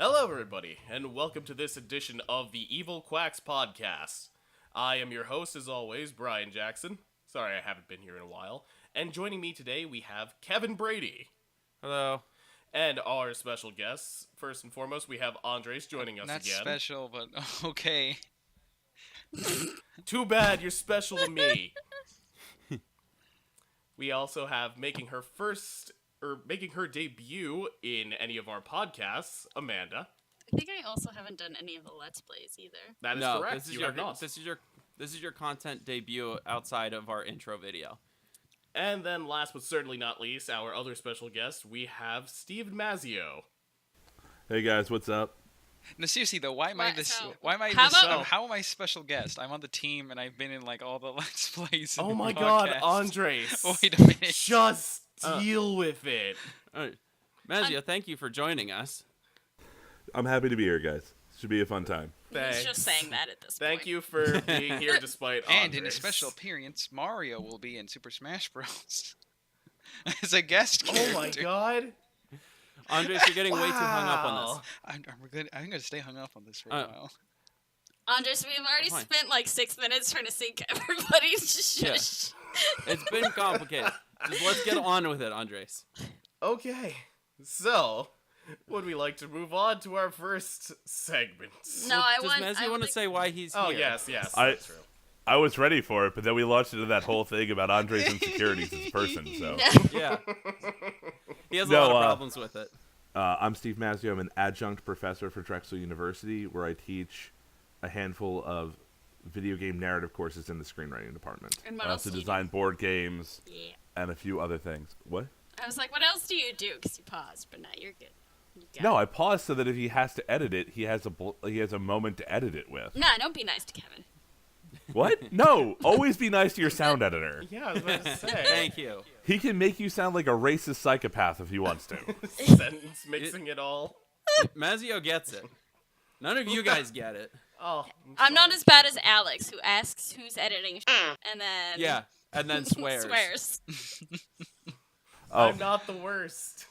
Hello, everybody, and welcome to this edition of the Evil Quacks Podcast. I am your host, as always, Brian Jackson. Sorry I haven't been here in a while. And joining me today, we have Kevin Brady. Hello. And our special guests. First and foremost, we have Andres joining us Not again. Not special, but okay. Too bad, you're special to me. We also have making her debut in any of our podcasts, Amanda. I think I also haven't done any of the Let's Plays either. That is correct. This is your content debut outside of our intro video. And then last but certainly not least, our other special guest, we have Stephen Mazzeo. Hey guys, what's up? No, seriously though, how am I special guest? I'm on the team and I've been in like all the Let's Plays. Oh my god, Andres! Wait a minute. Just deal with it. All right. Mazzeo, thank you for joining us. I'm happy to be here, guys. Should be a fun time. Thanks. He's just saying that at this point. Thank you for being here despite And Andres. in a special appearance, Mario will be in Super Smash Bros. as a guest character. Oh my god. Andres, you're getting way too hung up on this. I'm going to stay hung up on this for a while. Andres, we've already spent like 6 minutes trying to sync everybody's just It's been complicated. Just let's get on with it, Andres. Okay, so would we like to move on to our first segment? No, Does Mazzeo want to say why he's here? Oh, yes, that's true. I was ready for it, but then we launched into that whole thing about Andre's insecurities as a person, so. Yeah. He has a lot of problems with it. I'm Steve Mazzeo. I'm an adjunct professor for Drexel University, where I teach a handful of video game narrative courses in the screenwriting department. And what I else also do you design board games and a few other things. What? I was like, what else do you do? Because you paused, but now you're good. No, I paused so that if he has to edit it, he has a moment to edit it with. Nah, don't be nice to Kevin. What? No, always be nice to your sound editor. Yeah, I was about to say. Thank you. He can make you sound like a racist psychopath if he wants to. Sentence mixing it all. Mazzeo gets it. None of you guys get it. Oh, I'm not as bad as Alex, who asks who's editing and then... Yeah, and then swears. swears. I'm not the worst.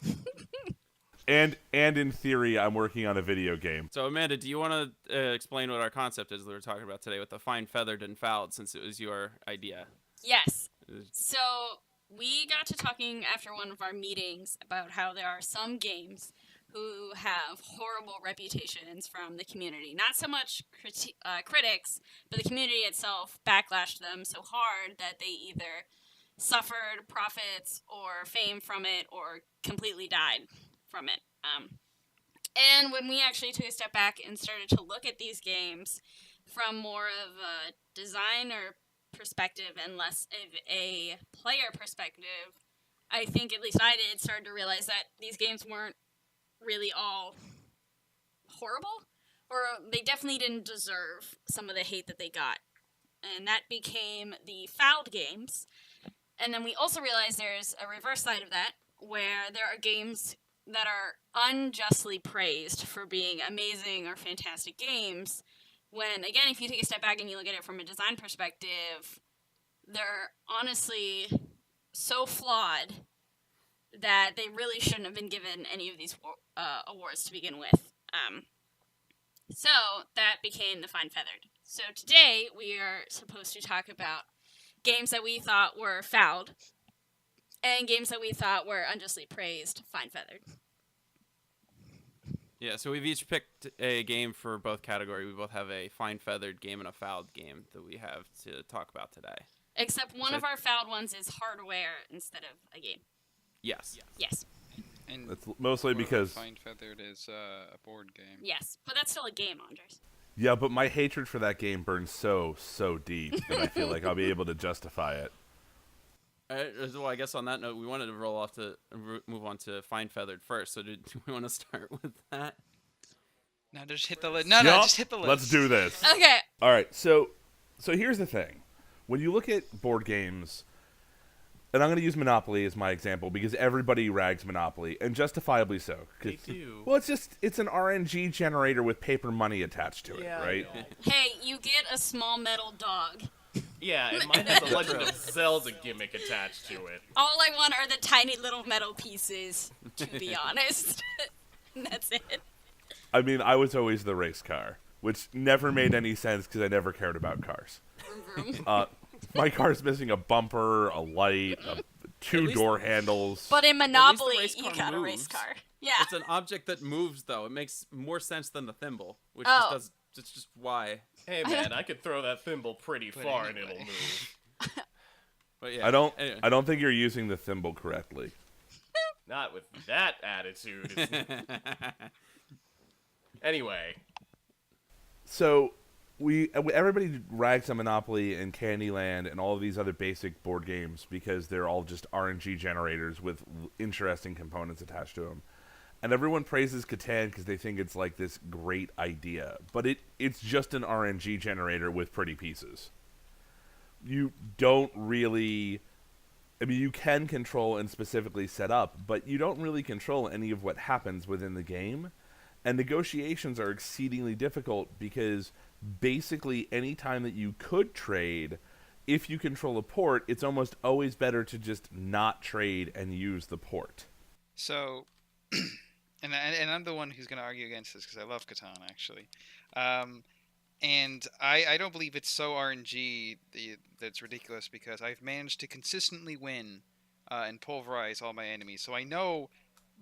And in theory, I'm working on a video game. So, Amanda, do you want to explain what our concept is that we're talking about today with the fine, feathered, and fouled, since it was your idea? Yes. So, we got to talking after one of our meetings about how there are some games who have horrible reputations from the community. Not so much critics, but the community itself backlashed them so hard that they either suffered profits or fame from it or completely died from it. And when we actually took a step back and started to look at these games from more of a designer perspective and less of a player perspective, I think, at least I did, started to realize that these games weren't really all horrible, or they definitely didn't deserve some of the hate that they got. And that became the fouled games. And then we also realized there's a reverse side of that, where there are games that are unjustly praised for being amazing or fantastic games, when, again, if you take a step back and you look at it from a design perspective, they're honestly so flawed that they really shouldn't have been given any of these awards to begin with. So that became the Fine Feathered. So today we are supposed to talk about games that we thought were fouled and games that we thought were unjustly praised, Fine Feathered. Yeah, so we've each picked a game for both categories. We both have a fine feathered game and a fouled game that we have to talk about today. Except one of our fouled ones is hardware instead of a game. Yes. Yes. And That's mostly because... Fine Feathered is a board game. Yes, but that's still a game, Andres. Yeah, but my hatred for that game burns so deep that I feel like I'll be able to justify it. Well, I guess on that note, we wanted to move on to fine feathered first. So do we want to start with that? No, just hit the list. Just hit the list. Let's do this. Okay. All right, so here's the thing. When you look at board games, and I'm going to use Monopoly as my example because everybody rags Monopoly, and justifiably so. They do. Well, it's an RNG generator with paper money attached to it, right? Hey, you get a small metal dog. Yeah, it might have the Legend of Zelda gimmick attached to it. All I want are the tiny little metal pieces, to be honest. That's it. I mean, I was always the race car, which never made any sense because I never cared about cars. Vroom, vroom. My car's missing a bumper, a light, two door handles. But in the Monopoly, race you car got a race moves. car. Yeah. It's an object that moves, though. It makes more sense than the thimble, which Oh. just does. It's just why. Hey man, I could throw that thimble pretty But far and anyway. it'll move. But yeah, anyway. I don't think you're using the thimble correctly. Not with that attitude. Anyway, So everybody rags on Monopoly and Candyland and all of these other basic board games because they're all just RNG generators with interesting components attached to them. And everyone praises Catan because they think it's like this great idea. But it's just an RNG generator with pretty pieces. You don't really... I mean, you can control and specifically set up, but you don't really control any of what happens within the game. And negotiations are exceedingly difficult because basically any time that you could trade, if you control a port, it's almost always better to just not trade and use the port. So, and I'm the one who's going to argue against this because I love Catan, actually. And I don't believe it's so RNG that's ridiculous because I've managed to consistently win and pulverize all my enemies. So I know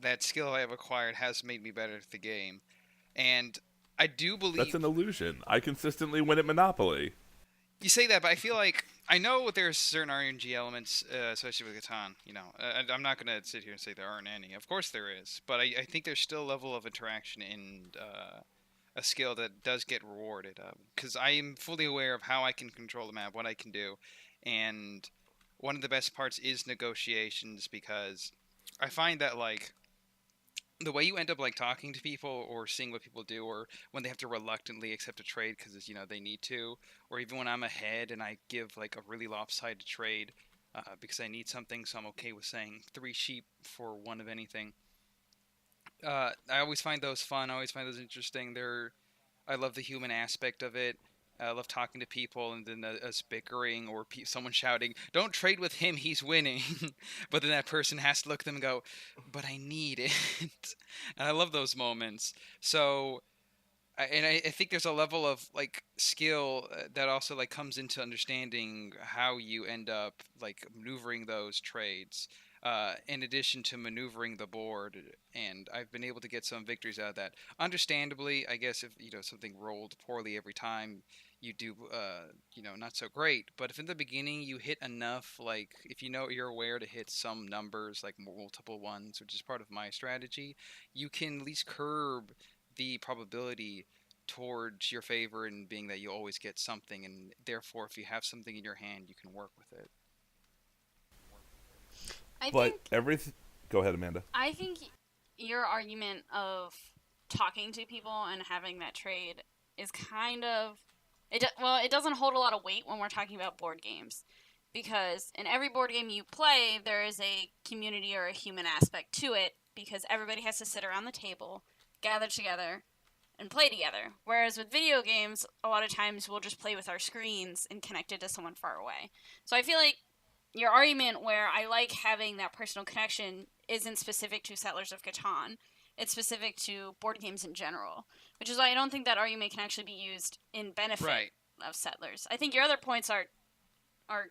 that skill I have acquired has made me better at the game. And I do believe... That's an illusion. I consistently win at Monopoly. You say that, but I feel like I know there's certain RNG elements, especially with Catan. You know, I'm not going to sit here and say there aren't any. Of course there is, but I think there's still a level of interaction in a skill that does get rewarded. Because I am fully aware of how I can control the map, what I can do, and one of the best parts is negotiations because I find that like the way you end up like talking to people or seeing what people do or when they have to reluctantly accept a trade because they need to, or even when I'm ahead and I give like a really lopsided trade because I need something, so I'm okay with saying 3 sheep for 1 of anything. I always find those fun. I always find those interesting. I love the human aspect of it. I love talking to people and then us bickering or someone shouting, "Don't trade with him, he's winning." But then that person has to look at them and go, "But I need it." And I love those moments. So, I think there's a level of like skill that also like comes into understanding how you end up like maneuvering those trades. In addition to maneuvering the board, and I've been able to get some victories out of that. Understandably, I guess if something rolled poorly every time, you do not so great. But if in the beginning you hit enough, like if you're aware to hit some numbers, like multiple ones, which is part of my strategy, you can at least curb the probability towards your favor and being that you always get something, and therefore if you have something in your hand, you can work with it. Go ahead, Amanda. I think your argument of talking to people and having that trade is kind of it doesn't hold a lot of weight when we're talking about board games, because in every board game you play there is a community or a human aspect to it, because everybody has to sit around the table, gather together, and play together. Whereas with video games, a lot of times we'll just play with our screens and connected to someone far away. So I feel like your argument where I like having that personal connection isn't specific to Settlers of Catan. It's specific to board games in general, which is why I don't think that argument can actually be used in benefit of Settlers. I think your other points are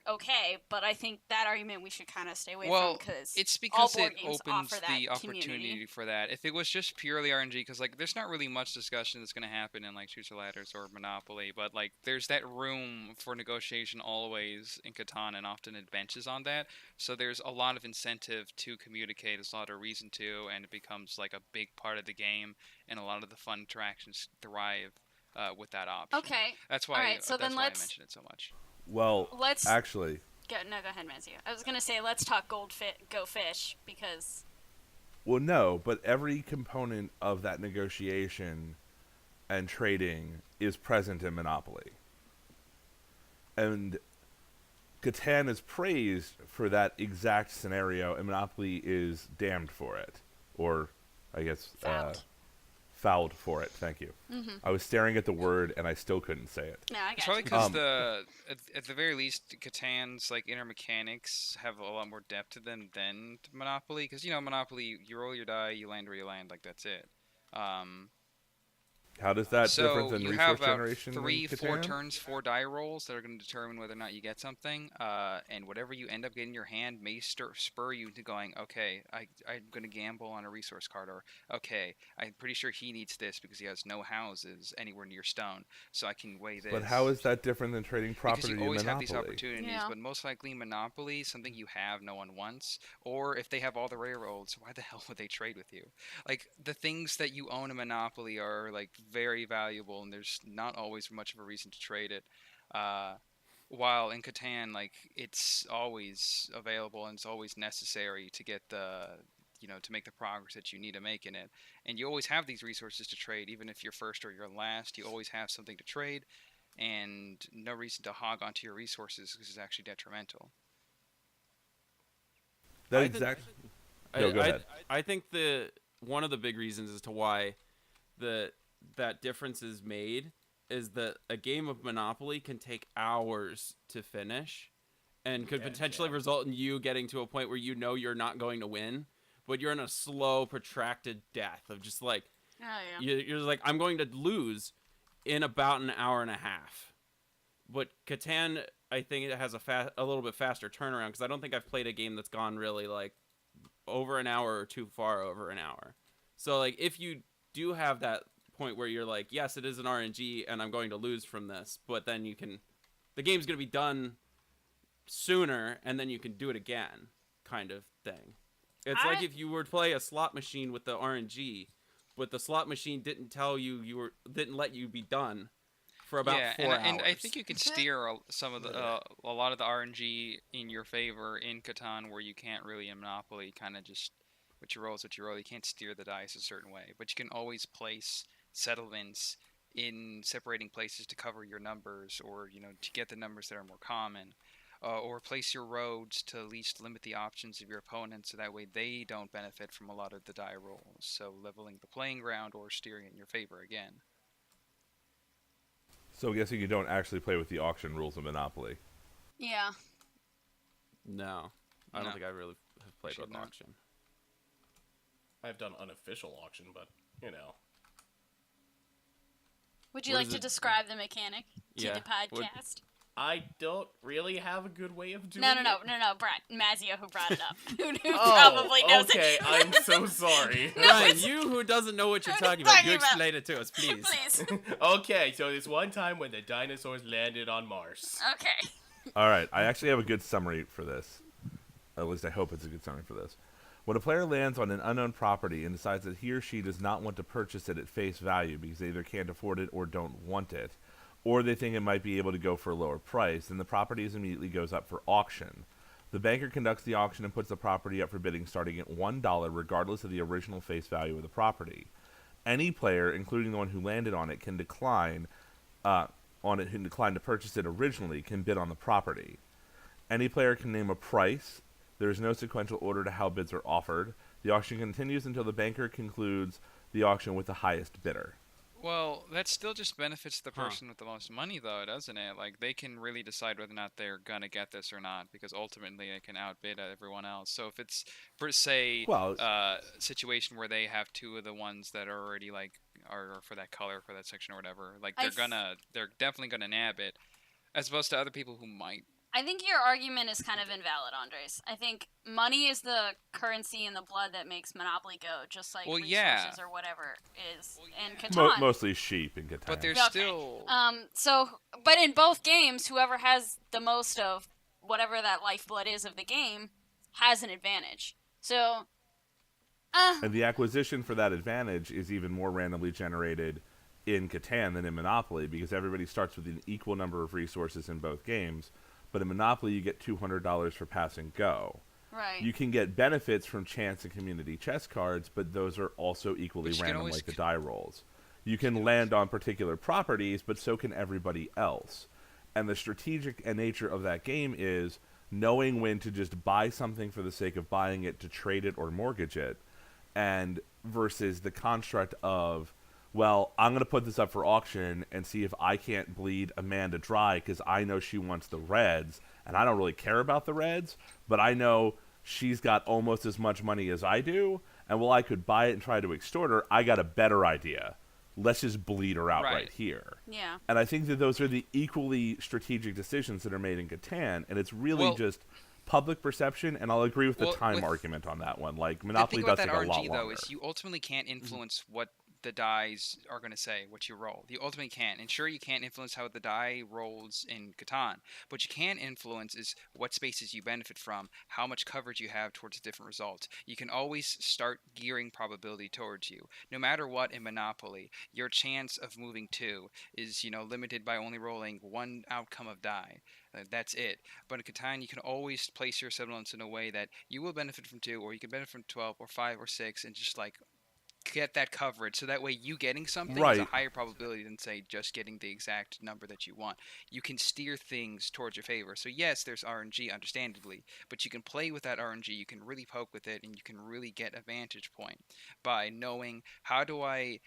okay, but I think that argument we should kind of stay away from because it's because all board it games opens offer that the opportunity community. for that. If it was just purely RNG, because like there's not really much discussion that's going to happen in like Choose Your Ladders or Monopoly, but like there's that room for negotiation always in Catan, and often it benches on that. So there's a lot of incentive to communicate. There's a lot of reason to, and it becomes like a big part of the game, and a lot of the fun interactions thrive with that option. Okay. That's why. All right, so that's then why I let's mention it so much. Well, actually... Go ahead, Mazzeo. I was going to say, let's talk Go Fish, because... Well, no, but every component of that negotiation and trading is present in Monopoly. And Catan is praised for that exact scenario, and Monopoly is damned for it. Or, I guess... fouled for it. Thank you. Mm-hmm. I was staring at the word and I still couldn't say it. No, I got it's probably you. because at the very least, Catan's like inner mechanics have a lot more depth to them than Monopoly. Because Monopoly, you roll your die, you land where you land, like that's it. How does that So difference in you resource have about generation? 3-4 in Catan? turns, 4 die rolls that are going to determine whether or not you get something. And whatever you end up getting in your hand may spur you to going, okay, I'm going to gamble on a resource card, or okay, I'm pretty sure he needs this because he has no houses anywhere near stone, so I can weigh this. But how is that different than trading property Because you in always have Monopoly? these opportunities, Yeah. but most likely Monopoly, something you have, no one wants. Or if they have all the railroads, why the hell would they trade with you? Like, the things that you own in Monopoly are, like, very valuable, and there's not always much of a reason to trade it. While in Catan, like, it's always available and it's always necessary to get to make the progress that you need to make in it. And you always have these resources to trade, even if you're first or you're last, you always have something to trade. And no reason to hog onto your resources because it's actually detrimental. That I think- exactly. No, go ahead. I think one of the big reasons as to why that difference is made is that a game of Monopoly can take hours to finish and could potentially result in you getting to a point where you know you're not going to win, but you're in a slow, protracted death of just like, Oh, yeah. you're like, I'm going to lose in about an hour and a half. But Catan, I think it has a little bit faster turnaround because I don't think I've played a game that's gone really like over an hour or too far over an hour. So like if you do have that point where you're like, yes, it is an RNG and I'm going to lose from this, but then the game's going to be done sooner and then you can do it again kind of thing. It's like if you were to play a slot machine with the RNG, but the slot machine didn't didn't let you be done for about 4 hours. And I think you can steer a lot of the RNG in your favor in Catan, where you can't really in Monopoly. Kind of just what you roll is what you roll. You can't steer the dice a certain way, but you can always place settlements in separating places to cover your numbers, or to get the numbers that are more common. Or place your roads to at least limit the options of your opponents, so that way they don't benefit from a lot of the die rolls. So leveling the playing ground or steering it in your favor again. So I'm guessing you don't actually play with the auction rules of Monopoly. Yeah. No, I don't No. think I really have played Should with not. auction. I've done unofficial auction, but Would you What like is to it? describe the mechanic to Yeah. the podcast? I don't really have a good way of doing No, it. Brian Mazzeo, who brought it up, who Oh, probably knows okay, it. I'm so sorry. Brian, you who doesn't know what you're talking about, you explain it to us, please. Please. Okay, so this one time when the dinosaurs landed on Mars. Okay. All right, I actually have a good summary for this. At least I hope it's a good summary for this. When a player lands on an unknown property and decides that he or she does not want to purchase it at face value because they either can't afford it or don't want it, or they think it might be able to go for a lower price, then the property immediately goes up for auction. The banker conducts the auction and puts the property up for bidding starting at $1 regardless of the original face value of the property. Any player, including the one who landed on it, can decline to purchase it originally, can bid on the property. Any player can name a price. There is no sequential order to how bids are offered. The auction continues until the banker concludes the auction with the highest bidder. Well, that still just benefits the person with the most money, though, doesn't it? Like, they can really decide whether or not they're gonna get this or not, because ultimately they can outbid everyone else. So if it's, for say, a situation where they have two of the ones that are already like are for that color, for that section or whatever, like they're definitely gonna nab it, as opposed to other people who might. I think your argument is kind of invalid, Andres. I think money is the currency in the blood that makes Monopoly go, just like resources or whatever is in Catan. Mostly sheep in Catan. But there's Okay. still... But in both games, whoever has the most of whatever that lifeblood is of the game has an advantage. So, And the acquisition for that advantage is even more randomly generated in Catan than in Monopoly, because everybody starts with an equal number of resources in both games. But in Monopoly, you get $200 for pass and go. right. You can get benefits from chance and community chest cards, but those are also equally random, like the die rolls. You can land on particular properties, but so can everybody else. And the strategic nature of that game is knowing when to just buy something for the sake of buying it, to trade it or mortgage it, and versus the construct of, well, I'm going to put this up for auction and see if I can't bleed Amanda dry because I know she wants the reds, and I don't really care about the reds, but I know she's got almost as much money as I do, and while I could buy it and try to extort her, I got a better idea. let's just bleed her out right here. Yeah. And I think that those are the equally strategic decisions that are made in Catan, and it's really just public perception, and I'll agree with the time argument on that one. Like, Monopoly does take a lot longer. The thing about that RNG, though, is you ultimately can't influence what the dice are going to say, what you roll. You ultimately can't. And sure, you can't influence how the die rolls in Catan, but you can influence is what spaces you benefit from, how much coverage you have towards a different result. You can always start gearing probability towards you. No matter what in Monopoly, your chance of moving 2 is, limited by only rolling one outcome of die. That's it. But in Catan, you can always place your settlements in a way that you will benefit from 2, or you can benefit from 12, or 5, or 6, and just get that coverage. So that way, you getting something is a higher probability than, say, just getting the exact number that you want. You can steer things towards your favor. So yes, there's RNG, understandably, but you can play with that RNG. You can really poke with it, and you can really get a vantage point by knowing how do I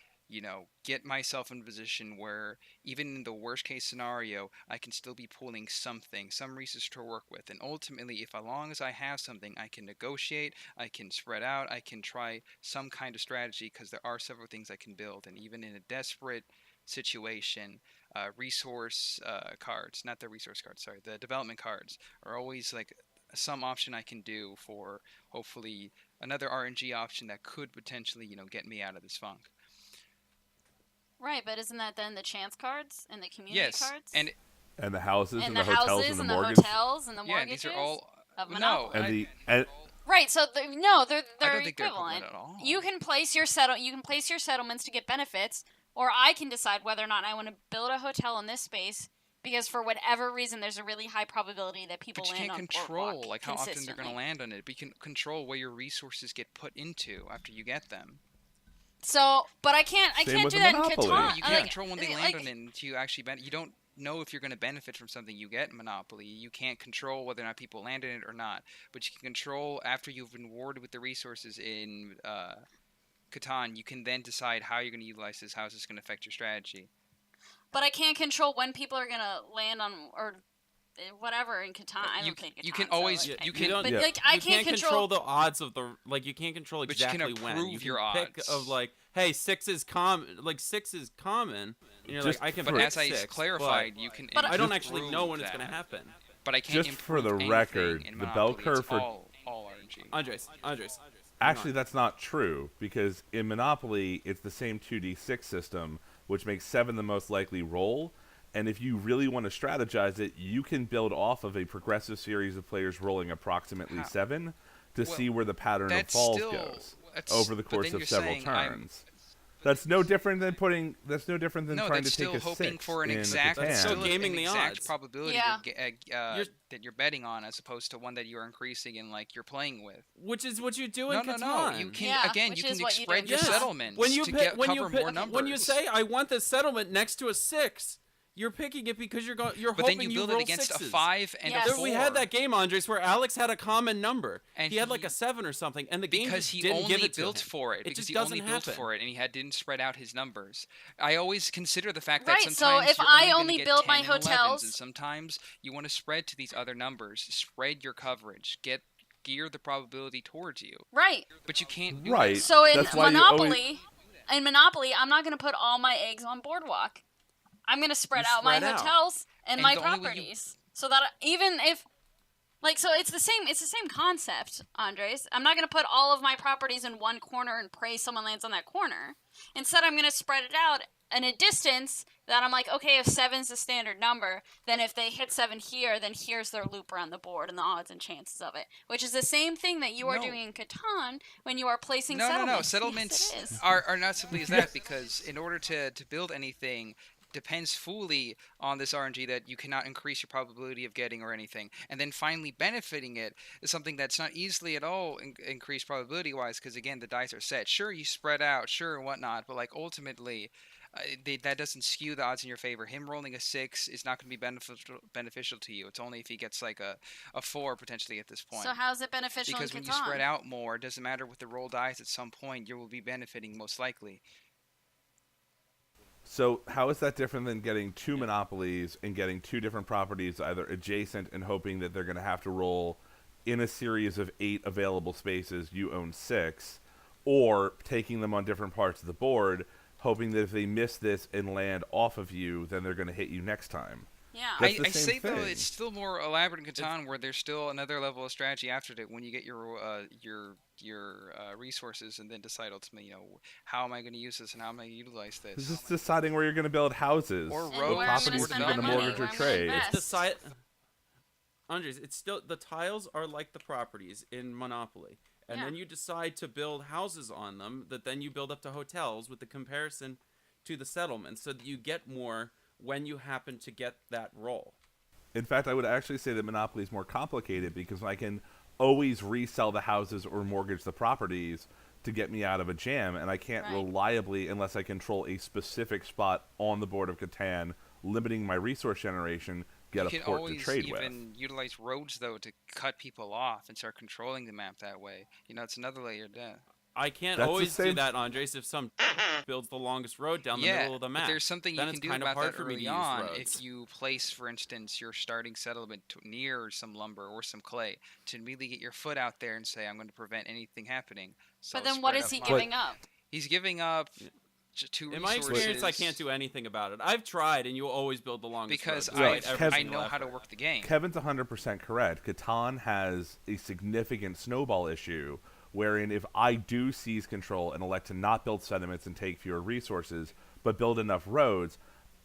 get myself in a position where even in the worst case scenario, I can still be pulling something, some resource to work with. And ultimately, as long as I have something, I can negotiate, I can spread out, I can try some kind of strategy, because there are several things I can build. And even in a desperate situation, resource cards, not the resource cards, sorry, the development cards are always some option I can do for hopefully another RNG option that could potentially, get me out of this funk. Right, but isn't that then the chance cards and the community cards? And the houses and the hotels and the mortgages. Hotels and the mortgages. Yeah, these are all of Monopoly. Right, so they're I don't think equivalent. they're equivalent at all. You can place your settlements to get benefits, or I can decide whether or not I want to build a hotel in this space because for whatever reason there's a really high probability that people land on But you can't control how often they're going to consistently. land on it. But you can control where your resources get put into after you get them. So, but I can't do that in Catan. You can't control when they land on it until you actually you don't know if you're going to benefit from something you get in Monopoly. You can't control whether or not people land in it or not. But you can control after you've been rewarded with the resources in Catan. You can then decide how you're going to utilize this, how is this going to affect your strategy. But I can't control when people are going to land on or whatever in Catan. I don't think Catan. You can always I can't control the odds of the you can't control exactly but you can when. You can your pick odds. of hey, 6 is common. 6 is common. And you're I can. But as I 6, clarified, you can. But I don't actually know when it's going to happen. But I can't. Just for the record, the bell curve for all RNG. Andres. Actually, that's not true, because in Monopoly, it's the same 2d6 system, which makes 7 the most likely roll. And if you really want to strategize it, you can build off of a progressive series of players rolling approximately 7 to see where the pattern of falls goes over the course of several turns. That's no different than trying to take a 6 hoping for an in exact, Catan. That's still gaming the odds. probability that you're betting on, as opposed to one that you're increasing and you're playing with. Which is what you do in Catan. No. You can you can spread your settlements cover more numbers. When you say I want this settlement next to a 6. You're picking it because you're but hoping then you build roll it against 6s. a 5 and a 4. We had that game, Andres, where Alex had a common number. And he had a 7 or something, and the game because just he didn't only give it to built him. for it. It Because just he doesn't only built happen. for it, and he didn't spread out his numbers. I always consider the fact that Right, sometimes so if you're I only only gonna get build 10 my and 11s, hotels- and sometimes you want to spread to these other numbers. Spread your coverage. Gear the probability towards you. Right. But you can't do Right. that. So in That's why Monopoly, I'm not going to put all my eggs on Boardwalk. I'm going to spread out my hotels and my the only way properties, so that even if, so it's the same concept, Andres. I'm not going to put all of my properties in one corner and pray someone lands on that corner. Instead, I'm going to spread it out in a distance that I'm okay, if 7's the standard number, then if they hit 7 here, then here's their loop around the board and the odds and chances of it. Which is the same thing that you are doing in Catan when you are placing settlements. No. Settlements Yes, are not simply as that, because in order to build anything, depends fully on this RNG that you cannot increase your probability of getting or anything. And then finally benefiting it is something that's not easily at all increased probability-wise, because again, the dice are set. Sure, you spread out, sure, and whatnot, but ultimately, that doesn't skew the odds in your favor. Him rolling a 6 is not going to be beneficial to you. It's only if he gets a 4 potentially at this point. So how is it beneficial because in when Catan? you spread out more, it doesn't matter what the roll dice, at some point you will be benefiting most likely. So how is that different than getting 2 monopolies and getting 2 different properties either adjacent and hoping that they're going to have to roll in a series of 8 available spaces, you own 6, or taking them on different parts of the board, hoping that if they miss this and land off of you, then they're going to hit you next time. Yeah. That's I the same say though thing. it's still more elaborate in Catan, where there's still another level of strategy after it when you get your resources and then decide ultimately, how am I going to use this and how am I going to utilize this? It's just deciding where you're going to build houses, Or And roads, where I'm properties gonna you're spend going to my money, mortgage or where I'm gonna trade. invest. It's the Andres, it's still the tiles are like the properties in Monopoly, and Yeah. then you decide to build houses on them that then you build up to hotels with the comparison to the settlement, so that you get more when you happen to get that roll. In fact, I would actually say that Monopoly is more complicated because I can always resell the houses or mortgage the properties to get me out of a jam, and I can't Right. reliably, unless I control a specific spot on the board of Catan, limiting my resource generation, get You a can port to always trade even utilize roads though to cut people off and start controlling the map that way. It's another layer down. I can't That's the always do same- that, Andres. If some builds the longest road down the Yeah, middle of the map, but there's something you then can it's do kind of about hard that for me to early use on. roads. If you place, for instance, your starting settlement near some lumber or some clay, to immediately get your foot out there and say, I'm going to prevent anything happening. So But then what spread is out he my- giving up? He's giving up two In my resources. experience, I can't do anything about it. I've tried, and you always build the longest because road, Well, despite every Kev- I single know how to effort. work the game. Kevin's 100% correct. Catan has a significant snowball issue wherein if I do seize control and elect to not build settlements and take fewer resources, but build enough roads,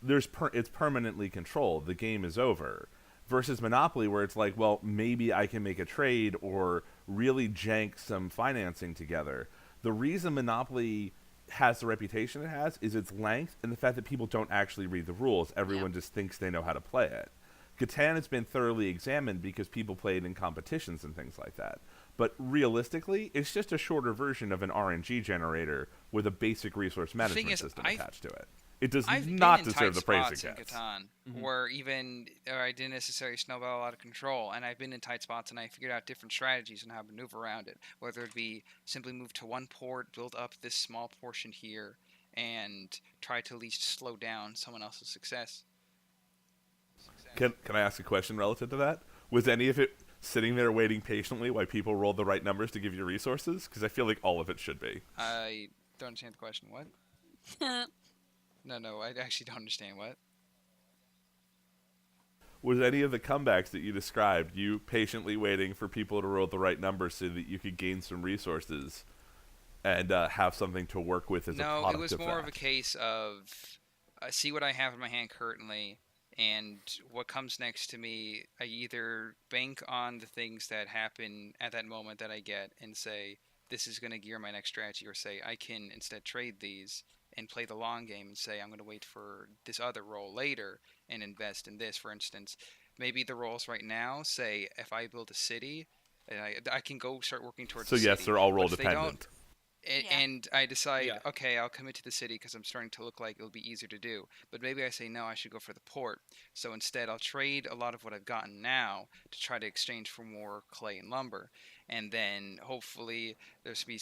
it's permanently controlled. The game is over. Versus Monopoly, where it's like, well, maybe I can make a trade or really jank some financing together. The reason Monopoly has the reputation it has is its length and the fact that people don't actually read the rules. Everyone just thinks they know how to play it. Catan has been thoroughly examined because people play it in competitions and things like that. But realistically, it's just a shorter version of an RNG generator with a basic resource management is, system I've- attached to it. It does I've not been in deserve tight the praise spots it in gets. Catan where I didn't necessarily snowball a lot of control, and I've been in tight spots and I figured out different strategies on how to maneuver around it. Whether it be simply move to one port, build up this small portion here, and try to at least slow down someone else's success. Can I ask a question relative to that? Was any of it sitting there waiting patiently while people rolled the right numbers to give you resources? Because I feel like all of it should be. I don't understand the question. What? No, I actually don't understand what. Was any of the comebacks that you described you patiently waiting for people to roll the right numbers so that you could gain some resources and have something to work with as a No, product it was of more that? of a case of I see what I have in my hand currently, and what comes next to me, I either bank on the things that happen at that moment that I get and say, this is going to gear my next strategy, or say, I can instead trade these and play the long game and say, I'm going to wait for this other roll later and invest in this. For instance, maybe the rolls right now say, if I build a city, and I can go start working towards So a city. yes, they're all roll but if they don't, dependent. Yeah. And I decide, Yeah. okay, I'll commit to the city because I'm starting to look like it'll be easier to do. But maybe I say, no, I should go for the port. So instead, I'll trade a lot of what I've gotten now to try to exchange for more clay and lumber. And then hopefully there's be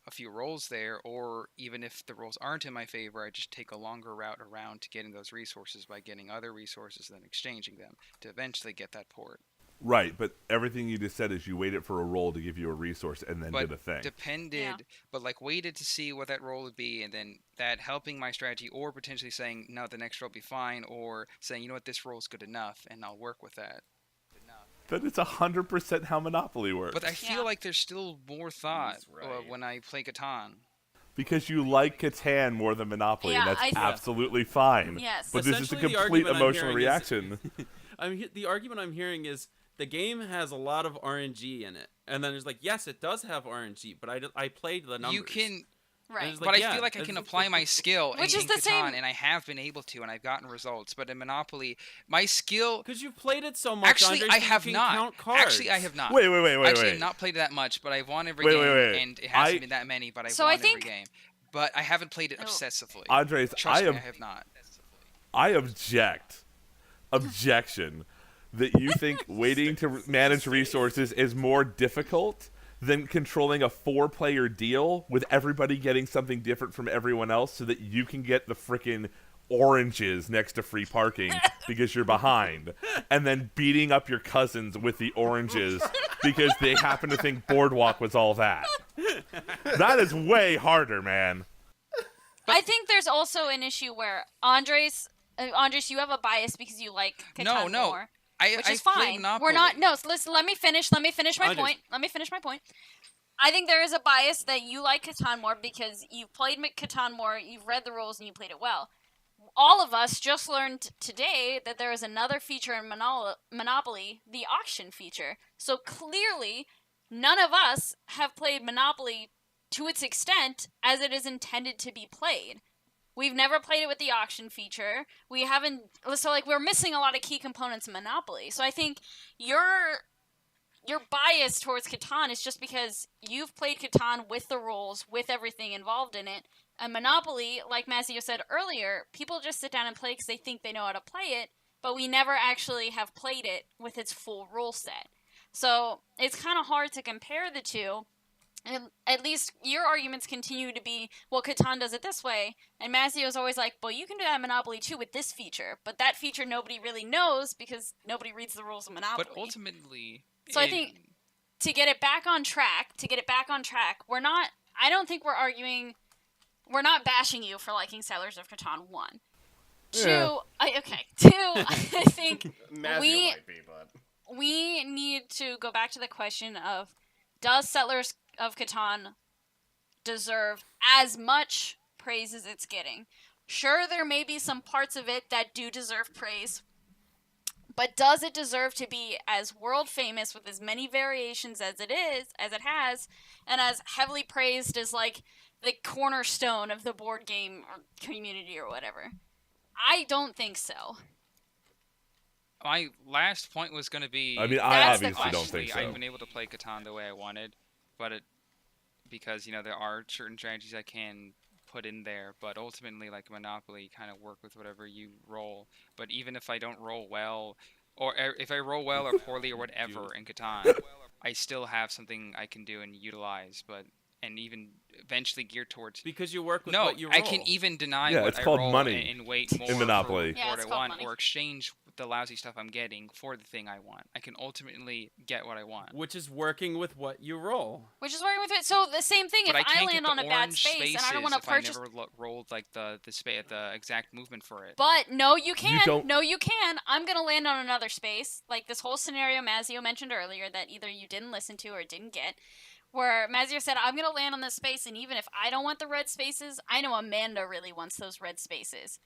a few rolls there, or even if the rolls aren't in my favor, I just take a longer route around to getting those resources by getting other resources and then exchanging them to eventually get that port. Right, but everything you just said is you waited for a roll to give you a resource and then But did a thing. but waited to see what that roll would be, and then that helping my strategy, or potentially saying, no, the next roll will be fine, or saying, you know what, this roll is good enough, and I'll work with that. But it's 100% how Monopoly works. But I feel Yeah. like there's still more thought He's right. when I play Catan. Because you like Catan more than Monopoly, and Yeah, that's I- absolutely fine. Yes. But this is a Essentially, the complete argument I'm emotional hearing reaction. The argument I'm hearing is the game has a lot of RNG in it, and then it's like, yes, it does have RNG, but I played the numbers. You can, Right. It's but like, I yeah, feel like I it's can just- apply my skill Which in is the Catan, same- and I have been able to, and I've gotten results. But in Monopoly, my skill... Because you've played it so much. Actually, Andres, I you have can not. Count cards. Actually, I have not. Wait. Actually, I've not played it that much, but I've won every Wait, game, wait. and it hasn't I- been that many, but I've So won I think- every game. But I haven't played it Oh. obsessively. Andres, Trust I me, I have not. I objection that you think waiting to manage resources is more difficult than controlling a 4-player deal with everybody getting something different from everyone else so that you can get the frickin' oranges next to free parking because you're behind, and then beating up your cousins with the oranges because they happen to think Boardwalk was all that. That is way harder, man. I think there's also an issue where Andres, you have a bias because you like Catan No. more, which I is play fine. Monopoly. We're not. No, so listen. Let me finish my Andres. point. Let me finish my point. I think there is a bias that you like Catan more because you've played Catan more, you've read the rules, and you played it well. All of us just learned today that there is another feature in Monopoly, the auction feature. So clearly, none of us have played Monopoly to its extent as it is intended to be played. We've never played it with the auction feature. We haven't. So, like, we're missing a lot of key components in Monopoly. So I think your bias towards Catan is just because you've played Catan with the rules, with everything involved in it. And Monopoly, like Mazzeo said earlier, people just sit down and play because they think they know how to play it, but we never actually have played it with its full rule set. So it's kind of hard to compare the two. And at least your arguments continue to be, well, Catan does it this way, and Mazzeo's always like, well, you can do that in Monopoly too with this feature, but that feature nobody really knows because nobody reads the rules of Monopoly. But ultimately... So I think to get it back on track, I don't think we're arguing, we're not bashing you for liking Settlers of Catan 1. Yeah. Two, I think Mazzeo might be, but... we need to go back to the question of, does Settlers of Catan deserve as much praise as it's getting? Sure, there may be some parts of it that do deserve praise, but does it deserve to be as world famous with as many variations as it has, and as heavily praised as, like, the cornerstone of the board game or community or whatever? I don't think so. My last point was going to be... I mean, That's the obviously don't think so. I've been able to play Catan the way I wanted, but because, there are certain strategies I can put in there, but ultimately, like Monopoly, kind of work with whatever you roll. But even if I don't roll well, or if I roll well or poorly or whatever in Catan, I still have something I can do and utilize, and even eventually geared towards... Because you work with what you roll. I can even deny Yeah, what it's I called roll money and wait more in Monopoly. for Yeah, what it's I called want, money. or exchange the lousy stuff I'm getting for the thing I want. I can ultimately get what I want. Which is working with what you roll. Which is working with it. So the same thing, But if I can't land get on the a bad orange space and I don't want to spaces purchase... if I never rolled like the exact movement for it. But no, you can. don't- No, you can. I'm going to land on another space. Like this whole scenario Mazzeo mentioned earlier that either you didn't listen to or didn't get. Where Mazzeo said, I'm going to land on this space, and even if I don't want the red spaces, I know Amanda really wants those red spaces.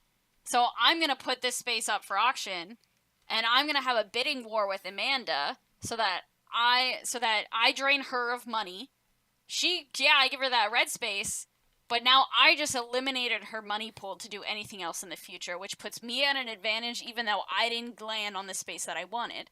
So I'm going to put this space up for auction, and I'm going to have a bidding war with Amanda so that I drain her of money. I give her that red space, but now I just eliminated her money pool to do anything else in the future, which puts me at an advantage even though I didn't land on the space that I wanted.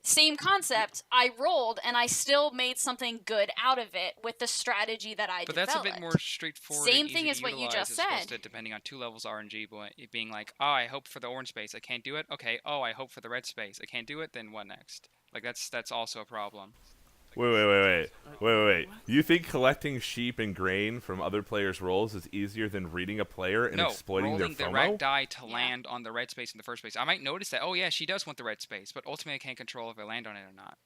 Same concept, I rolled, and I still made something good out of it with the strategy that I But developed. that's a bit more straightforward. Same and thing easy as to what you utilize just as opposed said. to depending on 2 levels RNG, but it being like, oh, I hope for the orange space, I can't do it. Okay, oh, I hope for the red space, I can't do it. Then what next? Like that's also a problem. Wait. You think collecting sheep and grain from other players' rolls is easier than reading a player and exploiting their rolling the FOMO? red die to land on the red space in the first place. I might notice that, oh yeah, she does want the red space, but ultimately I can't control if I land on it or not.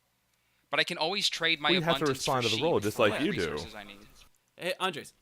But I can always trade my We have to abundance respond for to the sheep roll, just for like you do. resources I need. Hey, Andres,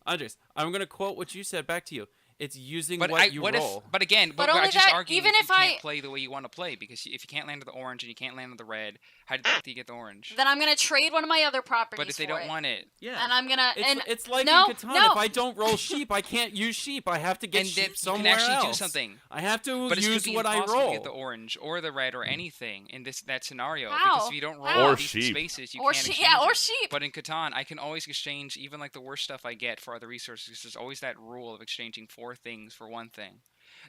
I'm going to quote what you said back to you. It's using But what you roll. But again, But I only just that, argue even you if can't play the way you want to play, because if you can't land on the orange and you can't land on the red, how do you get the orange? Then I'm going to trade one of my other properties But if they for don't it. want it, Yeah. And I'm going to... It's like no, in Catan. no. If I don't roll sheep, I can't use sheep. I have to get and sheep then you somewhere can actually else. do something. I have to But it use should be what I impossible roll. to get the orange or the red or anything in that scenario. How? Because if you don't roll How? Or all these sheep. spaces, you Or can't sheep, exchange yeah, or it. sheep. But in Catan, I can always exchange even like the worst stuff I get for other resources. There's always that rule of exchanging 4 things for 1 thing.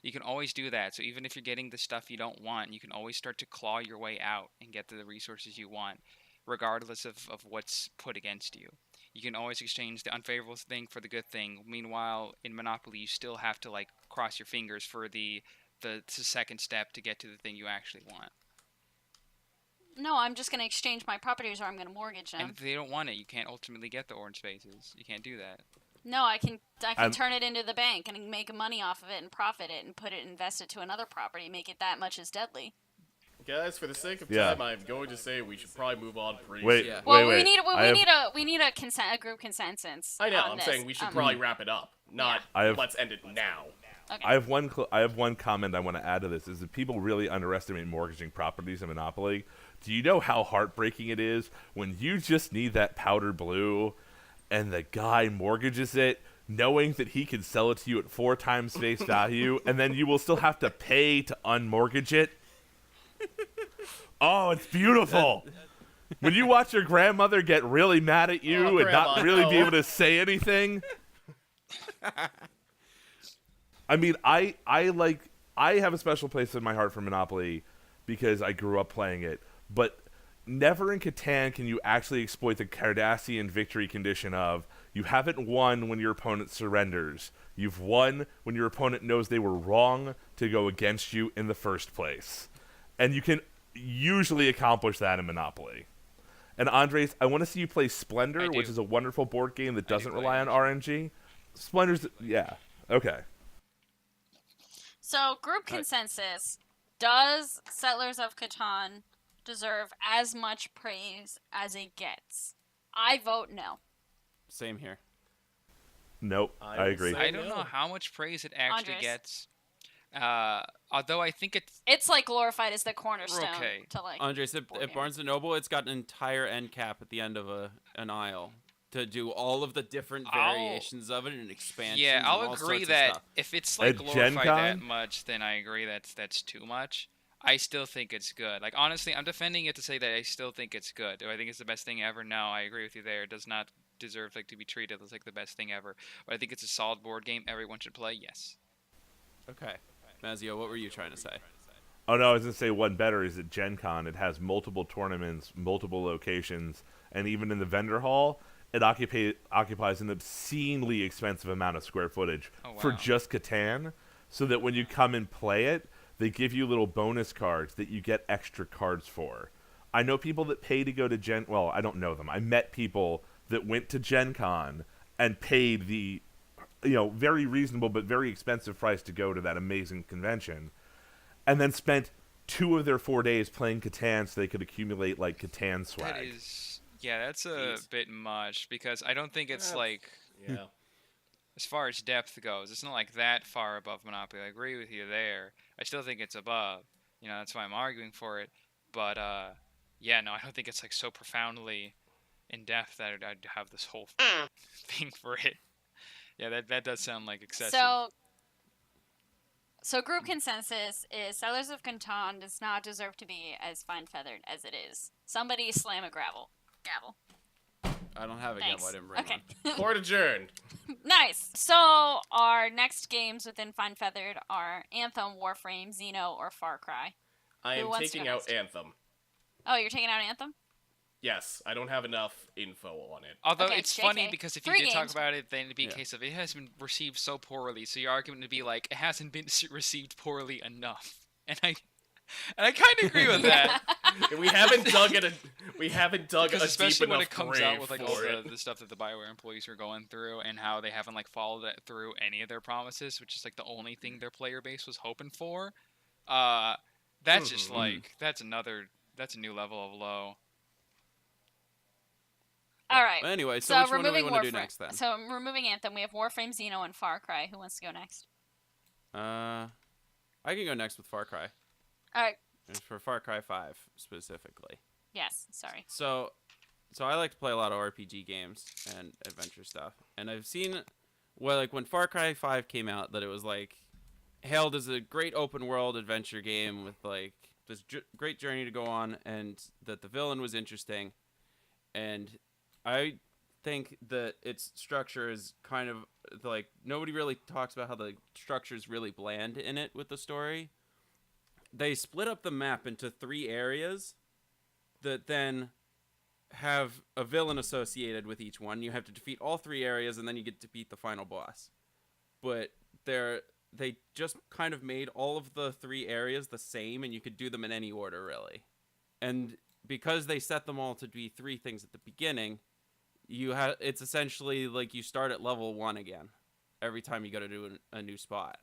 You can always do that. So even if you're getting the stuff you don't want, you can always start to claw your way out and get the resources you want, regardless of what's put against you. You can always exchange the unfavorable thing for the good thing. Meanwhile, in Monopoly, you still have to like cross your fingers for the second step to get to the thing you actually want. No, I'm just going to exchange my properties or I'm going to mortgage them. And if they don't want it, you can't ultimately get the orange spaces. You can't do that. No, I can turn it into the bank and make money off of it and profit it and invest it to another property, make it that much as deadly. Guys, for the sake of Yeah. time, I'm going to say we should probably move on pretty Wait, soon. Well, wait. we need a group consensus. I know, on I'm this. saying we should probably wrap it up. not I have- let's end it now. Okay. I have one comment I want to add to this is that people really underestimate mortgaging properties in Monopoly. Do you know how heartbreaking it is when you just need that powder blue and the guy mortgages it knowing that he can sell it to you at 4 times face value and then you will still have to pay to unmortgage it? Oh, it's beautiful. When you watch your grandmother get really mad at you and Grandma, not really be no. able to say anything. I mean, I have a special place in my heart for Monopoly because I grew up playing it, but never in Catan can you actually exploit the Cardassian victory condition of you haven't won when your opponent surrenders. You've won when your opponent knows they were wrong to go against you in the first place. And you can usually accomplish that in Monopoly. And Andres, I want to see you play Splendor, which is a wonderful board game that doesn't rely on RNG. Splendor's, yeah, okay. So, group consensus. Does Settlers of Catan deserve as much praise as it gets? I vote no. Same here. Nope, I I will agree. say- I don't no. know how much praise it actually Andres. gets. Although I think it's It's like glorified as the cornerstone Okay. to like. Andres, board at game. Barnes & Noble, it's got an entire end cap at the end of an aisle to do all of the different variations of it and expansions. yeah, and I'll all agree sorts of that stuff. if it's like At Gen glorified that Con? much, then I agree that's too much. I still think it's good. Like honestly, I'm defending it to say that I still think it's good. Do I think it's the best thing ever? No, I agree with you there. It does not deserve like to be treated as like the best thing ever. But I think it's a solid board game everyone should play. Yes. Okay. Mazzeo, what were you trying to say? Oh no, I was going to say one better is at Gen Con. It has multiple tournaments, multiple locations, and even in the vendor hall, it occupies an obscenely expensive amount of square footage for wow. just Catan, so that when you come and play it, they give you little bonus cards that you get extra cards for. I know people that pay to go to Gen... Well, I don't know them. I met people that went to Gen Con and paid the very reasonable but very expensive price to go to that amazing convention, and then spent 2 of their 4 days playing Catan so they could accumulate like Catan swag. That is that's a Jeez. bit much because I don't think it's like Yeah. as far as depth goes, it's not like that far above Monopoly. I agree with you there. I still think it's above. That's why I'm arguing for it. But yeah, no, I don't think it's like so profoundly in depth that I'd have this whole thing for it. Yeah, that does sound like excessive. So group consensus is Settlers of Catan does not deserve to be as fine feathered as it is. Somebody slam a gavel. I don't have a Thanks. gavel. I didn't bring Okay. one. Court adjourned. Nice. So our next games within Fine Feathered are Anthem, Warframe, Xeno, or Far Cry. I Who am wants to taking go out next? Anthem. Oh, you're taking out Anthem? Yes, I don't have enough info on it. Although Okay, it's JK. funny because if you 3 did talk games. about it, then it'd be a Yeah. case of it has been received so poorly. So your argument would be like it hasn't been received poorly enough, and I kind of agree with that. We haven't dug Because a especially deep when enough it comes grave out with like all for it. the stuff that the Bioware employees are going through and how they haven't like followed that through any of their promises, which is like the only thing their player base was hoping for. That's just like that's a new level of low. All right. Well, anyway, so So which one do we removing want to do Warframe. next then? So removing Anthem, we have Warframe, Xeno, and Far Cry. Who wants to go next? I can go next with Far Cry. All right. And for Far Cry 5 specifically. Yes. Sorry. So I like to play a lot of RPG games and adventure stuff. And I've seen, well, like when Far Cry 5 came out, that it was like hailed as a great open world adventure game with like this great journey to go on, and that the villain was interesting. And I think that its structure is kind of like nobody really talks about how the structure is really bland in it with the story. They split up the map into 3 areas that then have a villain associated with each one. You have to defeat all 3 areas, and then you get to beat the final boss. But they just kind of made all of the 3 areas the same, and you could do them in any order, really. And because they set them all to be 3 things at the beginning, it's essentially like you start at level 1 again every time you go to do a new spot.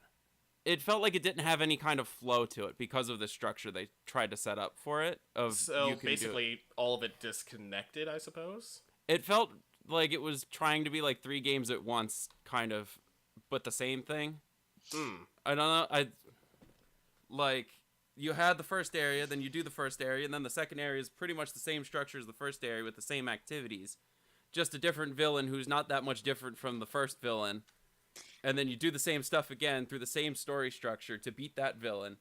It felt like it didn't have any kind of flow to it because of the structure they tried to set up for it. So basically, all of it disconnected, I suppose. It felt like it was trying to be like 3 games at once, kind of, but the same thing. Hmm. I don't know. You had the first area, then you do the first area, and then the second area is pretty much the same structure as the first area with the same activities. Just a different villain who's not that much different from the first villain. And then you do the same stuff again through the same story structure to beat that villain.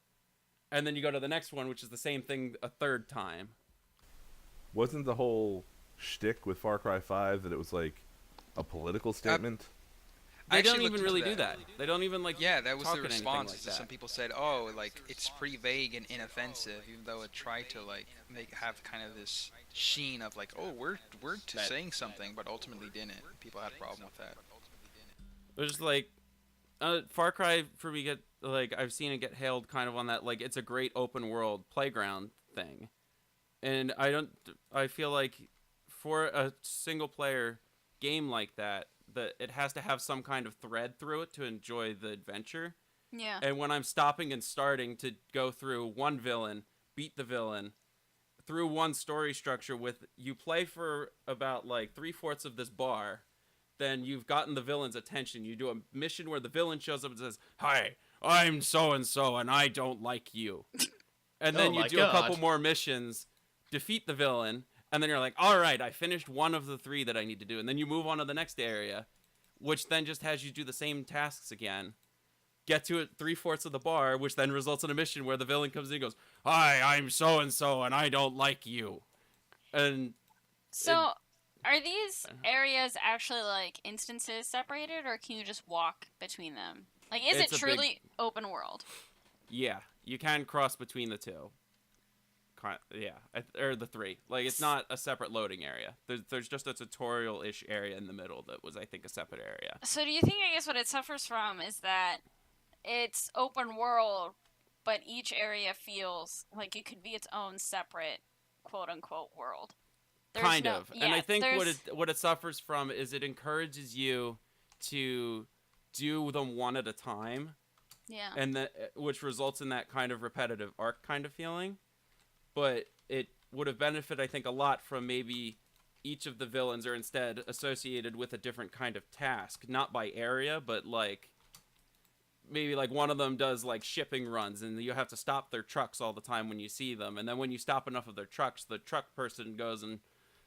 And then you go to the next one, which is the same thing a third time. Wasn't the whole shtick with Far Cry 5 that it was like a political statement? They don't even really do that. They don't even that was talk the in anything response. like So that. some people said, "Oh, like it's pretty vague and inoffensive," even though it tried to like have kind of this sheen of like, "Oh, we're saying something," but ultimately didn't. People had a problem with that. There's Far Cry for me I've seen it get hailed kind of on that it's a great open world playground thing, and I feel like for a single player game like that it has to have some kind of thread through it to enjoy the adventure. Yeah. And when I'm stopping and starting to go through one villain, beat the villain, through one story structure with you play for about 3/4 of this bar, then you've gotten the villain's attention. You do a mission where the villain shows up and says, "Hi, I'm so-and-so and I don't like you." And then you do a couple more missions, defeat the villain, and then you're like, all right, I finished one of the 3 that I need to do. And then you move on to the next area, which then just has you do the same tasks again. Get to it 3/4 of the bar, which then results in a mission where the villain comes in and goes, "Hi, I'm so-and-so and I don't like you." And So, are these areas actually instances separated, or can you just walk between them? Is it It's a truly open world? yeah, you can cross between the 2. Yeah, or the 3. It's not a separate loading area. There's just a tutorial-ish area in the middle that was, I think, a separate area. So do you think, I guess, what it suffers from is that it's open world, but each area feels like it could be its own separate quote-unquote world? Kind of. And I think what it suffers from is it encourages you to do them one at a time. Yeah. And which results in that kind of repetitive arc kind of feeling. But it would have benefited, I think, a lot from maybe each of the villains are instead associated with a different kind of task. Not by area, but maybe one of them does shipping runs and you have to stop their trucks all the time when you see them. And then when you stop enough of their trucks, the truck person goes and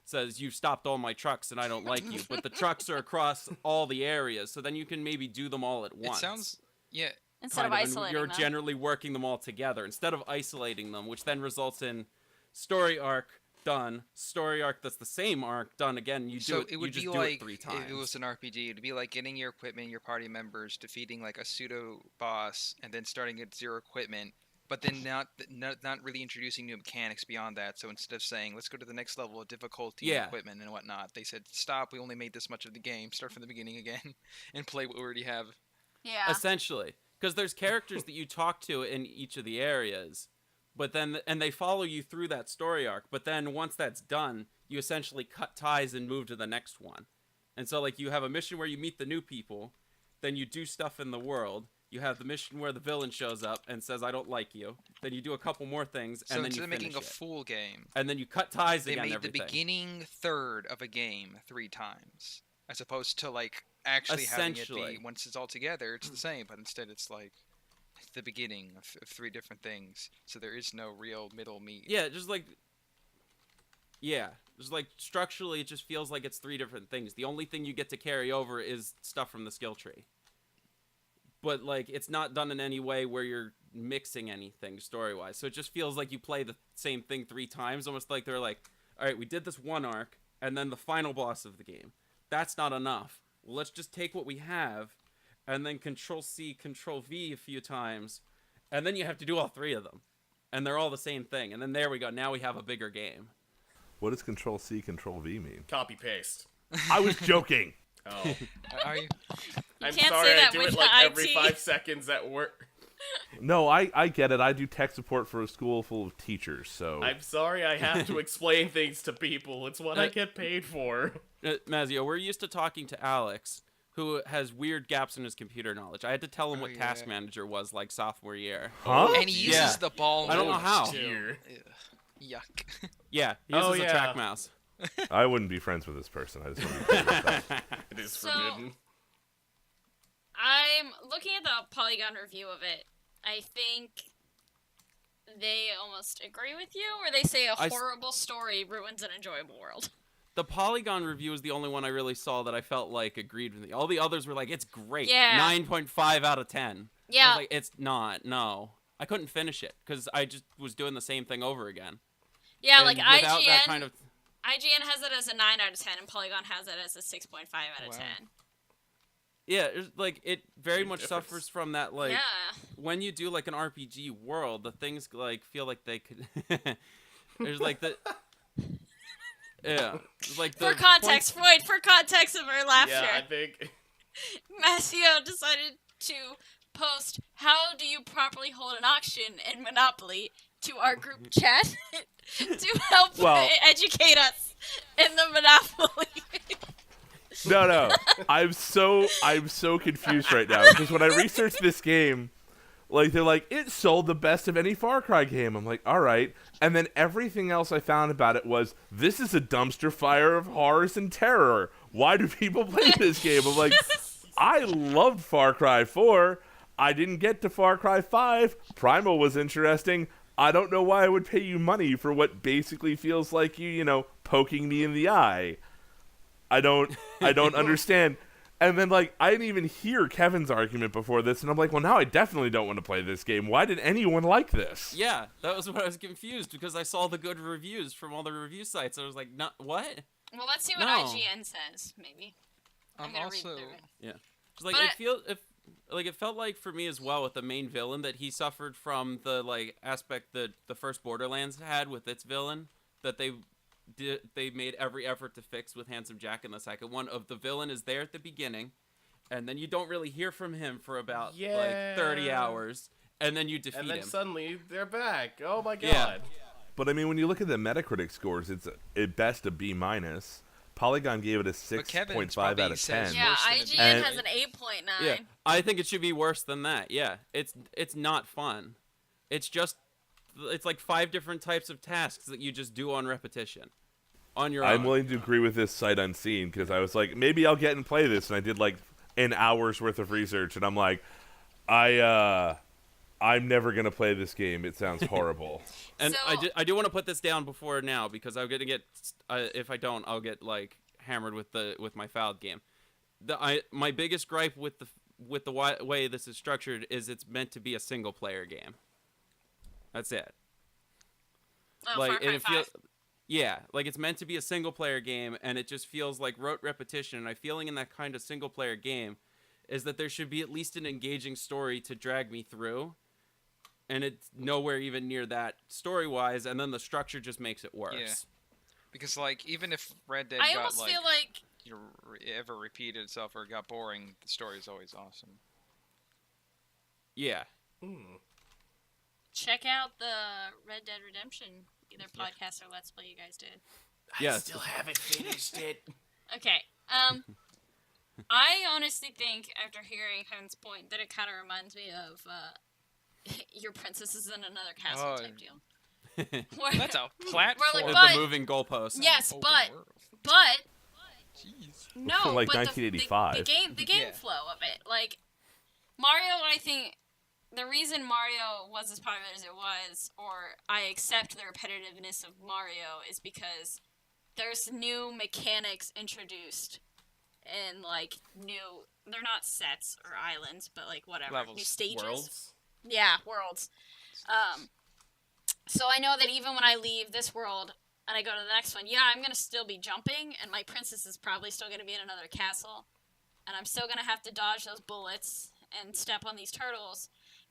says, "You've stopped all my trucks and I don't like you." But the trucks are across all the areas, so then you can maybe do them all at once. It sounds, yeah. Instead of isolating you're them. generally working them all together instead of isolating them, which then results in story arc done, story arc that's the same arc done again. You do it would just be do it 3 times. if it was an RPG. It'd be like getting your equipment, your party members, defeating a pseudo boss, and then starting at 0 equipment. But then not really introducing new mechanics beyond that. So instead of saying, "Let's go to the next level of difficulty and equipment and whatnot," they said, "Stop. We only made this much of the game. Start from the beginning again, and play what we already have." Yeah. Essentially. Because there's characters that you talk to in each of the areas, but then and they follow you through that story arc. But then once that's done, you essentially cut ties and move to the next one. And so you have a mission where you meet the new people, then you do stuff in the world. You have the mission where the villain shows up and says, "I don't like you." Then you do a couple more things, and then you finish it. So instead of making a full game, and then you cut ties again. They made everything. the beginning third of a game 3 times, as opposed to actually having it be once it's all together, it's the same. But instead, it's the beginning of 3 different things, so there is no real middle meat. Yeah, just structurally, it just feels like it's 3 different things. The only thing you get to carry over is stuff from the skill tree. But it's not done in any way where you're mixing anything story-wise. So it just feels like you play the same thing 3 times, almost like they're all right, we did this one arc, and then the final boss of the game. That's not enough. Well, let's just take what we have, and then Control-C, Control-V a few times, and then you have to do all 3 of them. And they're all the same thing. And then there we go. Now we have a bigger game. What does Control-C, Control-V mean? Copy paste. I was joking. Oh. Are you? I'm can't sorry, say I that do with it every IT. 5 seconds at work. No, I get it. I do tech support for a school full of teachers, so... I'm sorry I have to explain things to people. It's what I get paid for. Mazzeo, we're used to talking to Alex, who has weird gaps in his computer knowledge. I had to tell him what Task Manager was sophomore year. Huh? And he uses the ball. I don't know how. Dear. Yuck. Yeah, he uses a track mouse. I wouldn't be friends with this person. I just want to be clear with that. It is So- forbidden. looking at the Polygon review of it, I think they almost agree with you, or they say a horrible story ruins an enjoyable world. The Polygon review is the only one I really saw that I felt like agreed with me. All the others were like, it's great. Yeah. 9.5 out of 10. Yeah. I was like, it's not. No. I couldn't finish it because I just was doing the same thing over again. Yeah, and like without IGN. that kind of... IGN has it as a 9 out of 10, and Polygon has it as a 6.5 out of 10. Yeah, like it very Big much difference. suffers from that. Like Yeah. when you do like an RPG world, the things like feel like they could. There's like the. Yeah, like the For context, Freud, for context of our laughter, Yeah, I think. Mazzeo decided to post, how do you properly hold an auction in Monopoly, to our group chat to help educate us in the Monopoly. No. I'm so confused right now because when I researched this game, like they're like it sold the best of any Far Cry game. I'm like, all right, and then everything else I found about it was this is a dumpster fire of horrors and terror. Why do people play this game? I'm like, I loved Far Cry 4. I didn't get to Far Cry 5. Primal was interesting. I don't know why I would pay you money for what basically feels like you poking me in the eye. I don't understand. And then, like, I didn't even hear Kevin's argument before this, and I'm like, well, now I definitely don't want to play this game. Why did anyone like this? Yeah, that was what I was confused, because I saw the good reviews from all the review sites. I was like, no, what? Well, let's see what No. IGN says, maybe. I'm gonna read through it. Yeah. Like, But it felt like for me as well with the main villain that he suffered from the, like, aspect that the first Borderlands had with its villain, that they made every effort to fix with Handsome Jack in the second one. Of the villain is there at the beginning, and then you don't really hear from him for about like 30 hours, and then you defeat And then him. suddenly they're back. Oh my god. Yeah. But I mean, when you look at the Metacritic scores, it's at best a B-. Polygon gave it a 6.5 out of 10. Yeah, worse than IGN And- has an 8.9. Yeah, I think it should be worse than that. Yeah, it's not fun. It's like 5 different types of tasks that you just do on repetition, on your own. I'm willing to agree with this sight unseen because I was like, maybe I'll get and play this, and I did like an hour's worth of research, and I'm like, I'm never gonna play this game. It sounds horrible. And So- I do want to put this down before now because I'm gonna get if I don't, I'll get like hammered with my fouled game. My biggest gripe with the way this is structured is it's meant to be a single player game. That's it. Oh, Like Far Cry and it 5. feels, yeah, like it's meant to be a single player game, and it just feels like rote repetition. And I feeling in that kind of single player game is that there should be at least an engaging story to drag me through, and it's nowhere even near that story wise. And then the structure just makes it worse. Yeah. Because like even if Red Dead I got almost like feel like ever repeated itself or got boring, the story is always awesome. Yeah. check out the Red Dead Redemption either podcast or Let's Play you guys did. Yes. I still haven't finished it. Okay. I honestly think after hearing Kevin's point that it kind of reminds me of your princess is in another castle Oh. type deal. Where- That's a platform. like, With But- the moving goalposts. yes, Open but world. Jeez. no, From, like, but 1985. the game Yeah. flow of it, like Mario. I think the reason Mario was as popular as it was, or I accept the repetitiveness of Mario, is because there's new mechanics introduced, and like new. They're not sets or islands, but like whatever Levels. new stages. Worlds. Yeah, worlds. So I know that even when I leave this world and I go to the next one, yeah, I'm gonna still be jumping, and my princess is probably still gonna be in another castle, and I'm still gonna have to dodge those bullets and step on these turtles.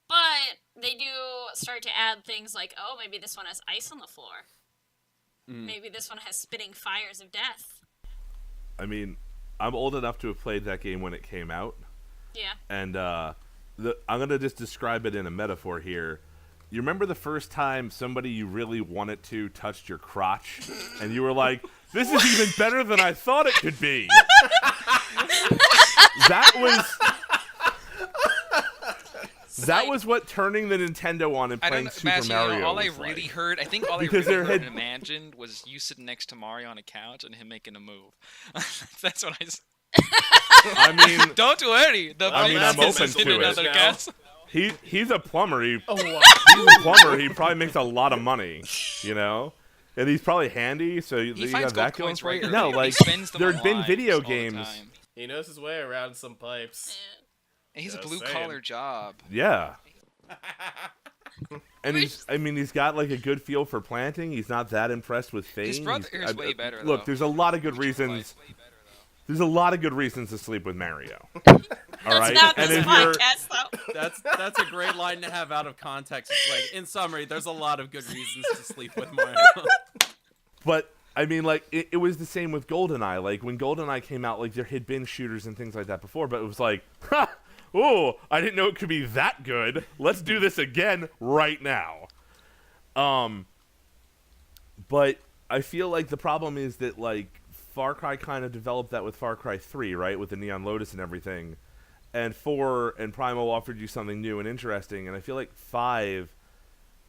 But they do start to add things like, oh, maybe this one has ice on the floor. Maybe this one has spitting fires of death. I mean, I'm old enough to have played that game when it came out, Yeah. and I'm gonna just describe it in a metaphor here. You remember the first time somebody you really wanted to touched your crotch, and you were like, "This is even better than I thought it could be." That was what turning the Nintendo on and I don't playing know, Super Master, Mario all I was really like. heard, I think all I Because really there heard had- and imagined was you sitting next to Mario on a couch and him making a move. That's what I. I mean, Don't worry. I mean, I'm open in to another it. cast. He's a plumber. He's Oh, wow. a plumber. He probably makes a lot of money, you know. And he's probably handy, so you He got finds that gold going coins for you. regularly. No, He like spends them there on had been video lives all the games. time. He knows his way around some pipes. He's a Just blue saying. collar job. Yeah. And he's got like a good feel for planting. He's not that impressed with Fane. His brother He's- is way better. Look, though. there's a lot of good His brother reasons. is way better, though. There's a lot of good reasons to sleep with Mario. All That's right, not and this if you're podcast, though. That's a great line to have out of context. It's like, in summary, there's a lot of good reasons to sleep with Mario. But I mean, like it was the same with GoldenEye. Like when GoldenEye came out, like there had been shooters and things like that before, but it was like, ha, oh, I didn't know it could be that good. Let's do this again right now. But I feel like the problem is that like Far Cry kind of developed that with Far Cry 3, right, with the Neon Lotus and everything, and 4 and Primal offered you something new and interesting, and I feel like 5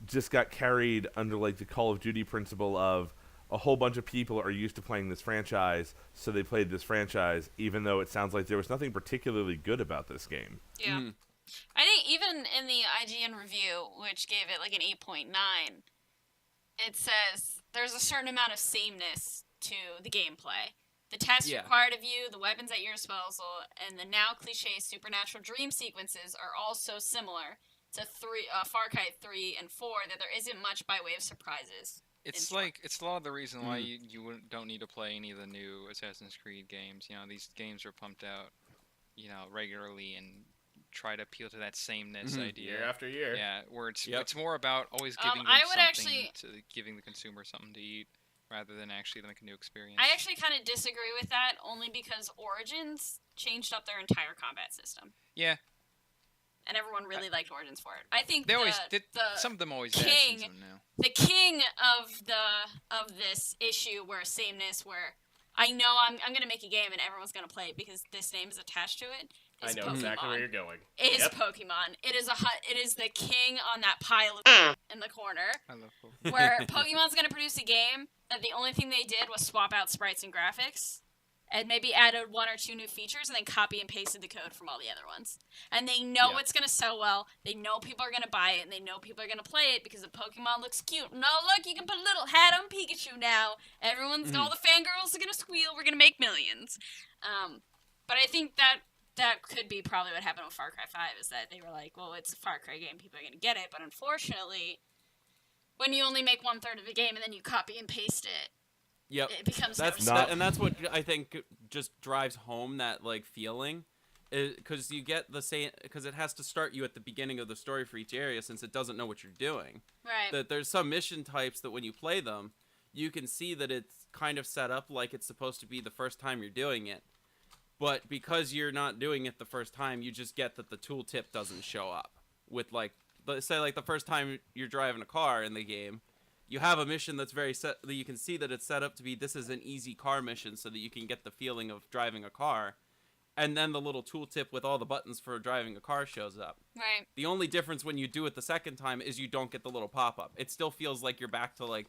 just got carried under like the Call of Duty principle of a whole bunch of people are used to playing this franchise, so they played this franchise, even though it sounds like there was nothing particularly good about this game. Yeah. I think even in the IGN review, which gave it like an 8.9, it says there's a certain amount of sameness to the gameplay. The tasks Yeah. required of you, the weapons at your disposal, and the now cliche supernatural dream sequences are all so similar to Far Cry 3 and 4 that there isn't much by way of surprises. It's Enjoy. like it's a lot of the reason why don't need to play any of the new Assassin's Creed games. You know, these games are pumped out, you know, regularly and try to appeal to that sameness idea. Year after year. Yeah, where it's Yep. it's more about always giving them I would something actually- to giving the consumer something to eat rather than actually make a new experience. I actually kind of disagree with that, only because Origins changed up their entire combat system. Yeah, And everyone really liked Origins for it. I think they always the, did. the Some of them always king- add something new. the king of this issue where sameness, where I know I'm gonna make a game and everyone's gonna play it because this name is attached to it. I Is know Pokemon. exactly where you're going. Is Yep. Pokemon. It is the king on that pile of in the corner I love Pokemon. where Pokemon's gonna produce a game that the only thing they did was swap out sprites and graphics. And maybe added 1 or 2 new features and then copy and pasted the code from all the other ones. And they know Yeah. it's going to sell well. They know people are going to buy it. And they know people are going to play it because the Pokemon looks cute. No, look, you can put a little hat on Pikachu now. All the fangirls are going to squeal. We're going to make millions. But I think that could be probably what happened with Far Cry 5 is that they were like, well, it's a Far Cry game. People are going to get it. But unfortunately, when you only make 1/3 of the game and then you copy and paste it, Yep. it becomes That's noticeable. and that's what I think just drives home that like feeling, because you get the same, because it has to start you at the beginning of the story for each area since it doesn't know what you're doing. Right. That there's some mission types that when you play them, you can see that it's kind of set up like it's supposed to be the first time you're doing it, but because you're not doing it the first time, you just get that the tooltip doesn't show up with like, let's say like the first time you're driving a car in the game. You have a mission that's very set that you can see that it's set up to be this is an easy car mission so that you can get the feeling of driving a car. And then the little tooltip with all the buttons for driving a car shows up. Right. The only difference when you do it the second time is you don't get the little pop-up. It still feels like you're back to like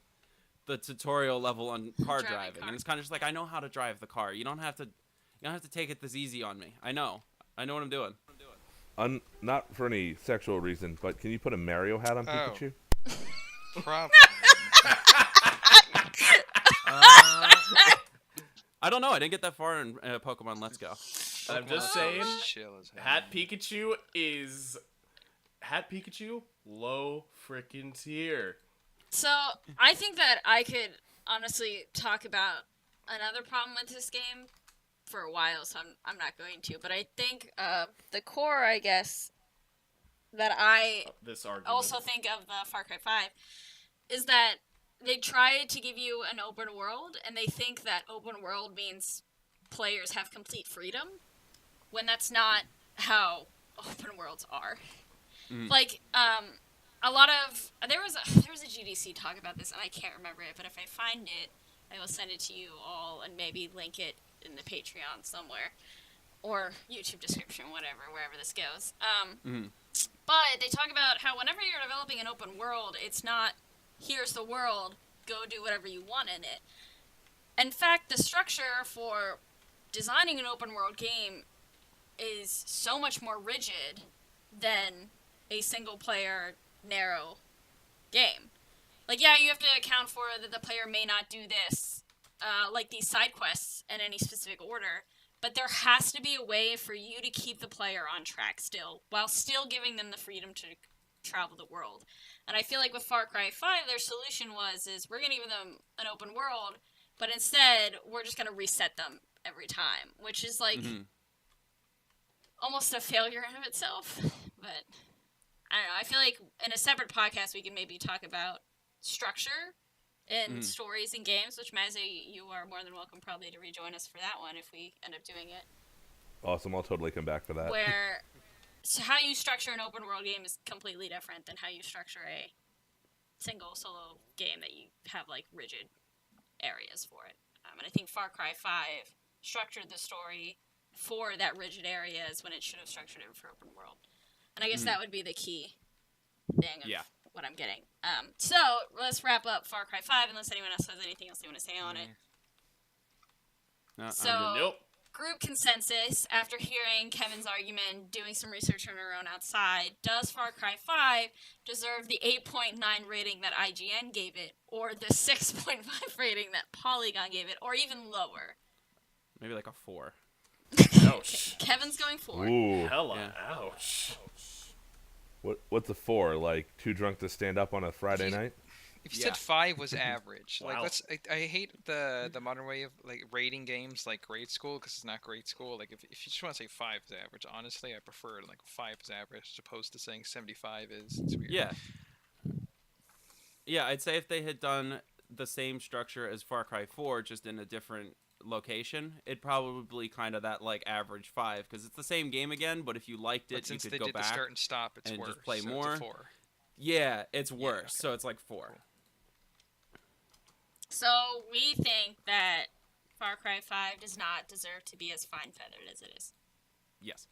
the tutorial level on car Driving driving. car. And it's kind of just like, I know how to drive the car. You don't have to take it this easy on me. I know what I'm doing. Not for any sexual reason, but can you put a Mario hat on Oh. Pikachu? Probably. I don't know. I didn't get that far in Pokemon Let's Go. I'm just saying, Chill as hell. Hat Pikachu low frickin' tier. So, I think that I could honestly talk about another problem with this game for a while, so I'm not going to. But I think the core, I guess, that I This argument. also think of the Far Cry 5 is that they try to give you an open world, and they think that open world means players have complete freedom, when that's not how open worlds are. Like, a lot of there was a GDC talk about this, and I can't remember it, but if I find it, I will send it to you all and maybe link it in the Patreon somewhere or YouTube description, whatever, wherever this goes. But they talk about how whenever you're developing an open world, it's not here's the world, go do whatever you want in it. In fact, the structure for designing an open world game is so much more rigid than a single player narrow game. Like, yeah, you have to account for that the player may not do this, like these side quests in any specific order, but there has to be a way for you to keep the player on track still, while still giving them the freedom to travel the world. And I feel like with Far Cry 5, their solution is we're going to give them an open world, but instead, we're just going to reset them every time, which is like almost a failure in of itself. But I don't know. I feel like in a separate podcast, we can maybe talk about structure in stories and games, which Mazzeo, you are more than welcome probably to rejoin us for that one if we end up doing it. Awesome. I'll totally come back for that. So how you structure an open world game is completely different than how you structure a single solo game that you have like rigid areas for it. And I think Far Cry 5 structured the story for that rigid areas when it should have structured it for open world. And I guess that would be the key thing of what I'm getting. So let's wrap up Far Cry 5 unless anyone else has anything else they want to say on it. No, Nope. Group consensus, after hearing Kevin's argument, doing some research on our own outside, does Far Cry 5 deserve the 8.9 rating that IGN gave it, or the 6.5 rating that Polygon gave it, or even lower? Maybe like a 4. Ouch. Kevin's going 4. Ooh. Hella Yeah. ouch. What's a 4? Like too drunk to stand up on a Friday night? If you said 5 was average, like Wow. I hate the modern way of like rating games like grade school because it's not grade school. Like if you just want to say 5 is average, honestly, I prefer like 5 is average as opposed to saying 75 is. It's weird. Yeah. Yeah, I'd say if they had done the same structure as Far Cry 4, just in a different location, it'd probably kind of that like average 5 because it's the same game again. But if you liked it, But since you they could go did back the start and stop, it's and worse. just play so more. It's a 4. Yeah, it's worse. okay. So it's like 4. Cool. So we think that Far Cry 5 does not deserve to be as fine-feathered as it is. Yes.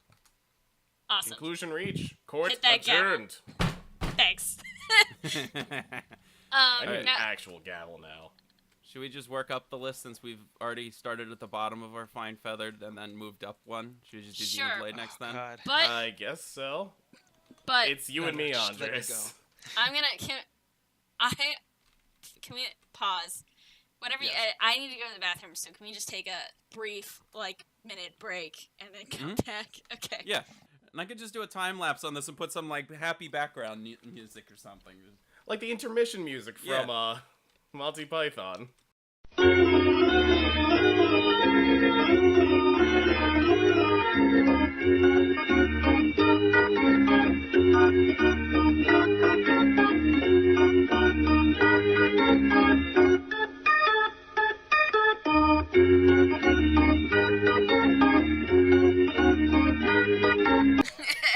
Awesome. Conclusion reached. Court Hit that gavel. adjourned. Thanks. I need an now- actual gavel now. Should we just work up the list since we've already started at the bottom of our fine feathered and then moved up one? Should we just do Sure. Xenoblade next then? God. but I guess so. it's It's you and me, Just let me Andres. I'm gonna can we pause? Whatever Yes. you edit, I need to go to the bathroom, so can we just take a brief minute break and then come back? Okay. Yeah. And I could just do a time lapse on this and put some like happy background music or something. Like the intermission music from Monty Python.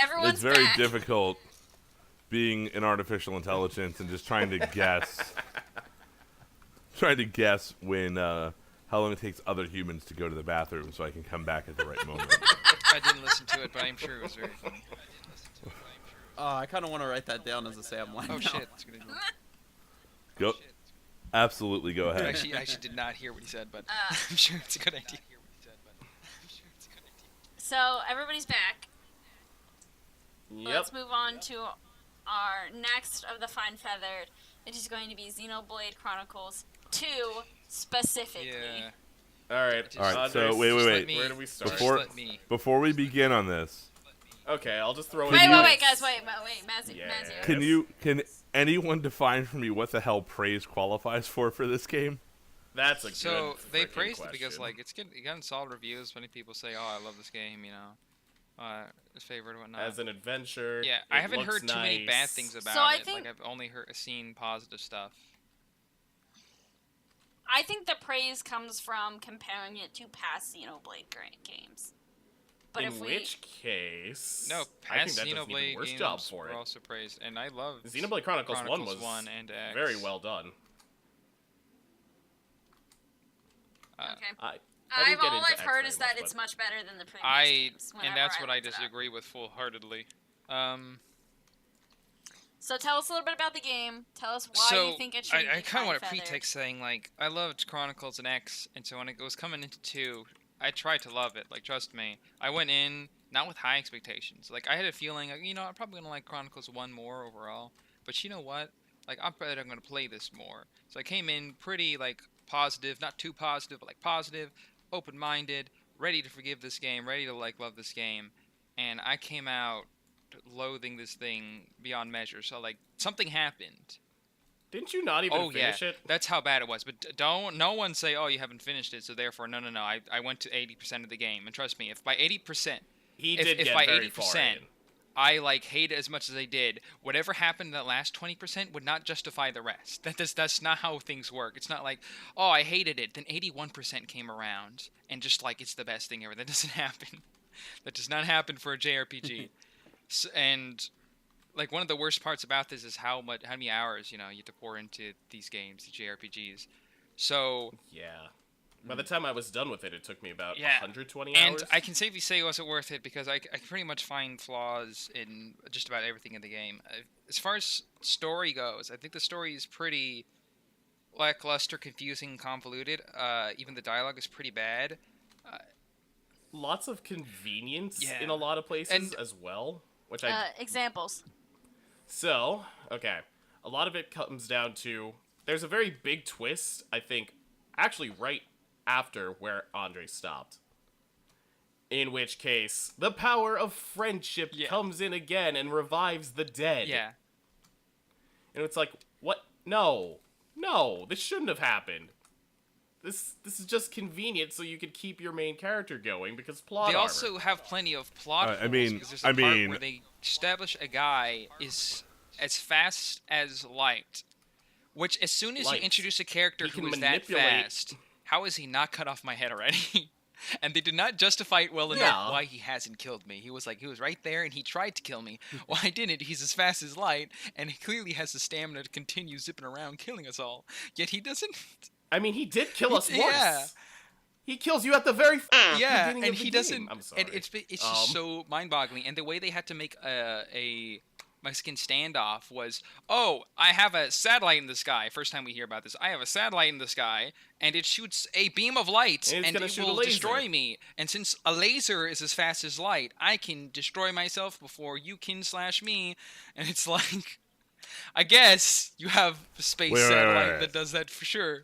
Everyone's It's very back. difficult being an artificial intelligence and just trying to guess when how long it takes other humans to go to the bathroom so I can come back at the right moment. I didn't listen to it, but I'm sure it was very funny. I kind of want to write that down as a Sam line. Oh now. shit, that's a good idea. Go, absolutely go ahead. I actually did not hear what he said, but I'm sure it's a good idea. So everybody's back. Yep. Let's move on to our next of the fine feathered, which is going to be Xenoblade Chronicles 2 specifically. Yeah. All right. All right, so Andres, wait. Just let me- Where do we start? Just Before- let me. Before we begin on this, Okay, I'll just throw in. Wait, guys, wait, Mazzeo. Yeah. can anyone define for me what the hell praise qualifies for this game? That's a good. So they freaking praised it because question. like it's gotten solid reviews. Many people say, "Oh, I love this game," you know, his favorite and whatnot. as an adventure. Yeah, it I haven't looks heard too many bad nice. things about So I it. think- Like I've only seen positive stuff. I think the praise comes from comparing it to past Xenoblade games. But In if we which case, No, I think past that does an Xenoblade even worse games job for were it. also praised, and I love Xenoblade Chronicles 1 was 1 and X. very well done. Okay. I I've didn't get all into I've heard X is very that much, it's but- much better than the previous games. And whenever that's what I looked it up. disagree with full-heartedly. So tell us a little bit about the game. Tell us why So you think it should be I kind of want a fine-feathered. pretext saying like I loved Chronicles and X, and so when it was coming into 2, I tried to love it. Like, trust me. I went in not with high expectations. Like, I had a feeling, like, I'm probably gonna like Chronicles 1 more overall. But you know what? Like, I'm probably gonna play this more. So I came in pretty like positive, not too positive, but like positive, open-minded, ready to forgive this game, ready to like love this game, and I came out loathing this thing beyond measure. So like something happened. Didn't you not even finish it? That's how bad it was. But no one say, oh, you haven't finished it, so therefore, no. I went to 80% of the game, and trust me, if by 80%, if by very 80%, far in. I like hate it as much as I did, whatever happened in that last 20% would not justify the rest. That's not how things work. It's not like, oh, I hated it, then 81% came around, and just like it's the best thing ever. That doesn't happen. That does not happen for a JRPG. And like one of the worst parts about this is how many hours you have to pour into these games, the JRPGs. So yeah, by the time I was done with it, it took me about 120 and hours. And I can safely say it wasn't worth it because I pretty much find flaws in just about everything in the game. As far as story goes, I think the story is pretty lackluster, confusing, convoluted. Even the dialogue is pretty bad. Lots of convenience in a lot of places as well, which examples. So, okay. A lot of it comes down to there's a very big twist, I think, actually right after where Andre stopped. In which case, the power of friendship comes in again and revives the dead. Yeah. And it's like, what? No, this shouldn't have happened. This is just convenient so you could keep your main character going because plot. They also have plenty of plot holes because there's a part where they establish a guy is as fast as light, which as soon as you introduce a character who is that fast, how is he not cut off my head already? And they did not justify it well enough why he hasn't killed me. He was right there and he tried to kill me. Why didn't? He's as fast as light and he clearly has the stamina to continue zipping around killing us all. Yet he doesn't. I mean, he did kill us once. Yeah. He kills you at the very beginning and of the he game. doesn't. I'm sorry. And it's just so mind-boggling. And the way they had to make a Mexican standoff was, oh, I have a satellite in the sky. First time we hear about this, I have a satellite in the sky, and it shoots a beam of light, and it will destroy me. And since a laser is as fast as light, I can destroy myself before you can slash me. And it's like, I guess you have a space satellite that does that for sure.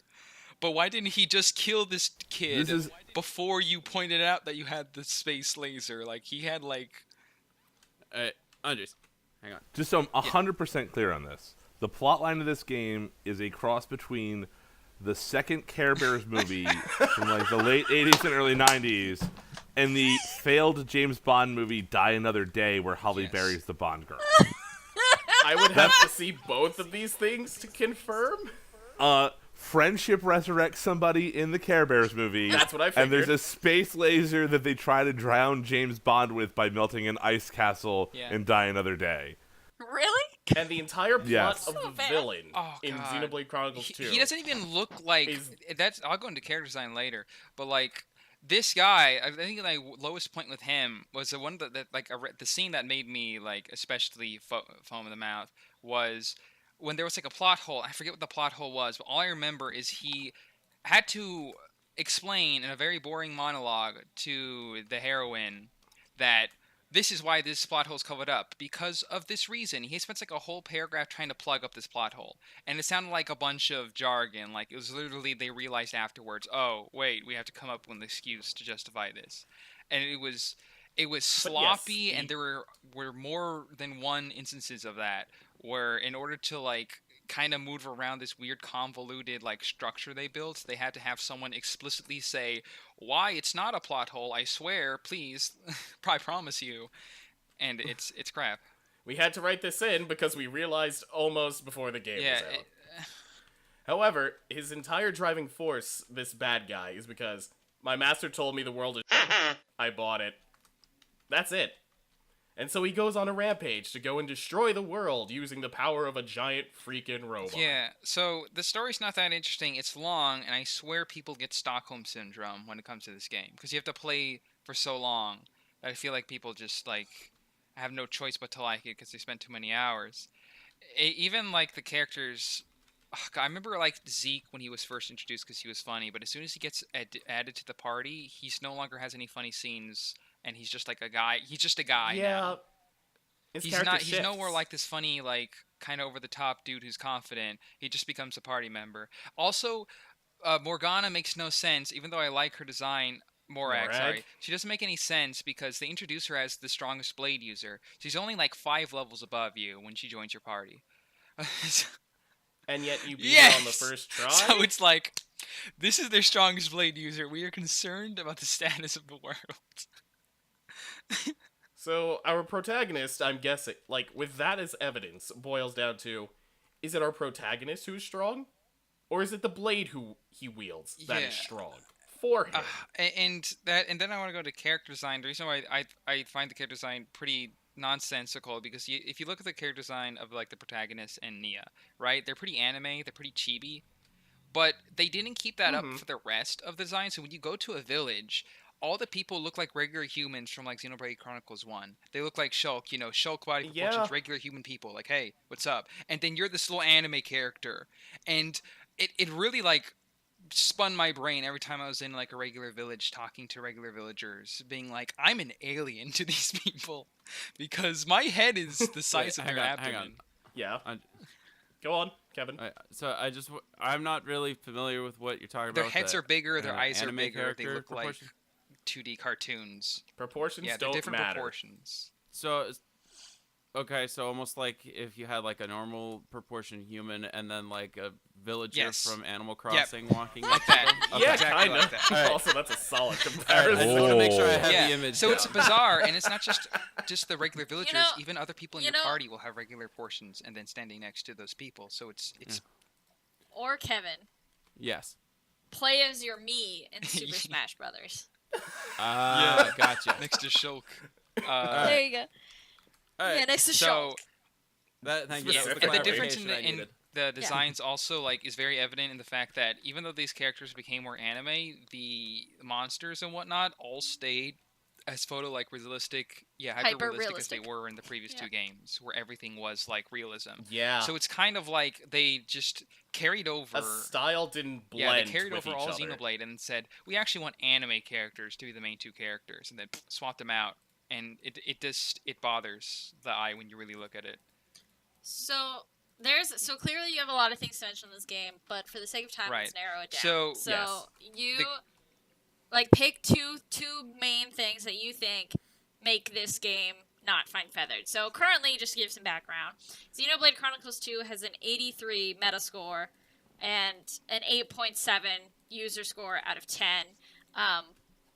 But why didn't he just kill this kid before you pointed out that you had the space laser? Like, he had, like... Andres, hang on. Just so I'm 100% clear on this. The plot line of this game is a cross between the second Care Bears movie from, like, the late 80s and early 90s and the failed James Bond movie Die Another Day where Halle Berry's the Bond girl. I would have to see both of these things to confirm. Friendship resurrects somebody in the Care Bears movie. That's what I figured. And there's a space laser that they try to drown James Bond with by melting an ice castle in Die Another Day. Really? And the entire plot of the villain in Xenoblade Chronicles 2. He doesn't even look like... I'll go into character design later, but like... This guy, I think my lowest point with him was the one that the scene that made me like especially foam in the mouth was when there was like a plot hole. I forget what the plot hole was, but all I remember is he had to explain in a very boring monologue to the heroine that this is why this plot hole is covered up because of this reason. He spends like a whole paragraph trying to plug up this plot hole, and it sounded like a bunch of jargon. Like it was literally they realized afterwards, oh wait, we have to come up with an excuse to justify this, and it was sloppy, and there were more than one instances of that where in order to like kind of move around this weird convoluted like structure they built, they had to have someone explicitly say why it's not a plot hole. I swear, please, I promise you. And it's crap. We had to write this in because we realized almost before the game was out. However, his entire driving force, this bad guy, is because my master told me the world is I bought it. That's it. And so he goes on a rampage to go and destroy the world using the power of a giant freaking robot. Yeah, so the story's not that interesting. It's long, and I swear people get Stockholm Syndrome when it comes to this game. Because you have to play for so long that I feel like people just, like, have no choice but to like it because they spend too many hours. Even, like, the characters I remember like Zeke when he was first introduced because he was funny, but as soon as he gets added to the party, he's no longer has any funny scenes, and he's just like a guy. He's just a guy now. His He's character not. He's shifts. no more like this funny, like kind of over the top dude who's confident. He just becomes a party member. Also, Morgana makes no sense, even though I like her design. Morag, sorry. She doesn't make any sense because they introduce her as the strongest blade user. She's only like 5 levels above you when she joins your party. And yet you beat her on the first try? So it's like, this is their strongest blade user. We are concerned about the status of the world. So our protagonist, I'm guessing, like, with that as evidence, boils down to, is it our protagonist who is strong? Or is it the blade who he wields that is strong? For him. And then I want to go to character design. The reason why I find the character design pretty nonsensical, because if you look at the character design of like the protagonist and Nia, right? They're pretty anime, they're pretty chibi, but they didn't keep that up for the rest of the design. So when you go to a village, all the people look like regular humans from like Xenoblade Chronicles 1. They look like Shulk, Shulk body proportions, regular human people, like, hey, what's up? And then you're this little anime character, and it really like spun my brain every time I was in like a regular village talking to regular villagers, being like, I'm an alien to these people because my head is the size of their abdomen. Hang on. Yeah. Go on, Kevin. I'm not really familiar with what you're talking Their about. Their heads are bigger, their eyes are bigger, they look like 2D cartoons. Proportions they're don't different matter. proportions. So almost like if you had like a normal proportion human and then like a villager from Animal Crossing walking like that. Yeah, exactly kind of. like that. Right. Also, that's a solid comparison. I just want to make sure I have the image. So it's bizarre, and it's not just the regular villagers. You Even other people in your party will have regular portions, and then standing next to those people. So it's. Or Kevin. Yes. Play as your me in Super Smash Brothers. Gotcha. Next to Shulk. There you go. Right. Yeah, next to Shulk. Thank you. And the difference in the designs also like is very evident in the fact that even though these characters became more anime, the monsters and whatnot all stayed as realistic, hyper realistic as they were in the previous 2 games, where everything was like realism. Yeah. So it's kind of like they just carried over. A style didn't blend. Yeah, they carried with over each all other. Xenoblade and said, we actually want anime characters to be the main 2 characters, and then swapped them out. And it bothers the eye when you really look at it. So clearly you have a lot of things to mention in this game, but for the sake of time, let's narrow it down. So you pick two main things that you think make this game not fine feathered. So currently, just to give some background, Xenoblade Chronicles 2 has an 83 Metascore and an 8.7 user score out of 10.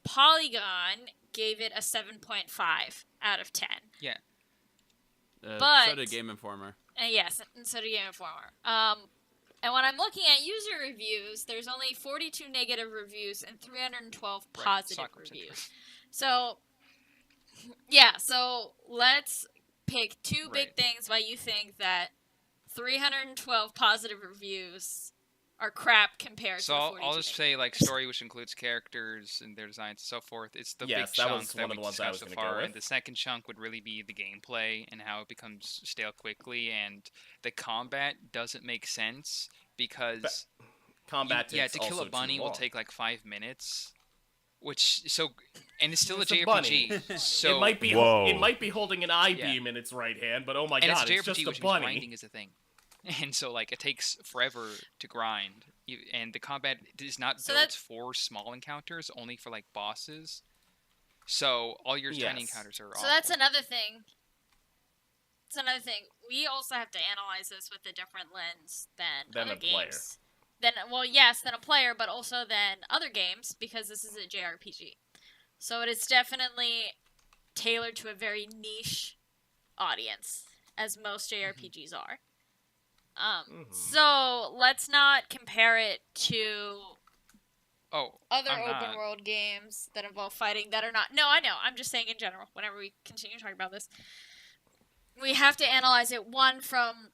Polygon gave it a 7.5 out of 10. Yeah. But so did Game Informer. Yes, and so did Game Informer. And when I'm looking at user reviews, there's only 42 negative reviews and 312 positive reviews. So, so let's pick 2 big things why you think that 312 positive reviews are crap compared to the 42 I'll just say, like, story, which includes characters and their designs and so forth. It's the big chunk that we discussed so far. And the second chunk would really be the gameplay and how it becomes stale quickly. And the combat doesn't make sense because... Combat takes to kill a bunny will take, like, 5 minutes. And it's still a JRPG. Bunny. So it might be holding an I-beam in its right hand, but oh my god, it's just a bunny. Grinding is a thing. And so, like, it takes forever to grind. And the combat is not built for small encounters, only for, like, bosses. So, all your tiny encounters are awful. So that's another thing. We also have to analyze this with a different lens than other games. Than a player, but also than other games, because this is a JRPG. So it is definitely tailored to a very niche audience, as most JRPGs are. So let's not compare it to other open world games that involve fighting that are not. No, I know. I'm just saying in general. Whenever we continue talking about this, we have to analyze it, one, from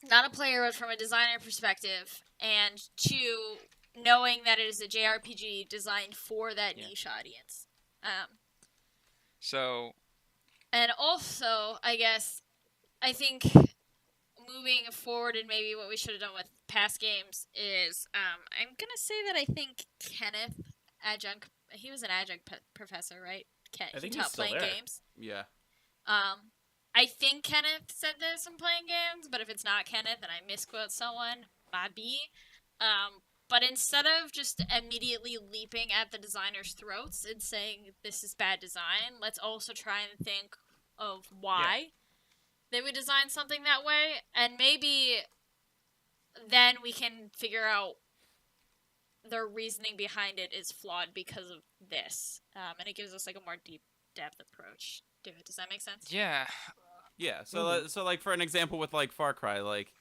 not a player, but from a designer perspective, and 2, knowing that it is a JRPG designed for that niche audience. And also, I think moving forward and maybe what we should have done with past games is I'm gonna say that I think Kenneth, adjunct, he was an adjunct professor, right? I think he he's taught still playing there. games. Yeah. I think Kenneth said this in playing games, but if it's not Kenneth and I misquote someone, might be. But instead of just immediately leaping at the designers' throats and saying this is bad design, let's also try and think of why they would design something that way, and maybe then we can figure out their reasoning behind it is flawed because of this, and it gives us like a more deep depth approach to it. Does that make sense? Yeah. Yeah. So so like for an example with like Far Cry, like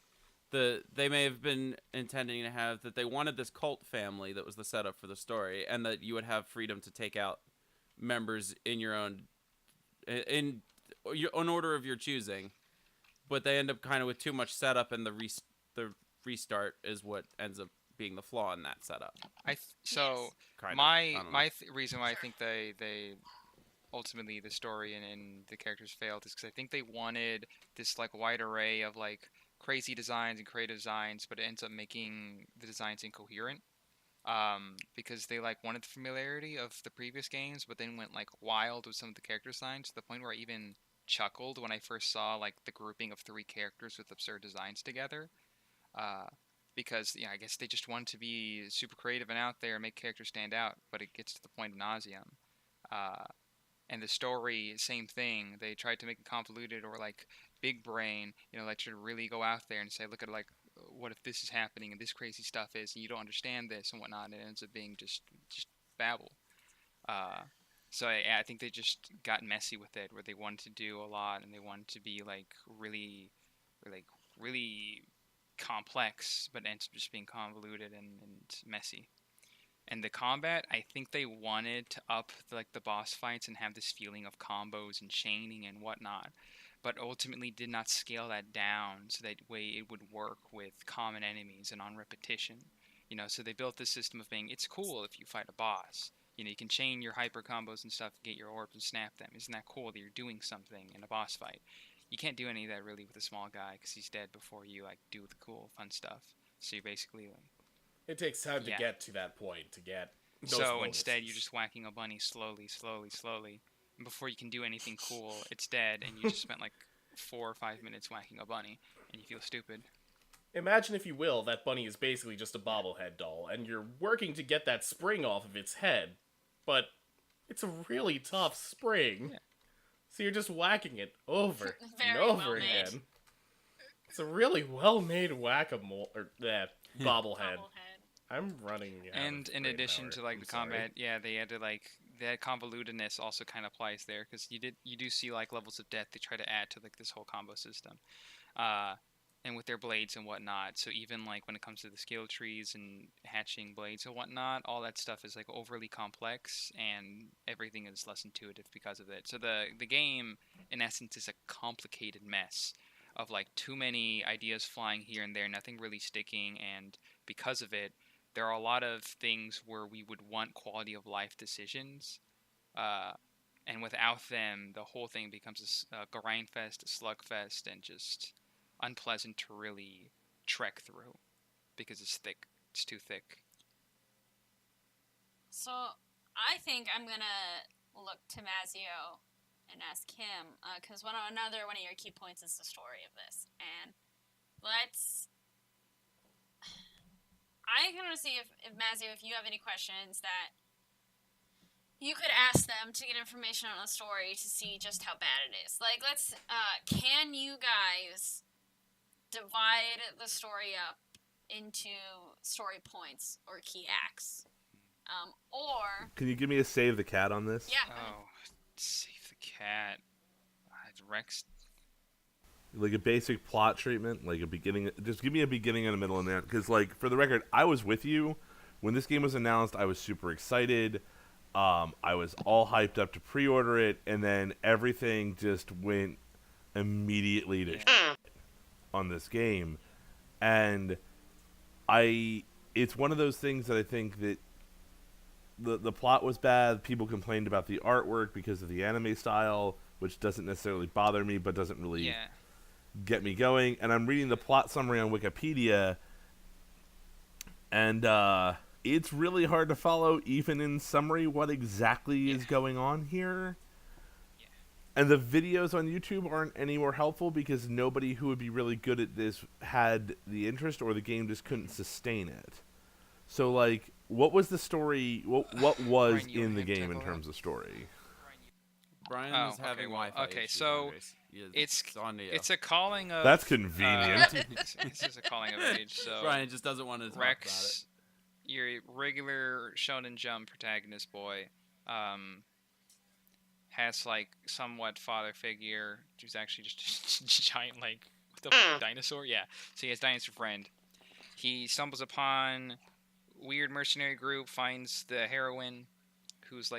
they may have been intending to have that they wanted this cult family that was the setup for the story, and that you would have freedom to take out members in your own in order of your choosing, but they end up kind of with too much setup, and the restart is what ends up being the flaw in that setup. Reason why I think they ultimately the story and the characters failed is because I think they wanted this like wide array of like crazy designs and creative designs, but it ends up making the designs incoherent. Because they like wanted the familiarity of the previous games, but then went like wild with some of the character designs to the point where I even chuckled when I first saw like the grouping of 3 characters with absurd designs together. Because I guess they just wanted to be super creative and out there and make characters stand out, but it gets to the point of nauseum. And the story, same thing. They tried to make it convoluted or like big brain, like to really go out there and say, look at like, what if this is happening and this crazy stuff is, and you don't understand this and whatnot, and it ends up being just babble. So I think they just got messy with it, where they wanted to do a lot and they wanted to be like really complex, but ends up just being convoluted and messy. And the combat, I think they wanted to up the boss fights and have this feeling of combos and chaining and whatnot, but ultimately did not scale that down so that way it would work with common enemies and on repetition. So they built this system of being, it's cool if you fight a boss. You can chain your hyper combos and stuff, get your orbs and snap them. Isn't that cool that you're doing something in a boss fight? You can't do any of that really with a small guy because he's dead before you do the cool fun stuff. So you're basically it takes time to get to that point to get those so bonuses. Instead you're just whacking a bunny slowly, and before you can do anything cool, it's dead, and you just spent 4 or 5 minutes whacking a bunny, and you feel stupid. Imagine, if you will, that bunny is basically just a bobblehead doll, and you're working to get that spring off of its head, but it's a really tough spring. Yeah. So you're just whacking it over and Very over well made. again. It's a really well-made whack-a-mole, or that bobblehead. I'm running out And of in brain addition power. to I'm the sorry. combat, they had to that convolutedness also kind of applies there, because you do see levels of death they try to add to this whole combo system, and with their blades and whatnot. So even when it comes to the skill trees and hatching blades and whatnot, all that stuff is overly complex, and everything is less intuitive because of it. So the game in essence is a complicated mess of too many ideas flying here and there, nothing really sticking, and because of it, there are a lot of things where we would want quality of life decisions, and without them, the whole thing becomes a grind fest, a slug fest, and just unpleasant to really trek through because it's thick. It's too thick. So I think I'm gonna look to Mazzeo and ask him, because another one of your key points is the story of this, and I kind of see if Mazzeo, if you have any questions that you could ask them to get information on the story to see just how bad it is. Can you guys divide the story up into story points or key acts? Or... Can you give me a save the cat on this? Yeah. Oh, save the cat. Rex. A basic plot treatment, a beginning. Just give me a beginning and a middle and end. Because, for the record, I was with you when this game was announced. I was super excited. I was all hyped up to pre-order it, and then everything just went immediately to shit on this game. And it's one of those things that I think that the plot was bad. People complained about the artwork because of the anime style, which doesn't necessarily bother me, but doesn't really get me going. And I'm reading the plot summary on Wikipedia, and it's really hard to follow, even in summary, what exactly is going on here. And the videos on YouTube aren't any more helpful because nobody who would be really good at this had the interest, or the game just couldn't sustain it. So, like, what was the story? What was Brian, you in the have to game in go terms of story? Brian's having Wi-Fi okay, issues, so Andres. it's on you. it's a calling of. That's convenient. It's just a calling of age. So Brian just doesn't want to talk Rex, your regular Shonen Jump protagonist boy, has like somewhat father figure, who's actually just a giant like dinosaur. Yeah, so he has dinosaur friend. He stumbles upon weird mercenary group, finds the heroine, who's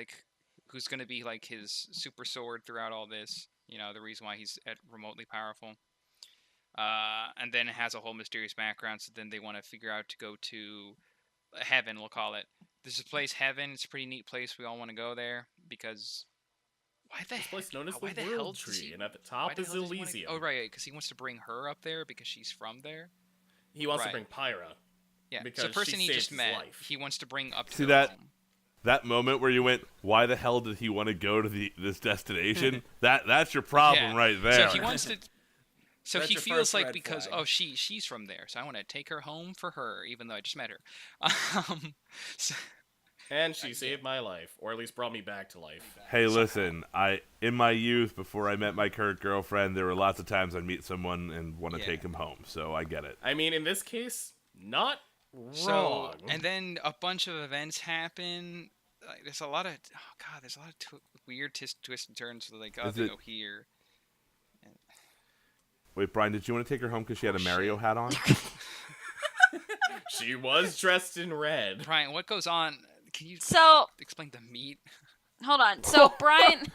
gonna be like his super sword throughout all this. You know, the reason why he's remotely powerful. And then it has a whole mysterious background. So then they want to figure out to go to heaven, we'll call it. This is a place, heaven. It's a pretty neat place. We all want to go there because This place known as why the hell World does Tree, he- and at the why top the is hell does he wanna- Elysium. Oh right, because he wants to bring her up there because she's from there. He wants to Right. bring Pyra. Yeah, Because so the person she he just saved his met, life. he wants to bring up to See their that? home. That moment where you went, why the hell did he want to go to this destination? That's your problem Yeah. right there. So he wants to. So That's he your feels first like red because flag. she's from there, so I want to take her home for her, even though I just met her. So, And she saved my life, or at least brought me back to life. Hey, listen, in my youth, before I met my current girlfriend, there were lots of times I'd meet someone and want to Yeah. take him home, so I get it. I mean, in this case, not so wrong. and then a bunch of events happen. Like, there's a lot of weird twists and turns. So like, oh, Is they it- go here. Wait, Brian, did you want to take her home because she had a Mario hat on? She was dressed in red. Brian, what goes on? Can you So, explain the meat? hold on. So, Brian,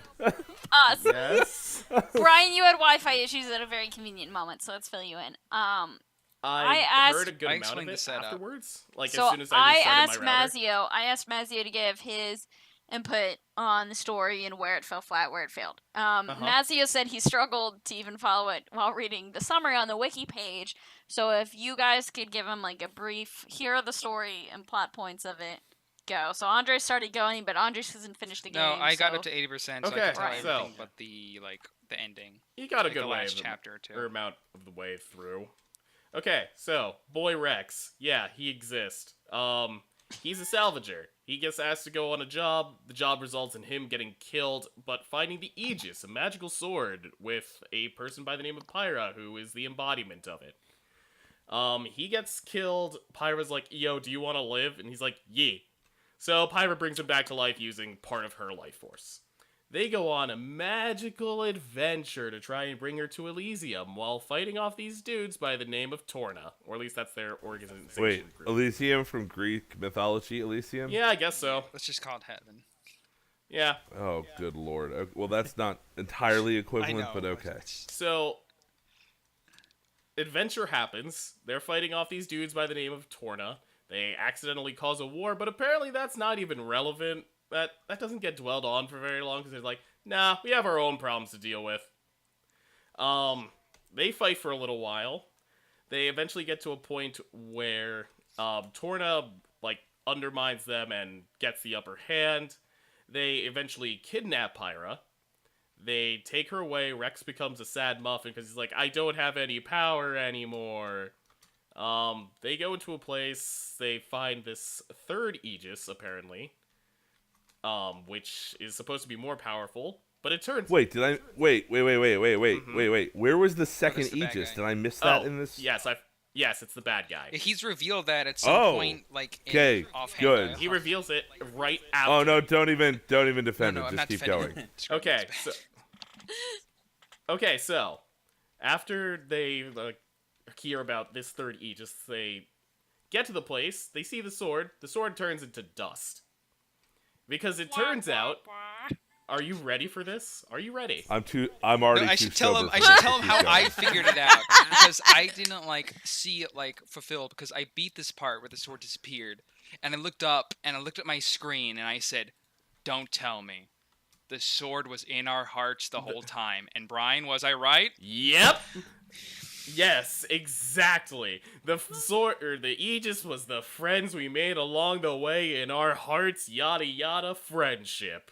Yes. Brian, you had Wi-Fi issues at a very convenient moment, so let's fill you in. I asked- heard a good I amount of explained the it setup. afterwards. Like, So as soon as I I restarted asked my router. Mazzeo. I asked Mazzeo to give his input on the story and where it fell flat, where it failed. Mazzeo said he struggled to even follow it while reading the summary on the wiki page. So if you guys could give him like a brief, here are the story and plot points of it, go. So Andres started going, but Andres hasn't finished the game. No, I got so- up to 80%, so I Okay, could tell right. everything so- but the ending. You got a Like good the way last of chapter or two. or amount of the way through. Okay, so boy Rex, yeah, he exists. He's a salvager. He gets asked to go on a job. The job results in him getting killed, but finding the Aegis, a magical sword with a person by the name of Pyra, who is the embodiment of it. He gets killed. Pyra's like, "Yo, do you want to live?" And he's like, "Yeah." So Pyra brings him back to life using part of her life force. They go on a magical adventure to try and bring her to Elysium while fighting off these dudes by the name of Torna. Or at least that's their organization Wait, group. Elysium from Greek mythology, Elysium? Yeah, I guess so. Let's just call it heaven. Yeah. Oh, good lord. Well, that's not entirely I equivalent, know. but okay. it's- So, adventure happens. They're fighting off these dudes by the name of Torna. They accidentally cause a war, but apparently that's not even relevant. That doesn't get dwelled on for very long because they're like, nah, we have our own problems to deal with. They fight for a little while. They eventually get to a point where Torna undermines them and gets the upper hand. They eventually kidnap Pyra. They take her away. Rex becomes a sad muffin because he's like, I don't have any power anymore. They go into a place. They find this third Aegis, apparently, which is supposed to be more powerful. But it turns... Wait, did I... Wait. Where was the second the bad Aegis? guy. Did I miss that in this? Yes, it's the bad guy. He's revealed that at some Oh, point, like in okay, offhand good. dialogue. He reveals it right after. Oh, no, don't even defend No, it. I'm Just not keep defending going. it. Screw it, Okay, it's so... bad. Okay, so... After they hear about this third Aegis, they get to the place, they see the sword turns into dust. Because it turns out... Are you ready for this? Are you ready? I'm No, already I too should tell him. sober I for should this. tell him Keep how going. I figured it out because I didn't see it fulfilled because I beat this part where the sword disappeared, and I looked up and I looked at my screen and I said, "Don't tell me, the sword was in our hearts the whole time." And Brian, was I right? Yep! Yes, exactly. The sword or the Aegis was the friends we made along the way in our hearts, yada yada friendship.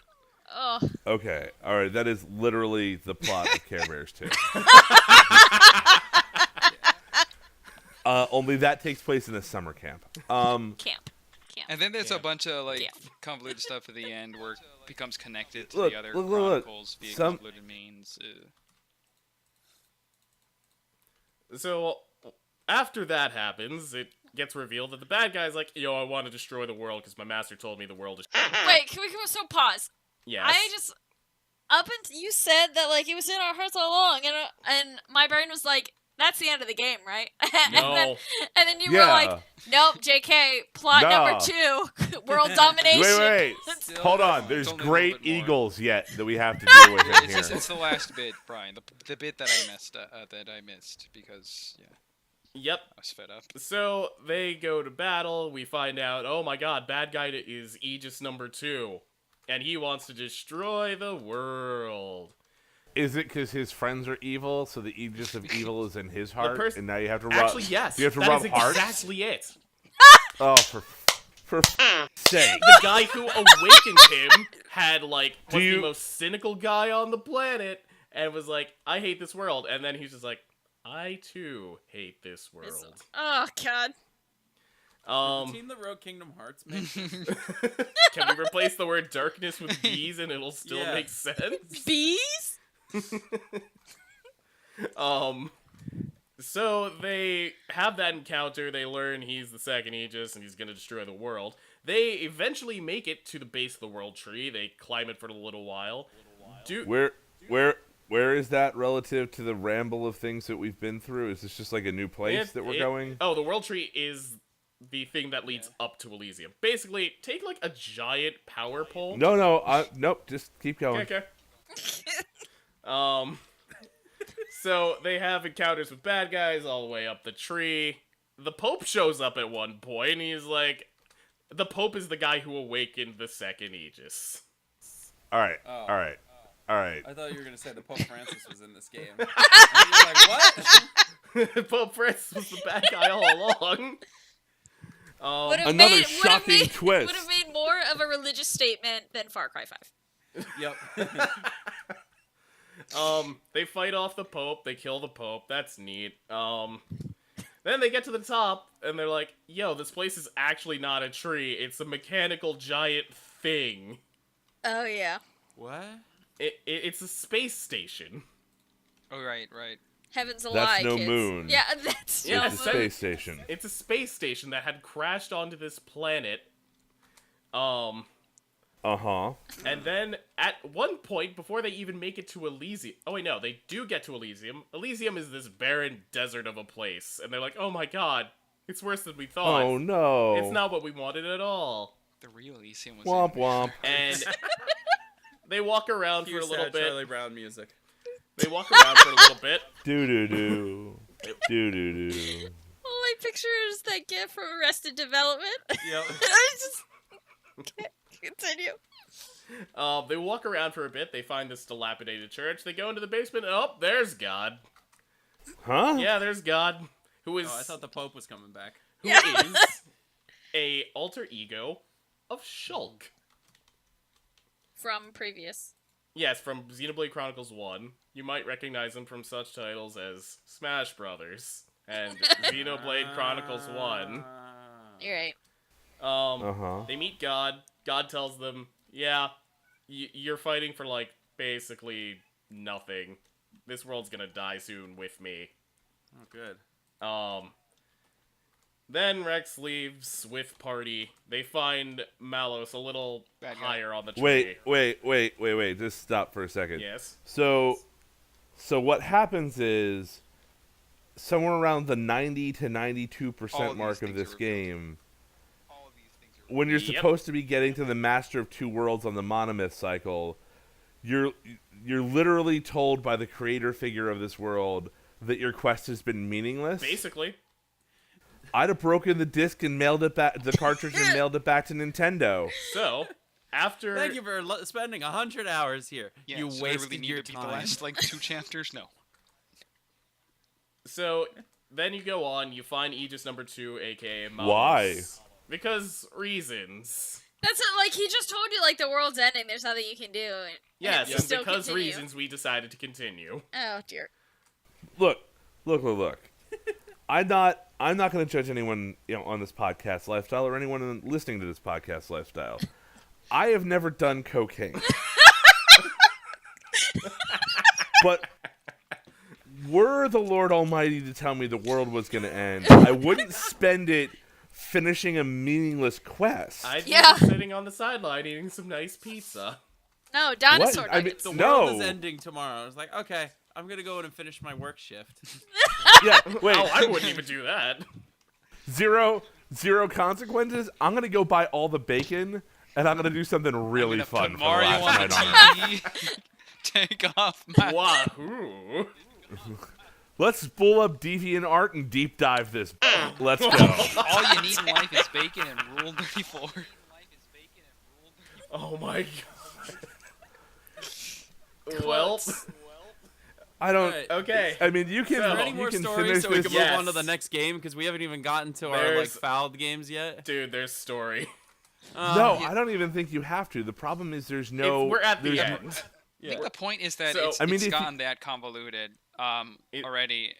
Oh. Okay, all right, that is literally the plot of Care Bears 2. Only that takes place in a summer camp. Camp. And then there's Yeah. a bunch of like Yeah. convoluted stuff at the end where it becomes connected to Look, the other look. chronicles via Some- convoluted means. So after that happens, it gets revealed that the bad guy's like, yo, I want to destroy the world because my master told me the world is. Wait, can we pause? Yes. I just up until you said that like it was in our hearts all along, and my brain was like, that's the end of the game, right? No. and then you were Yeah. like, nope, JK, plot Nah. number 2, world domination. Wait. Still- Hold on, there's it's only a little great bit more. eagles yet that we have to deal with in It's here. the last bit, Brian. The bit that I missed because Yep. I was fed up. So they go to battle. We find out, oh my god, bad guy is Aegis number 2. And he wants to destroy the world. Is it because his friends are evil, so the Aegis of evil is in his heart, pers- and now you have to rub? Actually, yes. You have to that rub is hearts. exactly it. Oh, for sake! The guy who awakened him had, like, was Do the you- most cynical guy on the planet and was like, I hate this world. And then he's just like, I too hate this world. Oh god. The team that wrote Kingdom Hearts makes Can we replace the word darkness with bees and it'll still Yeah. make sense? Bees? So they have that encounter, they learn he's the second Aegis and he's gonna destroy the world. They eventually make it to the base of the world tree, they climb it for a little while. Where is that relative to the ramble of things that we've been through? Is this just like a new place that we're going? Oh, the world tree is the thing that leads up to Elysium. Basically, take like a giant power pole. Nope. Just keep going. Okay. So they have encounters with bad guys all the way up the tree. The Pope shows up at one point, and he's like, the Pope is the guy who awakened the second Aegis. All right. I thought you were gonna say the Pope Francis was in this game. And you're like, what? Pope Francis was the bad guy all along. Another shocking twist. Would have made more of a religious statement than Far Cry 5. Yep. They fight off the Pope, they kill the Pope, that's neat. Then they get to the top, and they're like, yo, this place is actually not a tree, it's a mechanical giant thing. Oh yeah. What? It's a space station. Oh right. Heaven's a That's lie, no kids. moon. Yeah, that's Yeah, no It's a moon. space station. It's a space station that had crashed onto this planet. Uh-huh. And then at one point, before they even make it to Elysium... Oh, wait, no, they do get to Elysium. Elysium is this barren desert of a place. And they're like, oh my god, it's worse than we thought. Oh, no. It's not what we wanted at all. The real Elysium was. Womp womp. And they walk around for Cue a little sad bit. Charlie Brown music. They walk around for a little bit. Do-do-do. Do-do-do. All I picture is that gif from Arrested Development. Yep. I just can't continue. They walk around for a bit. They find this dilapidated church. They go into the basement. And, oh, there's God. Huh? Yeah, there's God. Who is... Oh, I thought the Pope was coming back. who is a alter ego of Shulk. From previous. Yes, from Xenoblade Chronicles 1. You might recognize him from such titles as Smash Brothers and Xenoblade Chronicles 1. You're right. Uh-huh. They meet God. God tells them, yeah, you're fighting for, like, basically nothing. This world's gonna die soon with me. Oh, good. Then Rex leaves with Party. They find Malos a little Bad guy. higher on the tree. Wait. Just stop for a second. Yes. So what happens is somewhere around the 90 to 92% All of mark these of things this are revealed. game, All of these things are. when you're Yep. supposed to be getting to the Master of Two Worlds on the Monomyth cycle, you're literally told by the creator figure of this world that your quest has been meaningless. Basically. I'd have broken the disc and mailed it back, the cartridge, and mailed it back to Nintendo. So, after... Thank you for spending 100 hours here. Yeah, you so I wasted really need your to beat the time. last like 2 chapters. No. So then you go on, you find Aegis number 2, aka Mouse. Why? Because reasons. That's it, like, he just told you, like, the world's ending, there's nothing you can do. Yes, you and still because continue. reasons, we decided to continue. Oh, dear. Look. I'm not going to judge anyone, on this podcast lifestyle or anyone listening to this podcast lifestyle. I have never done cocaine. But were the Lord Almighty to tell me the world was going to end, I wouldn't spend it finishing a meaningless quest. I'd be Yeah. sitting on the sideline eating some nice pizza. No, dinosaur What? I mean, nuggets. The No. world is ending tomorrow. I was like, okay, I'm gonna go in and finish my work shift. Yeah, wait. Oh, I wouldn't even do that. Zero consequences. I'm going to go buy all the bacon, and I'm going to do something really I'm fun gonna for put the Mario last on the night on Earth. TV. Take off my. Wahoo! Let's pull up DeviantArt and deep dive this. Let's go. All you need in life is bacon and Rule 34. Oh my god. Well, I don't. Alright. okay. I mean, you can. So- Are there any you more can stories finish so we this. can move on to Yes. the next game? Because we haven't even gotten to our like There's- fouled games yet. Dude, there's story. No, I don't even think you have to. The problem is there's no. We're at the there's- end. I think the point is that So- it's, I mean, it's if you- gotten that convoluted already.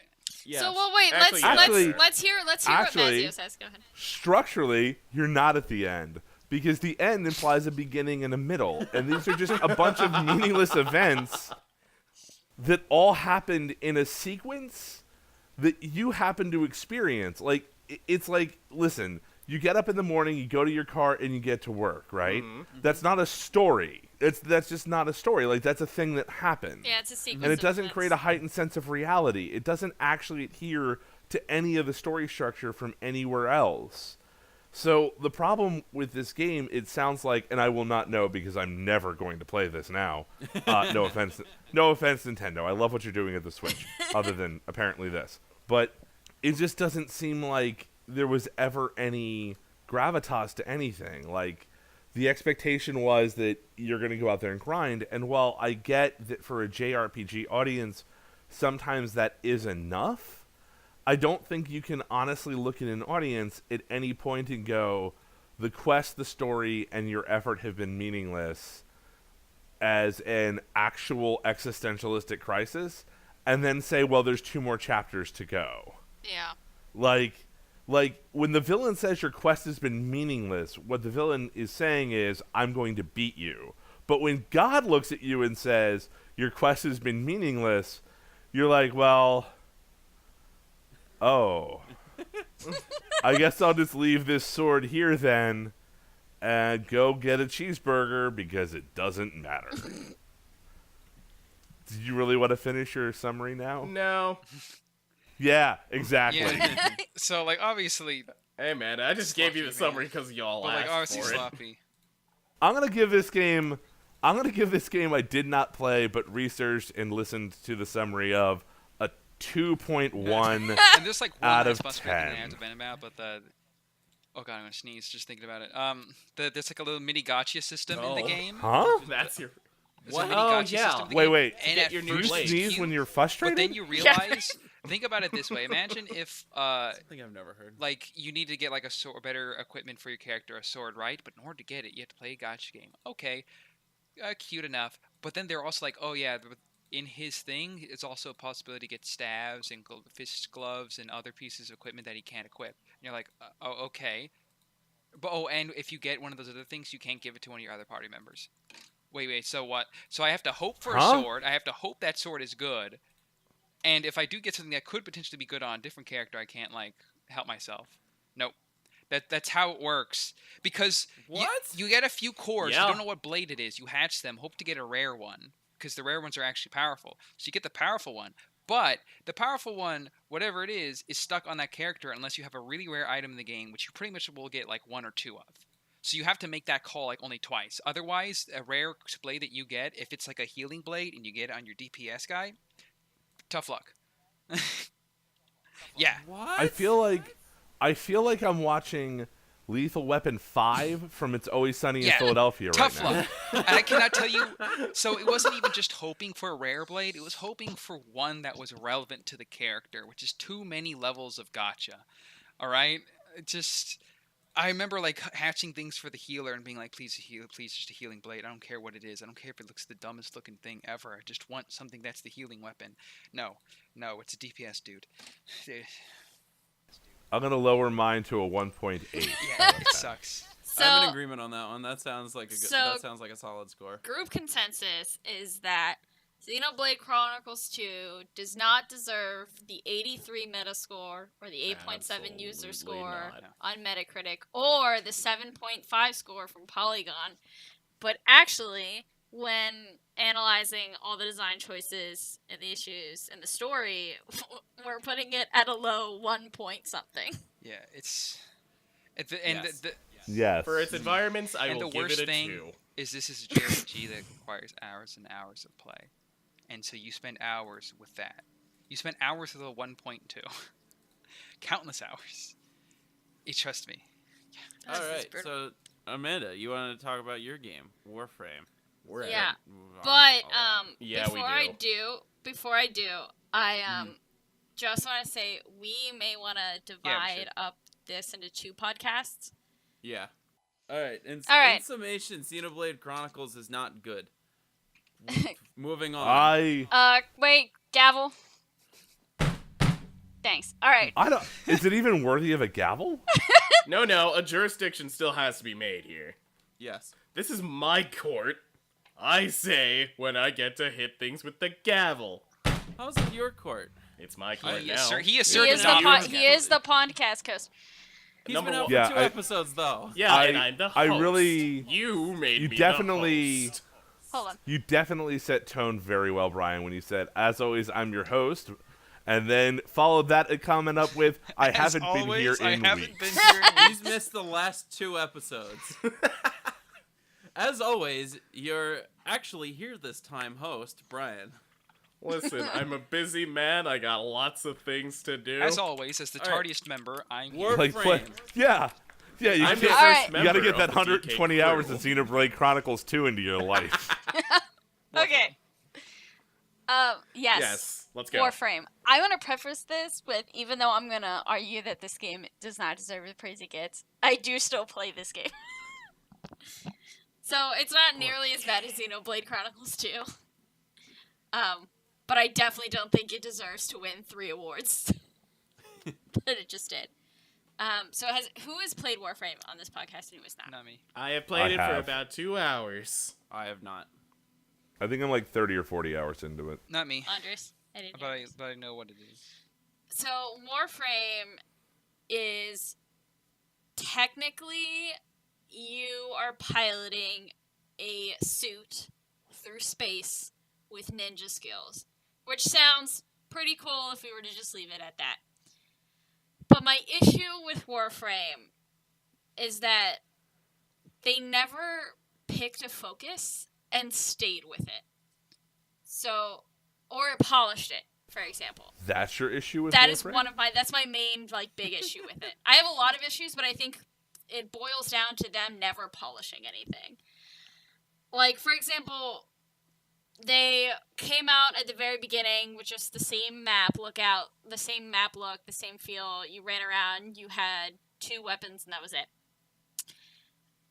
Yes. So, well, wait, Actually, let's hear what Mazzeo says. Go ahead. Structurally, you're not at the end because the end implies a beginning and a middle, and these are just a bunch of meaningless events that all happened in a sequence that you happen to experience. Like it's like, listen, you get up in the morning, you go to your car, and you get to work, right? That's not a story. That's just not a story. Like that's a thing that happened. Yeah, it's a sequence. And it of doesn't events. create a heightened sense of reality. It doesn't actually adhere to any of the story structure from anywhere else. So the problem with this game, it sounds like, and I will not know because I'm never going to play this now. No offense, Nintendo. I love what you're doing at the Switch, other than apparently this. But it just doesn't seem like there was ever any gravitas to anything. Like the expectation was that you're going to go out there and grind, and while I get that for a JRPG audience, sometimes that is enough, I don't think you can honestly look at an audience at any point and go, the quest, the story, and your effort have been meaningless as an actual existentialistic crisis, and then say, well, there's 2 more chapters to go. Yeah. Like when the villain says your quest has been meaningless, what the villain is saying is, I'm going to beat you. But when God looks at you and says, your quest has been meaningless, you're like, well, oh, I guess I'll just leave this sword here then and go get a cheeseburger because it doesn't matter. Did you really want to finish your summary now? No. Yeah, exactly. Yeah. So like obviously, Hey man, I just gave you the Sloppy, summary because y'all but like asked obviously for it. sloppy. I'm gonna give this game I did not play but researched and listened to the summary of a 2.1. And there's like Out one of nice thing I 10. have to vent about, but oh god, I'm gonna sneeze just thinking about it. There's like a little mini gotcha system in the Oh. game. Huh? That's your. There's What? a mini Oh, gotcha yeah. system in the Wait, game, wait. And Get at your new first You blade. it's sneeze cute, when you're but frustrated? then you realize. Think about it this way. Imagine if Something I've never heard. like you need to get like a sword, better equipment for your character, a sword, right? But in order to get it, you have to play a gotcha game. Okay, cute enough. But then they're also like, oh yeah, in his thing, it's also a possibility to get staves and fist gloves and other pieces of equipment that he can't equip. And you're like, oh okay. But and if you get one of those other things, you can't give it to one of your other party members. Wait, so what? So I have to hope for a Huh? sword. I have to hope that sword is good. And if I do get something that could potentially be good on a different character, I can't like help myself. Nope. That's how it works. Because What? you get a few cores. Yeah. You don't know what blade it is. You hatch them. Hope to get a rare one. Because the rare ones are actually powerful. So you get the powerful one. But the powerful one, whatever it is stuck on that character unless you have a really rare item in the game, which you pretty much will get like 1 or 2 of. So you have to make that call like only twice. Otherwise, a rare blade that you get, if it's like a healing blade and you get it on your DPS guy, tough luck. Yeah. What? I feel like I'm watching Lethal Weapon 5 from It's Always Sunny in Yeah, Philadelphia tough right now. luck. And I cannot tell you. So it wasn't even just hoping for a rare blade. It was hoping for one that was relevant to the character, which is too many levels of gotcha. All right, I remember like hatching things for the healer and being like, please heal, please, just a healing blade. I don't care what it is. I don't care if it looks the dumbest looking thing ever. I just want something that's the healing weapon. No, it's a DPS, dude. I'm going to lower mine to a 1.8. Yeah, it sucks. So, I'm in agreement on that one. That sounds like that sounds like a solid score. group consensus is that Xenoblade Chronicles 2 does not deserve the 83 Metascore or the 8.7 user Absolutely score not. on Metacritic or the 7.5 score from Polygon. But actually, when analyzing all the design choices and the issues and the story, we're putting it at a low 1 point something. Yeah, it's and Yes. Yes. For its environments, I And will the give worst it a thing 2. is this is a JRPG that requires hours and hours of play. And so you spend hours with that. You spend hours with a 1.2. Countless hours. You trust me. All This is right, brutal. so Amanda, you wanted to talk about your game, Warframe. We're at Yeah. it. Move on. But Oh, Yeah, we before I do, I just want to say we may want to divide should. up this into 2 podcasts. yeah. All right. In Alright. summation, Xenoblade Chronicles is not good. Moving on. Wait, gavel. Thanks. All right. Is it even worthy of a gavel? No, a jurisdiction still has to be made here. Yes. This is my court. I say when I get to hit things with the gavel. How's it your court? It's my court He now. asserted He is the dominance. he is the podcast host. He's Number been out one- for Yeah, 2 I- episodes though. Yeah, I- and I'm the host. I really- You made You me definitely- the host. Hold on. You definitely set tone very well, Brian, when you said, "As always, I'm your host," and then followed that comment up with, "I As haven't always, been here I in haven't weeks." been here in He's missed the last 2 episodes. As always, you're actually here this time, host Brian. Listen, I'm a busy man. I got lots of things to do. As always, as the All right. tardiest member, I'm here. Warframe. Yeah, you I'm the can't. first Alright. You got to member get that of the 120 DK hours crew. of Xenoblade Chronicles 2 into your life. Okay. Yes. Yes, let's go. Warframe. I want to preface this with, even though I'm gonna argue that this game does not deserve the praise it gets, I do still play this game. So it's not nearly as bad as Xenoblade Chronicles 2. But I definitely don't think it deserves to win 3 awards. But it just did. Who has played Warframe on this podcast and who has not? Not me. I have played I it for have. about 2 hours. I have not. I think I'm like 30 or 40 hours into it. Not me. Andres? I didn't hear this. But I know what it is. So Warframe is technically you are piloting a suit through space with ninja skills, which sounds pretty cool if we were to just leave it at that. But my issue with Warframe is that they never picked a focus and stayed with it. So, or polished it, for example. That's your issue with That is Warframe? that's my main big issue with it. I have a lot of issues, but I think it boils down to them never polishing anything. Like, for example, they came out at the very beginning with just the same map look, the same feel. You ran around, you had 2 weapons, and that was it.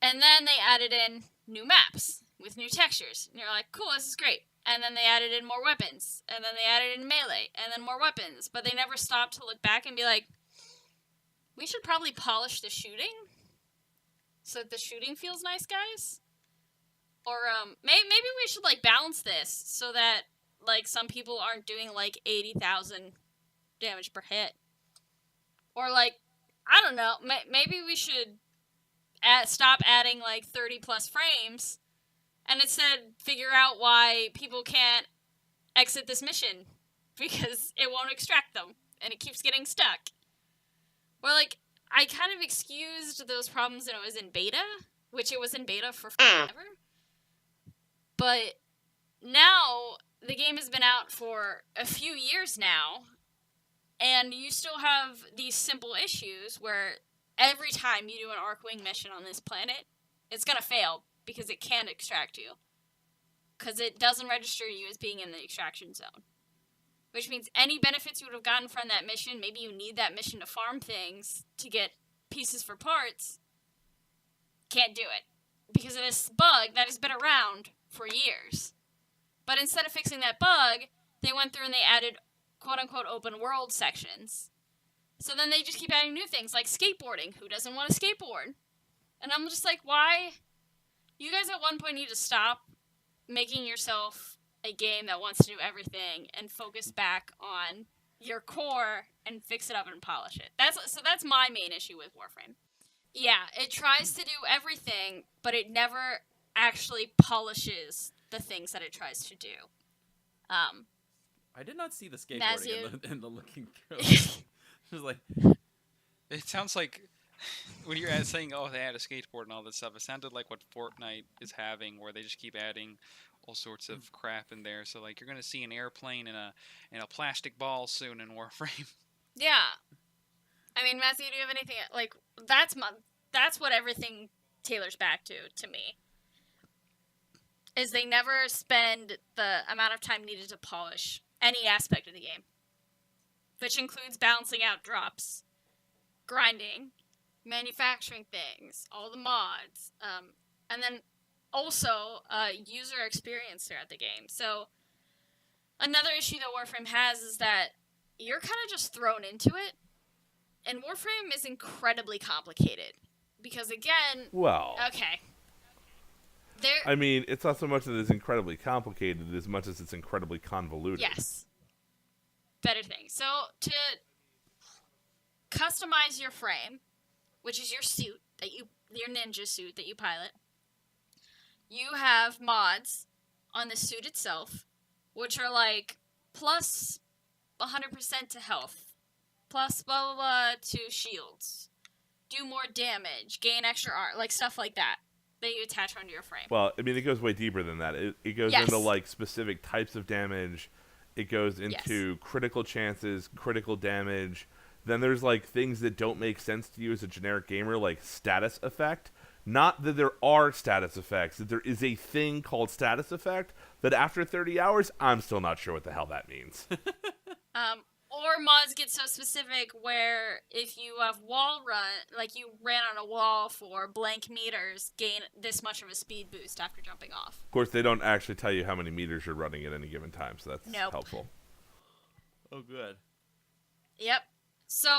And then they added in new maps with new textures. And you're like, cool, this is great. And then they added in more weapons. And then they added in melee. And then more weapons. But they never stopped to look back and be like, we should probably polish the shooting so that the shooting feels nice, guys. Or maybe we should balance this so that some people aren't doing 80,000 damage per hit. Or I don't know, maybe we should stop adding 30 plus frames and instead figure out why people can't exit this mission because it won't extract them and it keeps getting stuck. Or I kind of excused those problems when it was in beta, which it was in beta for forever. But now the game has been out for a few years now, and you still have these simple issues where every time you do an Arcwing mission on this planet, it's gonna fail because it can't extract you. Because it doesn't register you as being in the extraction zone. Which means any benefits you would have gotten from that mission, maybe you need that mission to farm things to get pieces for parts, can't do it. Because of this bug that has been around for years. But instead of fixing that bug, they went through and they added quote-unquote open world sections. So then they just keep adding new things, like skateboarding. Who doesn't want to skateboard? And I'm just like, why? You guys at one point need to stop making yourself a game that wants to do everything and focus back on your core and fix it up and polish it. That's my main issue with Warframe. Yeah, it tries to do everything, but it never actually polishes the things that it tries to do. I did not see the skateboarding in the looking through. It was like, It sounds like when you're saying, "Oh, they add a skateboard and all this stuff," it sounded like what Fortnite is having, where they just keep adding all sorts of crap in there. So like, you're gonna see an airplane and a plastic ball soon in Warframe. Yeah. I mean, Mazzeo, do you have anything like that's what everything tailors back to me. Is they never spend the amount of time needed to polish any aspect of the game. Which includes balancing out drops, grinding, manufacturing things, all the mods, and then also user experience throughout the game. So another issue that Warframe has is that you're kind of just thrown into it, and Warframe is incredibly complicated because again, okay. I mean, it's not so much that it's incredibly complicated as much as it's incredibly convoluted. Yes. Better thing. So, to customize your frame, which is your suit, your ninja suit that you pilot, you have mods on the suit itself, which are like, plus 100% to health, plus blah blah blah to shields, do more damage, gain extra art, like stuff like that you attach onto your frame. Well, I mean, it goes way deeper than that. It goes into like specific types of damage. It goes into critical chances, critical damage. Then there's like things that don't make sense to you as a generic gamer, like status effect. Not that there are status effects, that there is a thing called status effect that after 30 hours, I'm still not sure what the hell that means. Or mods get so specific where if you have wall run, like you ran on a wall for blank meters, gain this much of a speed boost after jumping off. Of course, they don't actually tell you how many meters you're running at any given time, so that's helpful. oh, good. Yep. So,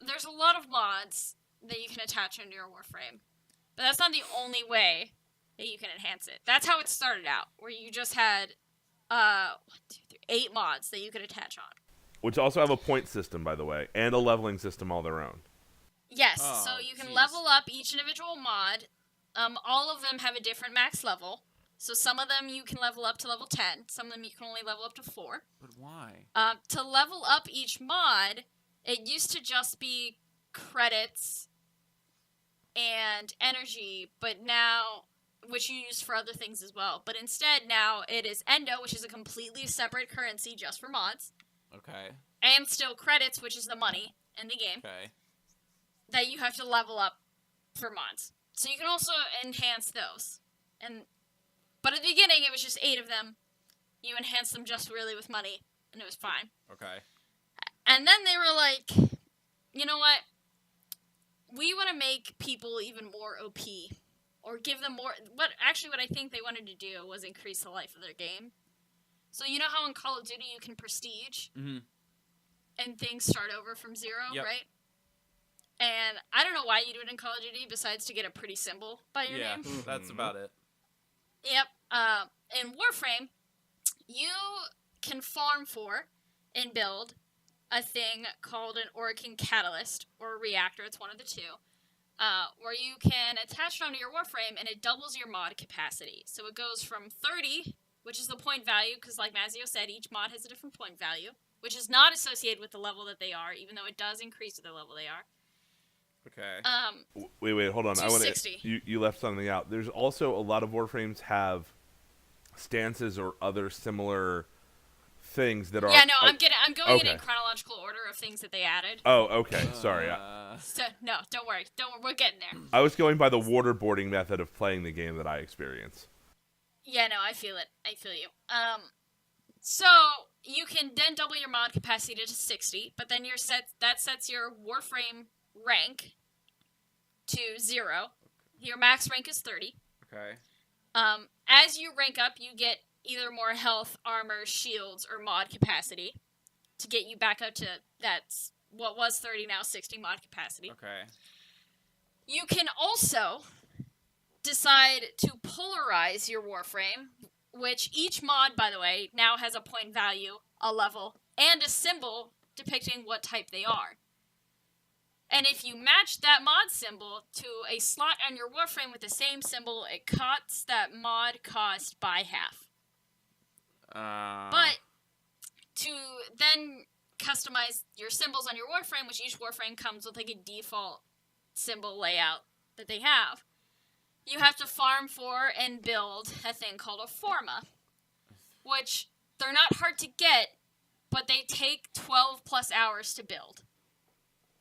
there's a lot of mods that you can attach into your Warframe. But that's not the only way that you can enhance it. That's how it started out, where you just had 8 mods that you could attach on. Which also have a point system, by the way, and a leveling system all their own. Yes, so you can level up each individual mod. All of them have a different max level. So some of them you can level up to level 10. Some of them you can only level up to 4. But why? To level up each mod, it used to just be credits and energy, but now, which you use for other things as well. But instead now it is Endo, which is a completely separate currency just for mods. Okay. And still credits, which is the money in the game. Okay. That you have to level up for mods. So you can also enhance those. But at the beginning, it was just 8 of them. You enhanced them just really with money, and it was fine. Okay. And then they were like, you know what? We want to make people even more OP. Or give them more... What I think they wanted to do was increase the life of their game. So you know how in Call of Duty you can prestige? Mm-hmm. And things start over from 0, right? And I don't know why you do it in Call of Duty besides to get a pretty symbol by your name. Yeah, that's about it. Yep. In Warframe, you can farm for and build a thing called an Orokin Catalyst, or a reactor, it's one of the two, where you can attach it onto your Warframe and it doubles your mod capacity. So it goes from 30, which is the point value, because like Mazzeo said, each mod has a different point value, which is not associated with the level that they are, even though it does increase with the level they are. Okay. Wait, hold on. 260. You left something out. There's also a lot of Warframes have stances or other similar things that are. Yeah, no, I'm going in chronological order of things that they added. Oh, okay. Sorry. So, no, don't worry. We're getting there. I was going by the waterboarding method of playing the game that I experience. Yeah, no, I feel it. I feel you. So you can then double your mod capacity to 60, but then that sets your Warframe rank to 0. Your max rank is 30. Okay. As you rank up, you get either more health, armor, shields, or mod capacity to get you back up to that's what was 30 now 60 mod capacity. Okay. You can also decide to polarize your Warframe, which each mod, by the way, now has a point value, a level, and a symbol depicting what type they are. And if you match that mod symbol to a slot on your Warframe with the same symbol, it cuts that mod cost by half. But to then customize your symbols on your Warframe, which each Warframe comes with like a default symbol layout that they have, you have to farm for and build a thing called a forma, which they're not hard to get, but they take 12 plus hours to build.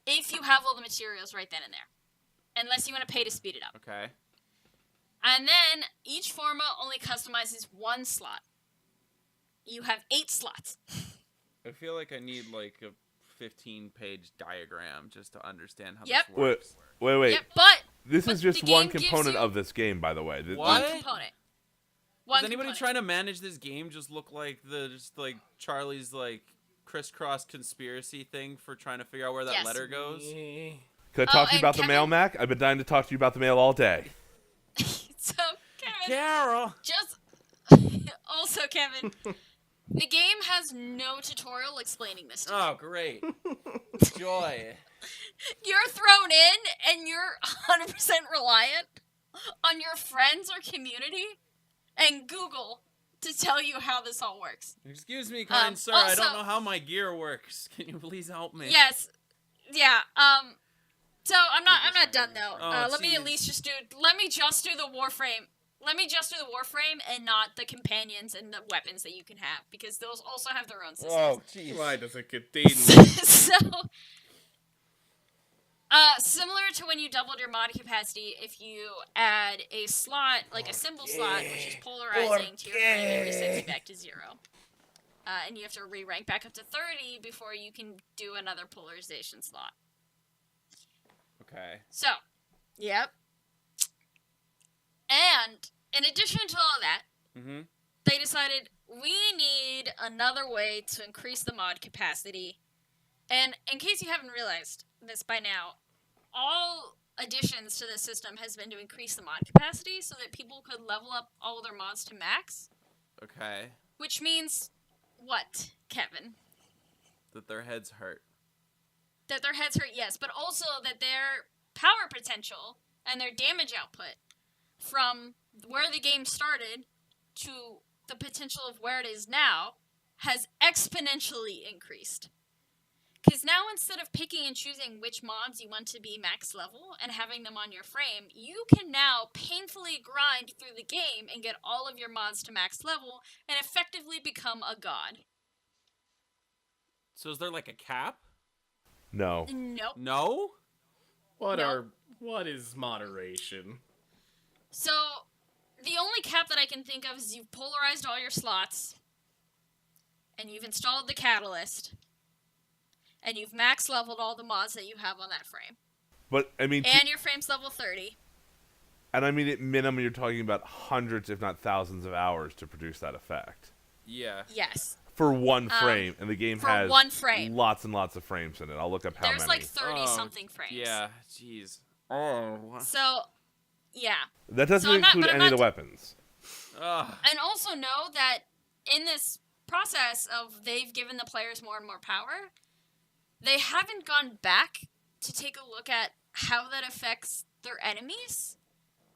If you have all the materials right then and there. Unless you want to pay to speed it up. Okay. And then each forma only customizes one slot. You have 8 slots. I feel like I need like a 15-page diagram just to understand how Yep. this works. Wait. Yep, but This but is just the one game gives component you of this game, by the way. What? one component. One Does anybody component. trying to manage this game just look like Charlie's like crisscross conspiracy thing for trying to figure out where that Yes. letter goes? Can I talk to you and about the Kevin- mail, Mac? I've been dying to talk to you about the mail all day. So, Kevin, Carol. just... Also, Kevin, the game has no tutorial explaining this to you. Oh, great. Joy. You're thrown in, and you're 100% reliant on your friends or community and Google to tell you how this all works. Excuse me, kind sir. I also- don't know how my gear works. Can you please help me? Yes, yeah. So I'm not done though. Oh, Let me at jeez. least just do. Let me just do the Warframe. Let me just do the Warframe and not the companions and the weapons that you can have, because those also have their own systems. Oh, jeez. Why does it contain So, similar to when you doubled your mod capacity, if you add a slot, like a symbol slot, which is polarizing to your frame, it resets you back to 0. And you have to re-rank back up to 30 before you can do another polarization slot. Okay. So, yep. And, in addition to all that, Mm-hmm. they decided we need another way to increase the mod capacity. And in case you haven't realized this by now, all additions to the system has been to increase the mod capacity so that people could level up all of their mods to max. Okay. Which means what, Kevin? That their heads hurt. That their heads hurt, yes, but also that their power potential and their damage output from where the game started to the potential of where it is now has exponentially increased. Because now, instead of picking and choosing which mods you want to be max level and having them on your frame, you can now painfully grind through the game and get all of your mods to max level and effectively become a god. So is there like a cap? No. Nope. No? No. What is moderation? So, the only cap that I can think of is you've polarized all your slots, and you've installed the catalyst, and you've max leveled all the mods that you have on that frame. But, I mean... And your frame's level 30. And I mean, at minimum, you're talking about hundreds, if not thousands of hours to produce that effect. Yeah. Yes. For one frame, and the game for has one frame. lots and lots of frames in it. I'll look up how There's many. like 30-something frames. Yeah. Jeez. Oh. So, yeah. That doesn't So I'm not- include but I'm any of not- the weapons. Ugh. And also know that in this process of they've given the players more and more power, they haven't gone back to take a look at how that affects their enemies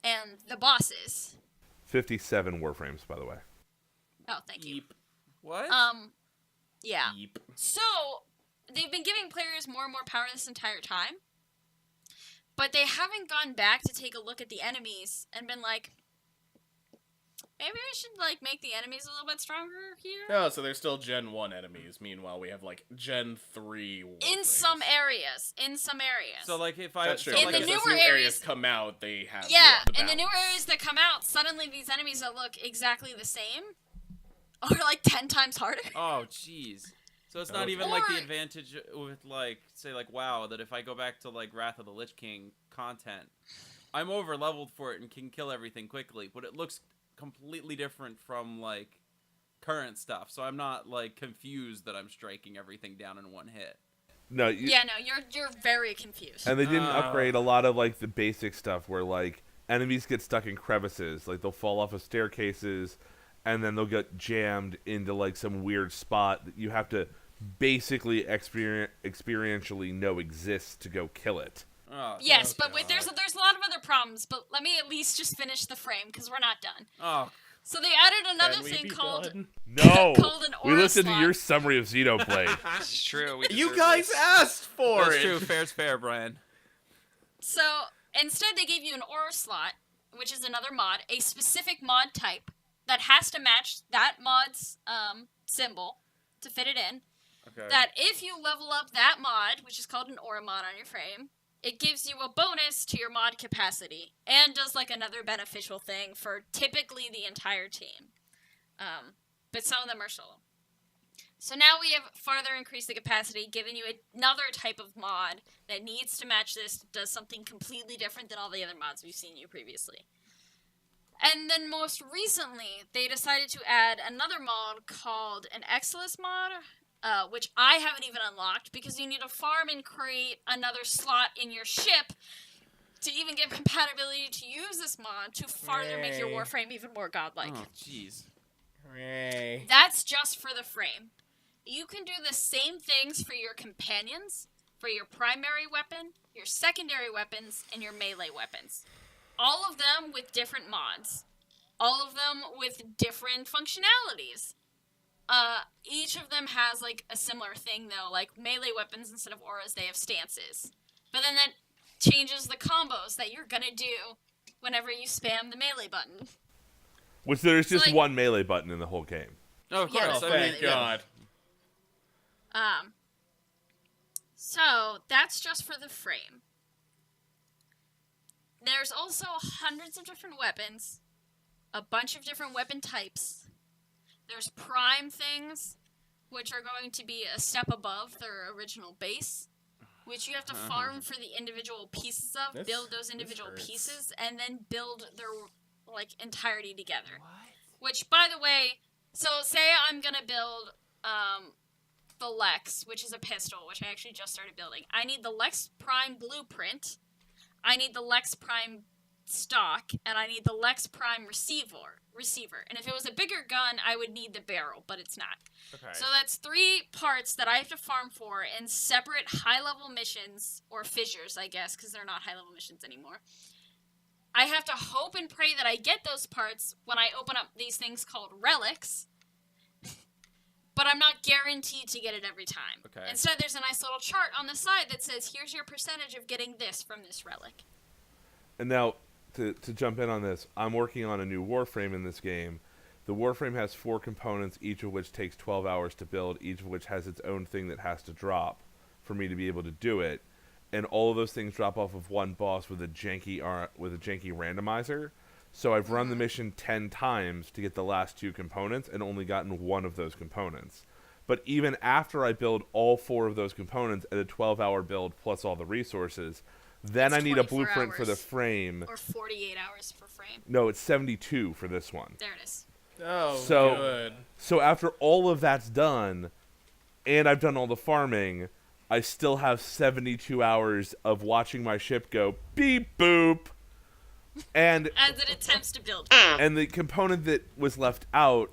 and the bosses. 57 warframes, by the way. Oh, thank you. Yeep. What? Yeah. Yeep. So, they've been giving players more and more power this entire time, but they haven't gone back to take a look at the enemies and been like, Maybe I should, like, make the enemies a little bit stronger here? Oh, so they're still Gen 1 enemies. Meanwhile, we have, like, Gen 3 In some areas. So, like, if I... That's true. So, In like, the as newer new areas come out, they have Yeah, the in the newer balance. areas that come out, suddenly these enemies that look exactly the same are, like, 10 times harder. Oh, jeez. So it's not Okay. even, like, the Or- advantage with, like, say, like, WoW, that if I go back to, like, Wrath of the Lich King content, I'm over-leveled for it and can kill everything quickly, but it looks completely different from, like, current stuff, so I'm not, like, confused that I'm striking everything down in one hit. No, Yeah, no, you're very confused. and they didn't Oh. upgrade a lot of like the basic stuff where like enemies get stuck in crevices, like they'll fall off of staircases, and then they'll get jammed into like some weird spot that you have to basically experientially know exists to go kill it. Oh, Yes, Oh, but wait, God. there's a lot of other problems, but let me at least just finish the frame, because we're not done. oh, So they added another Can we thing be called... done? No, Called an we aura listened to slot. your summary of Xenoblade. This is true. We You deserve guys this. asked for that's it! true. Fair's fair, Brian. So instead they gave you an aura slot, which is another mod, a specific mod type that has to match that mod's symbol to fit it in. Okay. That if you level up that mod, which is called an aura mod on your frame, it gives you a bonus to your mod capacity and does like another beneficial thing for typically the entire team. But some of them are solo. So now we have further increased the capacity, giving you another type of mod that needs to match this, does something completely different than all the other mods we've seen you previously. And then most recently, they decided to add another mod called an Exilus mod, which I haven't even unlocked because you need to farm and create another slot in your ship to even get compatibility to use this mod to farther make your Yay. Warframe even more godlike. Oh, jeez. Hooray. That's just for the frame. You can do the same things for your companions, for your primary weapon, your secondary weapons, and your melee weapons. All of them with different mods. All of them with different functionalities. Each of them has, like, a similar thing, though. Like, melee weapons, instead of auras, they have stances. But then that changes the combos that you're gonna do whenever you spam the melee button. Which there's So, just like- one melee button in the whole game. Oh, of Yeah, course. Oh, I mean, thank yeah. God. So that's just for the frame. There's also hundreds of different weapons, a bunch of different weapon types. There's prime things, which are going to be a step above their original base, which you have to farm for the individual pieces of, This- build those this individual hurts. pieces, and then build their, like, entirety together. What? Which, by the way, so say I'm gonna build the Lex, which is a pistol, which I actually just started building. I need the Lex Prime blueprint, I need the Lex Prime stock, and I need the Lex Prime receiver. And if it was a bigger gun, I would need the barrel, but it's not. Okay. So that's 3 parts that I have to farm for in separate high-level missions, or fissures, I guess, because they're not high-level missions anymore. I have to hope and pray that I get those parts when I open up these things called relics, but I'm not guaranteed to get it every time. Okay. Instead, there's a nice little chart on the side that says, here's your percentage of getting this from this relic. And now, to jump in on this, I'm working on a new Warframe in this game. The Warframe has 4 components, each of which takes 12 hours to build, each of which has its own thing that has to drop for me to be able to do it. And all of those things drop off of one boss with a janky randomizer. So I've run the mission 10 times to get the last 2 components and only gotten one of those components. But even after I build all 4 of those components at a 12-hour build plus all the resources, then It's I need a 24 blueprint for the hours. frame. Or 48 hours per frame. No, it's 72 for this one. There it is. Oh, So- good. So after all of that's done, and I've done all the farming, I still have 72 hours of watching my ship go beep boop. And As it attempts to build. and the component that was left out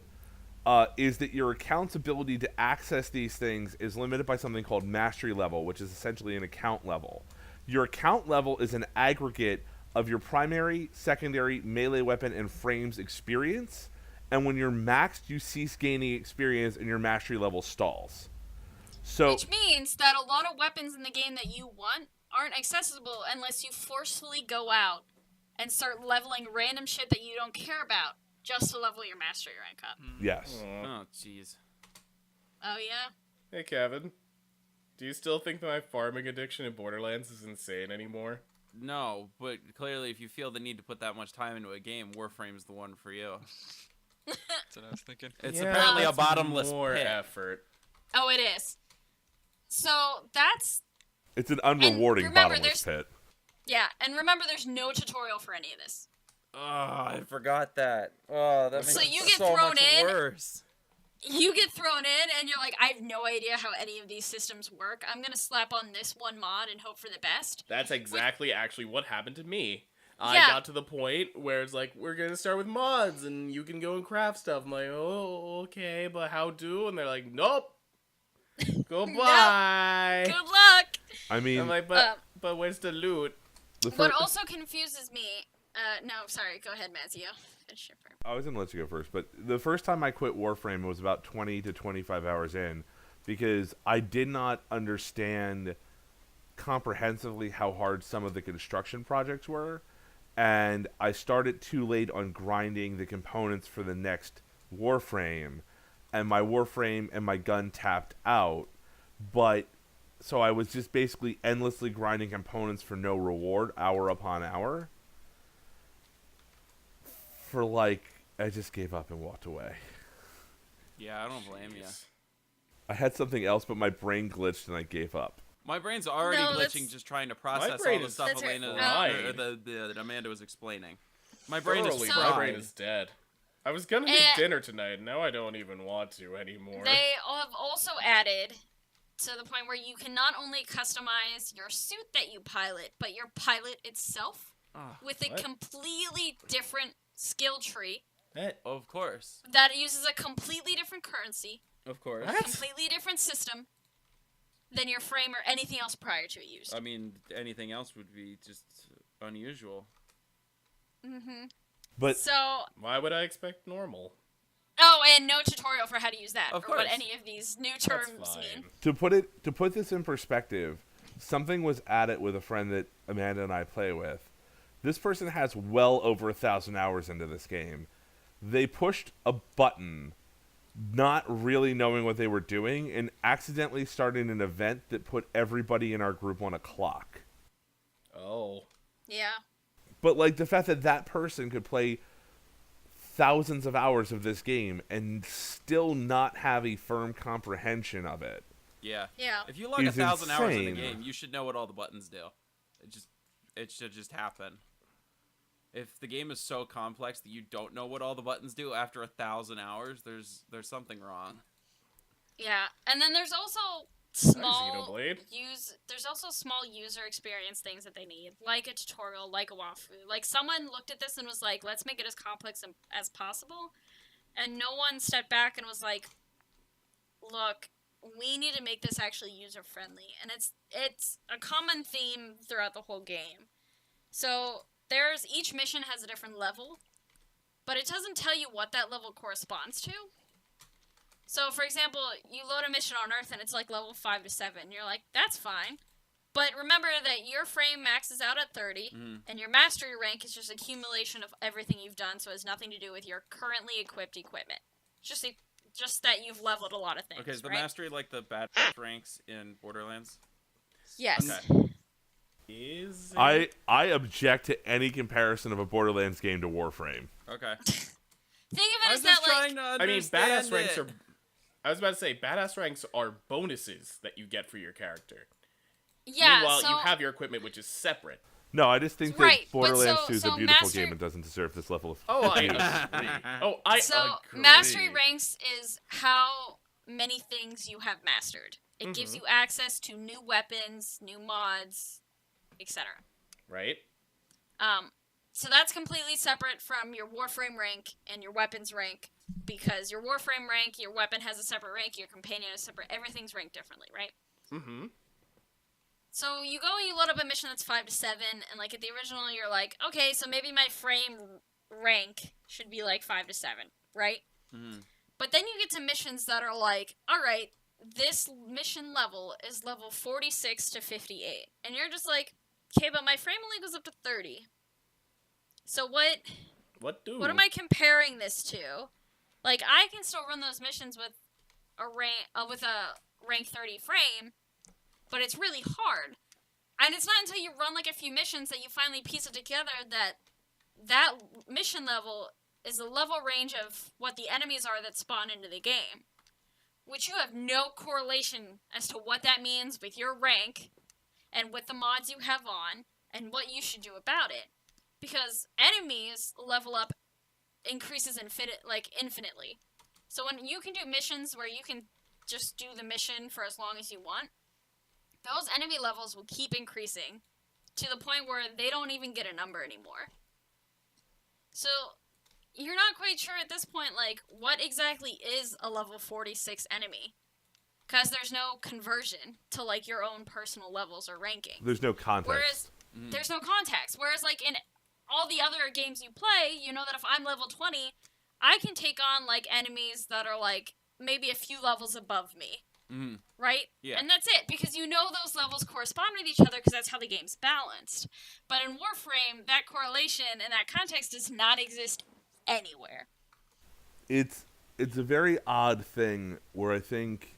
is that your account's ability to access these things is limited by something called mastery level, which is essentially an account level. Your account level is an aggregate of your primary, secondary, melee weapon, and frames experience. And when you're maxed, you cease gaining experience and your mastery level stalls. So Which means that a lot of weapons in the game that you want aren't accessible unless you forcefully go out and start leveling random shit that you don't care about. just to level your mastery rank up. Yes. Aw. Oh, jeez. Oh yeah. Hey, Kevin. Do you still think that my farming addiction in Borderlands is insane anymore? No, but clearly, if you feel the need to put that much time into a game, Warframe's the one for you. That's what I was thinking. It's Yeah, apparently a that's bottomless more pit. effort. Oh, it is. So that's It's an unrewarding remember, bottomless pit. yeah, and remember, there's no tutorial for any of this. Oh, I forgot that. Oh, that So makes you it get so thrown much in. worse. You get thrown in, and you're like, I have no idea how any of these systems work. I'm gonna slap on this one mod and hope for the best. That's exactly actually what happened to me. I Yeah. got to the point where it's like, we're gonna start with mods, and you can go and craft stuff. I'm like, oh, okay, but how do? And they're like, nope. Goodbye. Good luck. I mean, I'm like, Um, but where's the loot? the What fir- also confuses me, no, sorry, go ahead, Mazzeo. Finish your part. I was going to let you go first, but the first time I quit Warframe was about 20 to 25 hours in because I did not understand comprehensively how hard some of the construction projects were, and I started too late on grinding the components for the next Warframe, and my Warframe and my gun tapped out, but so I was just basically endlessly grinding components for no reward, hour upon hour. For like, I just gave up and walked away. Yeah, I don't blame you. I had something else, but my brain glitched and I gave up. My brain's already No, glitching that's- just trying to process brain all the is stuff That's right. Elena, fried. or that Amanda was explaining. My brain is Thoroughly, So- my fried. brain is dead. I was gonna make Eh. dinner tonight, now I don't even want to anymore. They have also added to the point where you can not only customize your suit that you pilot, but your pilot itself Ah, with a what? completely different skill tree of course. that uses a completely different currency, Of course. What? completely different system than your frame or anything else prior to it used. I mean, anything else would be just unusual. Mm-hmm. But So, Why would I expect normal? oh, and no tutorial for how to use that Of or what course. any of these new That's terms fine. mean. to put this in perspective, something was added with a friend that Amanda and I play with. This person has well over 1,000 hours into this game. They pushed a button, not really knowing what they were doing, and accidentally started an event that put everybody in our group on a clock. Oh. Yeah. But like the fact that that person could play thousands of hours of this game and still not have a firm comprehension of it. Yeah. Yeah. If you log Is 1,000 hours in the insane. game, you should know what all the buttons do. It should just happen. If the game is so complex that you don't know what all the buttons do after 1,000 hours, there's something wrong. Yeah. And then there's also Xenoblade. there's also small user experience things that they need, like a tutorial, like a walkthrough. Like someone looked at this and was like, let's make it as complex as possible. And no one stepped back and was like, look, we need to make this actually user friendly. And it's a common theme throughout the whole game. So each mission has a different level, but it doesn't tell you what that level corresponds to. So, for example, you load a mission on Earth and it's like level 5 to 7. You're like, that's fine. But remember that your frame maxes out at 30, and your mastery rank is just accumulation of everything you've done, so it has nothing to do with your currently equipped equipment. Just that you've leveled a lot of things, Okay, is the right? mastery like the bad ranks in Borderlands? Yes. Okay. Is it? I object to any comparison of a Borderlands game to Warframe. Okay. Think of it I as was that, just like... trying to I mean, understand badass ranks it. are. I was about to say, badass ranks are bonuses that you get for your character. Yeah, Meanwhile, so... you have your equipment, which is separate. No, I just think that Right, but Borderlands so- 2 is so a beautiful Master- game and doesn't deserve this level of Oh, I abuse. agree. Oh, I So, agree. mastery ranks is how many things you have mastered. It gives you access to new weapons, new mods, etc. Right? So that's completely separate from your Warframe rank and your weapons rank, because your Warframe rank, your weapon has a separate rank, your companion is separate, everything's ranked differently, right? Mm-hmm. So you go and you load up a mission that's 5 to 7, and like at the original you're like, okay, so maybe my frame rank should be like 5 to 7, right? Mhm. But then you get to missions that are like, alright, this mission level is level 46 to 58. And you're just like, okay, but my frame only goes up to 30. So what What am I comparing this to? Like, I can still run those missions with a rank 30 frame, but it's really hard. And it's not until you run like a few missions that you finally piece it together that mission level is the level range of what the enemies are that spawn into the game, which you have no correlation as to what that means with your rank and with the mods you have on and what you should do about it. Because enemies level up increases infinitely. So when you can do missions where you can just do the mission for as long as you want, those enemy levels will keep increasing to the point where they don't even get a number anymore. So you're not quite sure at this point, like, what exactly is a level 46 enemy. Because there's no conversion to, like, your own personal levels or ranking. There's no context. Whereas, there's no context. Whereas, like, in all the other games you play, you know that if I'm level 20, I can take on, like, enemies that are, like, maybe a few levels above me. Mm-hmm. Right? Yeah. And that's it, because you know those levels correspond with each other because that's how the game's balanced. But in Warframe, that correlation and that context does not exist anywhere. It's a very odd thing where I think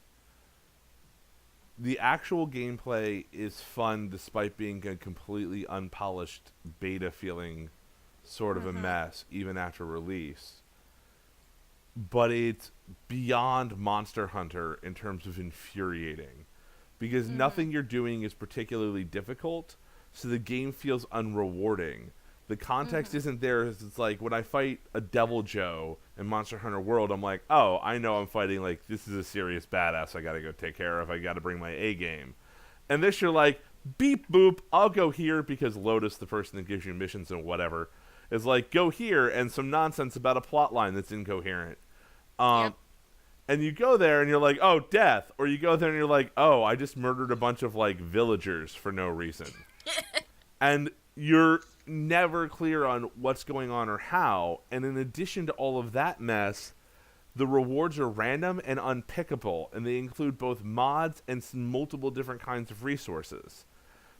the actual gameplay is fun despite being a completely unpolished beta feeling sort of a mess even after release. But it's beyond Monster Hunter in terms of infuriating. Because nothing you're doing is particularly difficult, so the game feels unrewarding. The context isn't there. It's like when I fight a Devil Joe in Monster Hunter World, I'm like, oh, I know I'm fighting, like, this is a serious badass I gotta go take care of. I gotta bring my A game. And this you're like, beep boop, I'll go here because Lotus, the person that gives you missions and whatever, is like, go here, and some nonsense about a plot line that's incoherent. And you go there and you're like, oh, death. Or you go there and you're like, oh, I just murdered a bunch of, like, villagers for no reason. And you're never clear on what's going on or how. And in addition to all of that mess, the rewards are random and unpickable. And they include both mods and multiple different kinds of resources.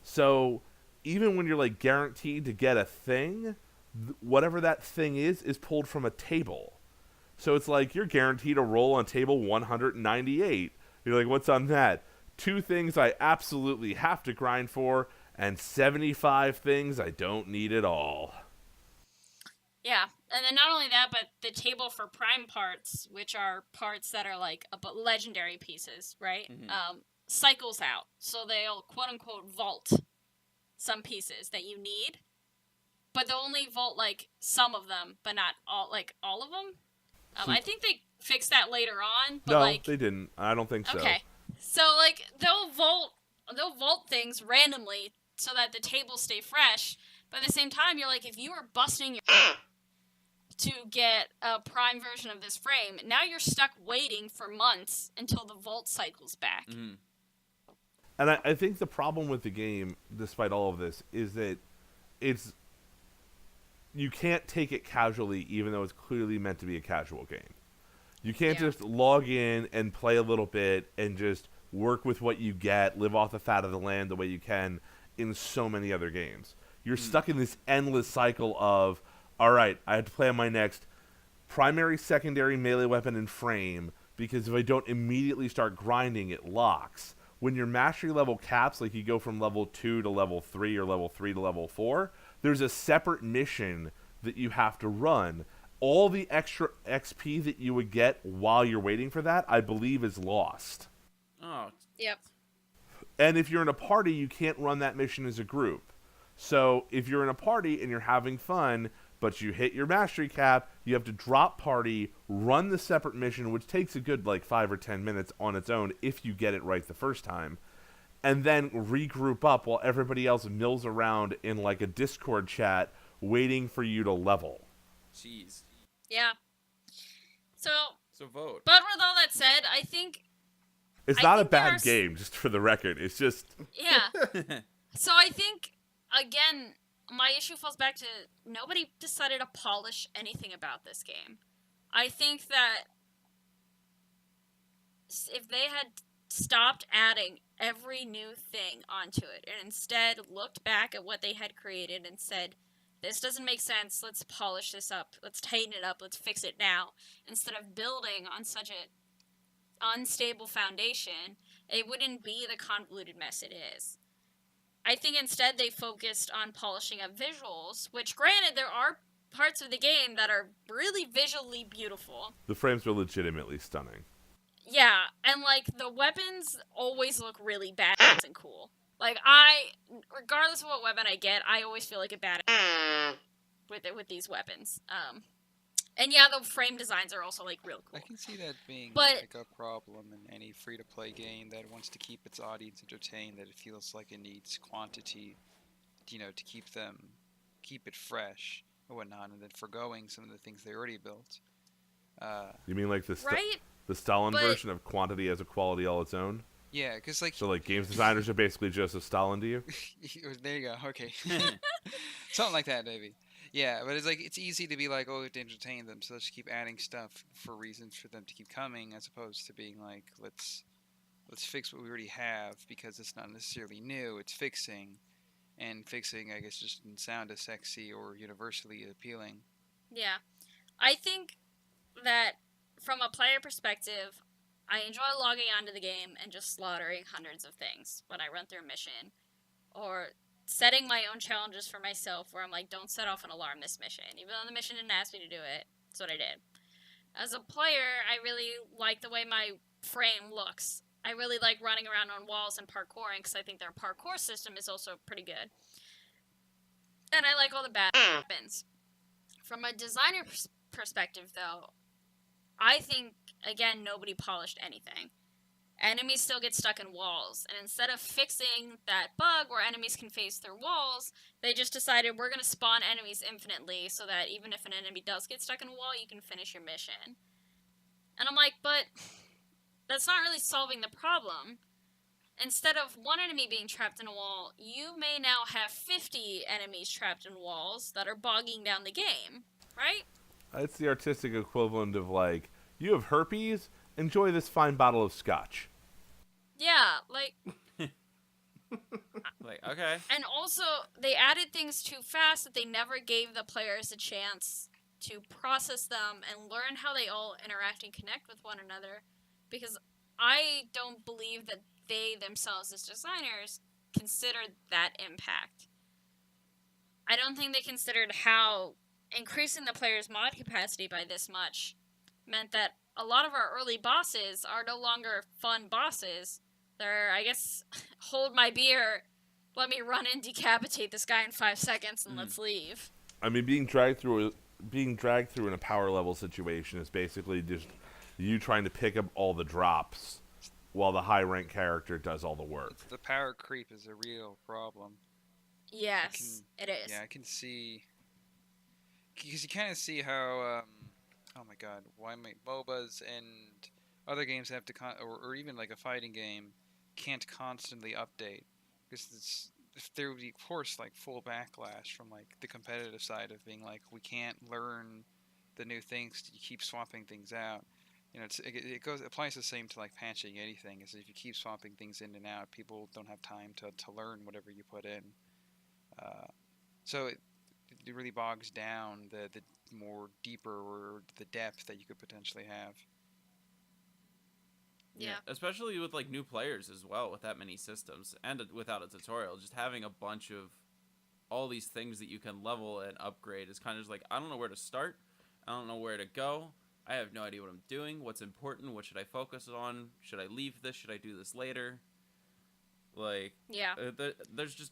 So even when you're, like, guaranteed to get a thing, whatever that thing is pulled from a table. So it's like you're guaranteed to roll on table 198. You're like, what's on that? 2 things I absolutely have to grind for, and 75 things I don't need at all. Yeah, and then not only that, but the table for prime parts, which are parts that are like legendary pieces, right? Cycles out. So they'll quote-unquote vault some pieces that you need, but they'll only vault like some of them, but not all of them. I think they fixed that later on. But no, they didn't. I don't think so. Okay, so like they'll vault things randomly so that the tables stay fresh. But at the same time, you're like, if you were busting your to get a prime version of this frame, now you're stuck waiting for months until the vault cycles back. And I think the problem with the game, despite all of this, is that you can't take it casually, even though it's clearly meant to be a casual game. You can't just log in and play a little bit and just work with what you get, live off the fat of the land the way you can in so many other games. You're stuck in this endless cycle of, all right, I have to play on my next primary, secondary, melee weapon and frame, because if I don't immediately start grinding, it locks. When your mastery level caps, like you go from level 2 to level 3 or level 3 to level 4, there's a separate mission that you have to run. All the extra XP that you would get while you're waiting for that, I believe, is lost. Oh. Yep. And if you're in a party, you can't run that mission as a group. So if you're in a party and you're having fun, but you hit your mastery cap, you have to drop party, run the separate mission, which takes a good, like, 5 or 10 minutes on its own if you get it right the first time, and then regroup up while everybody else mills around in, like, a Discord chat waiting for you to level. Jeez. Yeah. So vote. But with all that said, I think... It's not a bad game, just for the record. It's just... Yeah. So I think, again, my issue falls back to nobody decided to polish anything about this game. I think that if they had stopped adding every new thing onto it and instead looked back at what they had created and said, this doesn't make sense. Let's polish this up. Let's tighten it up. Let's fix it now. Instead of building on such a unstable foundation, it wouldn't be the convoluted mess it is. I think instead they focused on polishing up visuals, which granted there are parts of the game that are really visually beautiful. The frames are legitimately stunning. Yeah, and like the weapons always look really badass and cool. Like regardless of what weapon I get, I always feel like a badass with these weapons. And yeah, the frame designs are also like real cool. I can see that being But- like a problem in any free-to-play game that wants to keep its audience entertained. That it feels like it needs quantity, to keep it fresh and whatnot, and then forgoing some of the things they already built. You mean like Right? the Stalin But- version of quantity as a quality all its own? Yeah, because like So like games designers are basically Joseph Stalin to you? there you go. Okay, something like that maybe. Yeah, but it's easy to be like, oh, to entertain them, so let's keep adding stuff for reasons for them to keep coming, as opposed to being like, let's fix what we already have because it's not necessarily new. It's fixing, and fixing, I guess, just doesn't sound as sexy or universally appealing. Yeah. I think that from a player perspective, I enjoy logging onto the game and just slaughtering hundreds of things when I run through a mission. Or setting my own challenges for myself where I'm like, don't set off an alarm this mission. Even though the mission didn't ask me to do it, that's what I did. As a player, I really like the way my frame looks. I really like running around on walls and parkouring because I think their parkour system is also pretty good. And I like all the bad weapons. From a designer perspective, though, I think, again, nobody polished anything. Enemies still get stuck in walls, and instead of fixing that bug where enemies can phase through walls, they just decided we're going to spawn enemies infinitely so that even if an enemy does get stuck in a wall, you can finish your mission. And I'm like, but that's not really solving the problem. Instead of one enemy being trapped in a wall, you may now have 50 enemies trapped in walls that are bogging down the game, right? It's the artistic equivalent of like, you have herpes? Enjoy this fine bottle of scotch. Yeah, like... Like, okay. And also, they added things too fast that they never gave the players a chance to process them and learn how they all interact and connect with one another. Because I don't believe that they themselves as designers considered that impact. I don't think they considered how increasing the player's mod capacity by this much meant that a lot of our early bosses are no longer fun bosses. They're, I guess, hold my beer, let me run and decapitate this guy in 5 seconds, and let's leave. I mean, being dragged through in a power level situation is basically just you trying to pick up all the drops while the high rank character does all the work. The power creep is a real problem. Yes, it is. Yeah, I can see, because you kind of see how, oh my god, why MOBAs and other games have to, or even like a fighting game, can't constantly update, because there would be, of course, like full backlash from like the competitive side of being like, we can't learn the new things, you keep swapping things out. You know, it applies the same to like patching anything. Is if you keep swapping things in and out, people don't have time to learn whatever you put in. So it really bogs down the more deeper or the depth that you could potentially have. Yeah. Especially with like new players as well, with that many systems and without a tutorial, just having a bunch of all these things that you can level and upgrade is kind of just like, I don't know where to start. I don't know where to go. I have no idea what I'm doing. What's important? What should I focus on? Should I leave this? Should I do this later? Like, Yeah. There's just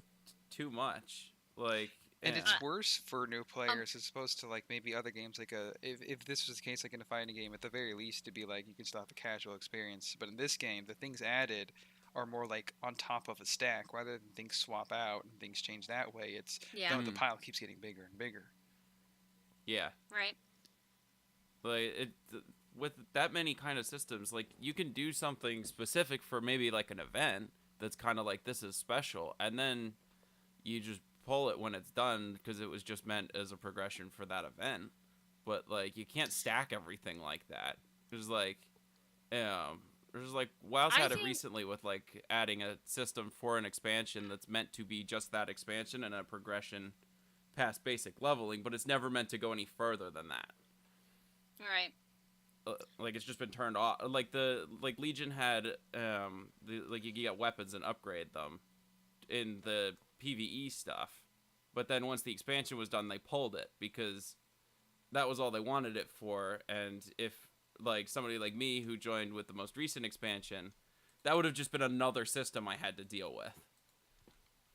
too much. Like, And yeah. it's worse for new players as opposed to like maybe other games. Like if this was the case, like in a fighting game, at the very least, to be like you can still have a casual experience. But in this game, the things added are more like on top of a stack, rather than things swap out and things change that way. It's the pile keeps getting bigger and bigger. Yeah. Right. Like with that many kind of systems, like you can do something specific for maybe like an event that's kind of like, this is special, and then you just pull it when it's done because it was just meant as a progression for that event. But like you can't stack everything like that. There's like WoW's had it recently with like adding a system for an expansion that's meant to be just that expansion and a progression past basic leveling, but it's never meant to go any further than that. Right. Like it's just been turned off. Like Legion had you get weapons and upgrade them in the PvE stuff, but then once the expansion was done, they pulled it because that was all they wanted it for. And if like somebody like me who joined with the most recent expansion, that would have just been another system I had to deal with.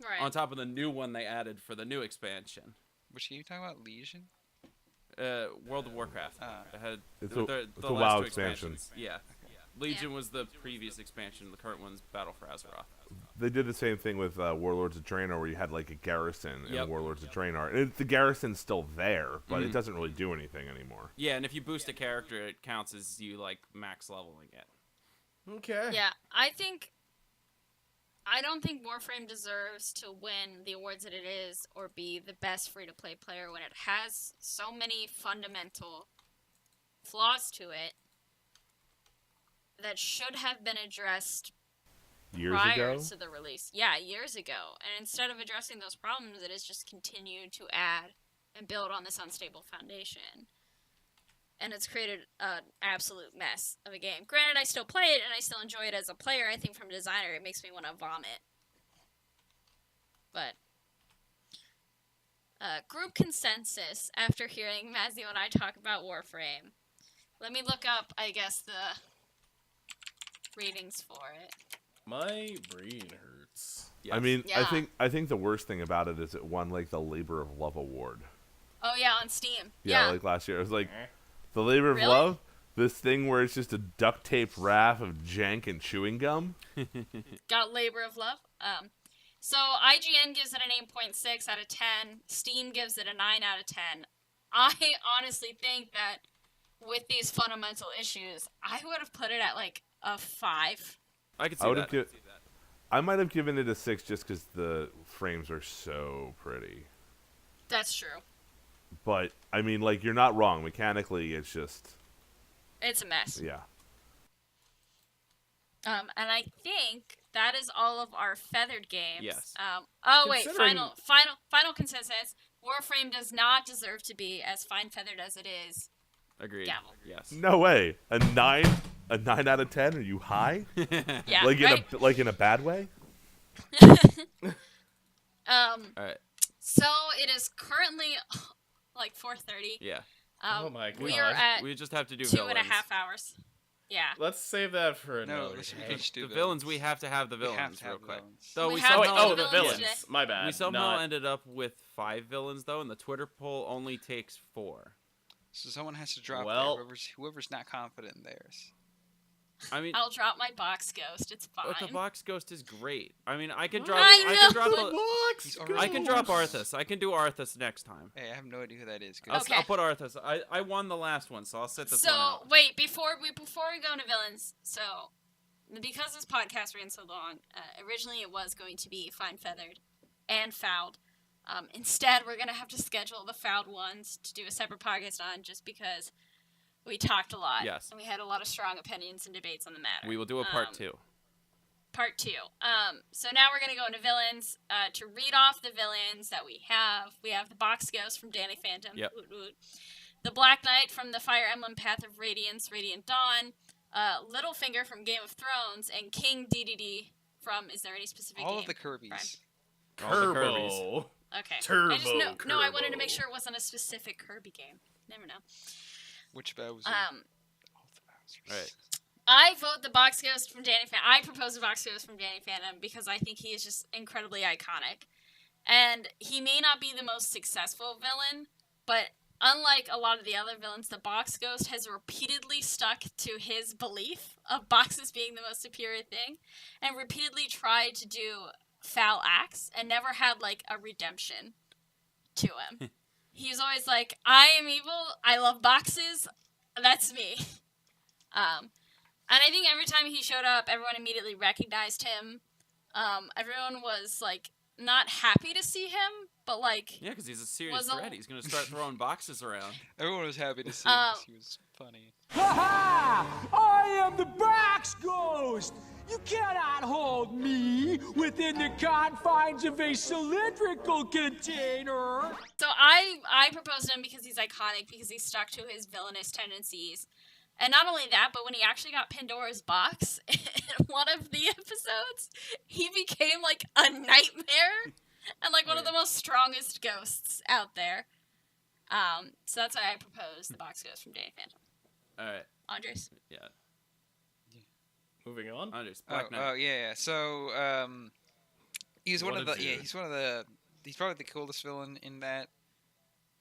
Right. On top of the new one they added for the new expansion. Which are you talking about? Legion? World of Warcraft. It had It's the a last WoW two expansion. expansions. Yeah. Legion was the previous expansion. The current one's Battle for Azeroth. They did the same thing with Warlords of Draenor, where you had like a garrison Yep. in Warlords of Draenor. And the garrison's still there, but it doesn't really do anything anymore. Yeah, and if you boost a character, it counts as you like max leveling it. Okay. Yeah, I don't think Warframe deserves to win the awards that it is or be the best free-to-play player when it has so many fundamental flaws to it that should have been addressed Years prior ago? to the release. Yeah, years ago. And instead of addressing those problems, it has just continued to add and build on this unstable foundation. And it's created an absolute mess of a game. Granted, I still play it, and I still enjoy it as a player. I think from a designer, it makes me want to vomit. But, group consensus, after hearing Mazzeo and I talk about Warframe. Let me look up, I guess, the ratings for it. My brain hurts. Yes. I mean, Yeah. I think the worst thing about it is it won like the Labor of Love award. Oh, yeah, on Steam. Yeah, like last year. It was like Eh. the Labor of Really? Love, this thing where it's just a duct tape raft of jank and chewing gum. Got Labor of Love. So IGN gives it an 8.6 out of 10. Steam gives it a 9 out of 10. I honestly think that with these fundamental issues, I would have put it at like a 5. I could I see would that. have I might have given it a 6 just because the frames are so pretty. That's true. But I mean, like, you're not wrong. Mechanically, it's just It's a mess. yeah. And I think that is all of our feathered games. Yes. Wait, Considering- final consensus. Warframe does not deserve to be as fine feathered as it is. Agreed. Gavel. Yes. No way. A 9 out of 10? Are you high? Yeah. like right? in a bad way? All right. So it is currently like 4:30. Yeah. Oh my god. We are at We just have to do 2.5 villains. hours. Yeah. Let's save that for No, another let's day. just do The villains, we have to have the We have villains to have real quick. villains. So We we have Oh, to wait, do oh, the the villains villains. today. My bad. we somehow Not- ended up with 5 villains though, and the Twitter poll only takes 4. So someone has to drop Well- there, whoever's not confident in theirs. I mean, I'll drop my box ghost. It's fine. but the box ghost is great. I mean, I can drop. I I can know. drop. He's I already- can drop Arthas. I can do Arthas next time. Hey, I have no idea who that is. Go. Okay. I'll put Arthas. I won the last one, so I'll sit this one So out. wait, before we go into villains, so because this podcast ran so long, originally it was going to be fine feathered and fouled. Instead, we're gonna have to schedule the fouled ones to do a separate podcast on, just because we talked a lot. Yes. And we had a lot of strong opinions and debates on the matter. We will do a part 2. Part 2. So now we're going to go into villains. To read off the villains that we have the Box Ghost from Danny Phantom. Yep. Woot woot. The Black Knight from the Fire Emblem Path of Radiance, Radiant Dawn. Littlefinger from Game of Thrones. And King DDD from, is there any specific All game? of the Kirby's. Brian? All the Kirby's. Turbo. Okay. Turbo I just no, I wanted to make Kirbo. sure it wasn't a specific Kirby game. Never know. Which Bowser? All the Bowsers. Right. I vote the Box Ghost from Danny Phantom. I propose the Box Ghost from Danny Phantom because I think he is just incredibly iconic. And he may not be the most successful villain, but unlike a lot of the other villains, the Box Ghost has repeatedly stuck to his belief of boxes being the most superior thing, and repeatedly tried to do foul acts, and never had, like, a redemption to him. He's always like, I am evil, I love boxes, that's me. And I think every time he showed up, everyone immediately recognized him. Everyone was, like, not happy to see him, but like Yeah, because he's a serious Was a- threat. He's gonna start throwing boxes around. Everyone was happy to see him 'cause he was funny. Ha ha! I am the box ghost! You cannot hold me within the confines of a cylindrical container! So I proposed him because he's iconic, because he's stuck to his villainous tendencies. And not only that, but when he actually got Pandora's box in one of the episodes, he became like a nightmare and like one of the most strongest ghosts out there. So that's why I proposed the box ghost from Danny Phantom. All right. Andres. Yeah. Moving on. Andres. Black Knight. Oh yeah. So he's one of the dude. he's probably the coolest villain in that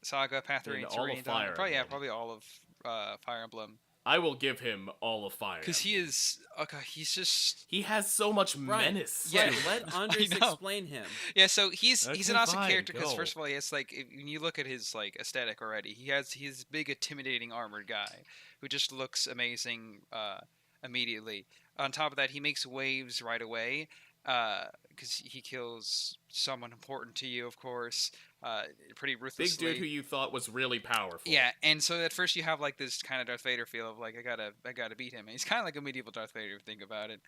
saga. Path In Rain, all of Fire Emblem. Probably all of Fire Emblem. I will give him all of Fire. Because he is he's just He has so much Right. menace. Yeah. Right, let Andres know. explain him. yeah. So he's Okay, an awesome fine, character because go. first of all, he has like when you look at his like aesthetic already, he's big, intimidating armored guy who just looks amazing immediately. On top of that, he makes waves right away because he kills someone important to you, of course, pretty Big ruthlessly. dude who you thought was really powerful. Yeah, and so at first you have like this kind of Darth Vader feel of like I gotta beat him. And he's kind of like a medieval Darth Vader if you think about it.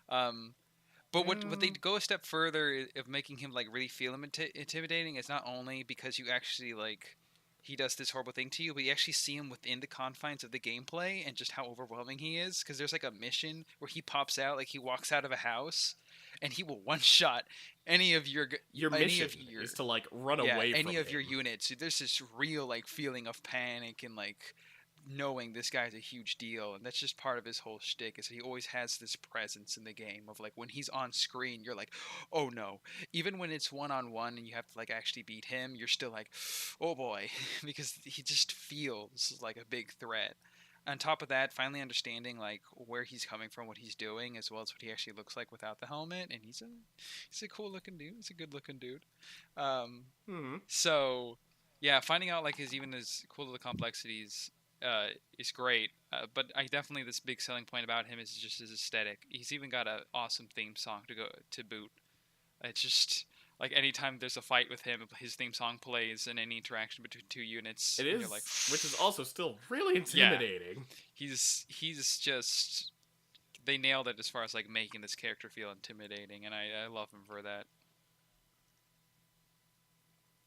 But what they go a step further of making him like really feel intimidating is not only because you actually like he does this horrible thing to you, but you actually see him within the confines of the gameplay and just how overwhelming he is. Because there's like a mission where he pops out, like he walks out of a house, and he will one shot any of your mission is to like run away from any of him. your units. There's this real like feeling of panic and like knowing this guy's a huge deal, and that's just part of his whole shtick. Is he always has this presence in the game of like when he's on screen, you're like, oh no. Even when it's 1-on-1 and you have to like actually beat him, you're still like, oh boy, because he just feels like a big threat. On top of that, finally understanding like where he's coming from, what he's doing, as well as what he actually looks like without the helmet, and he's a cool looking dude. He's a good looking dude. So yeah, finding out like his cool the complexities is great. But I definitely this big selling point about him is just his aesthetic. He's even got an awesome theme song to boot. It's just like anytime there's a fight with him, his theme song plays, and any interaction between two units. It and is, you're like, which is also still really intimidating. he's just they nailed it as far as like making this character feel intimidating, and I love him for that.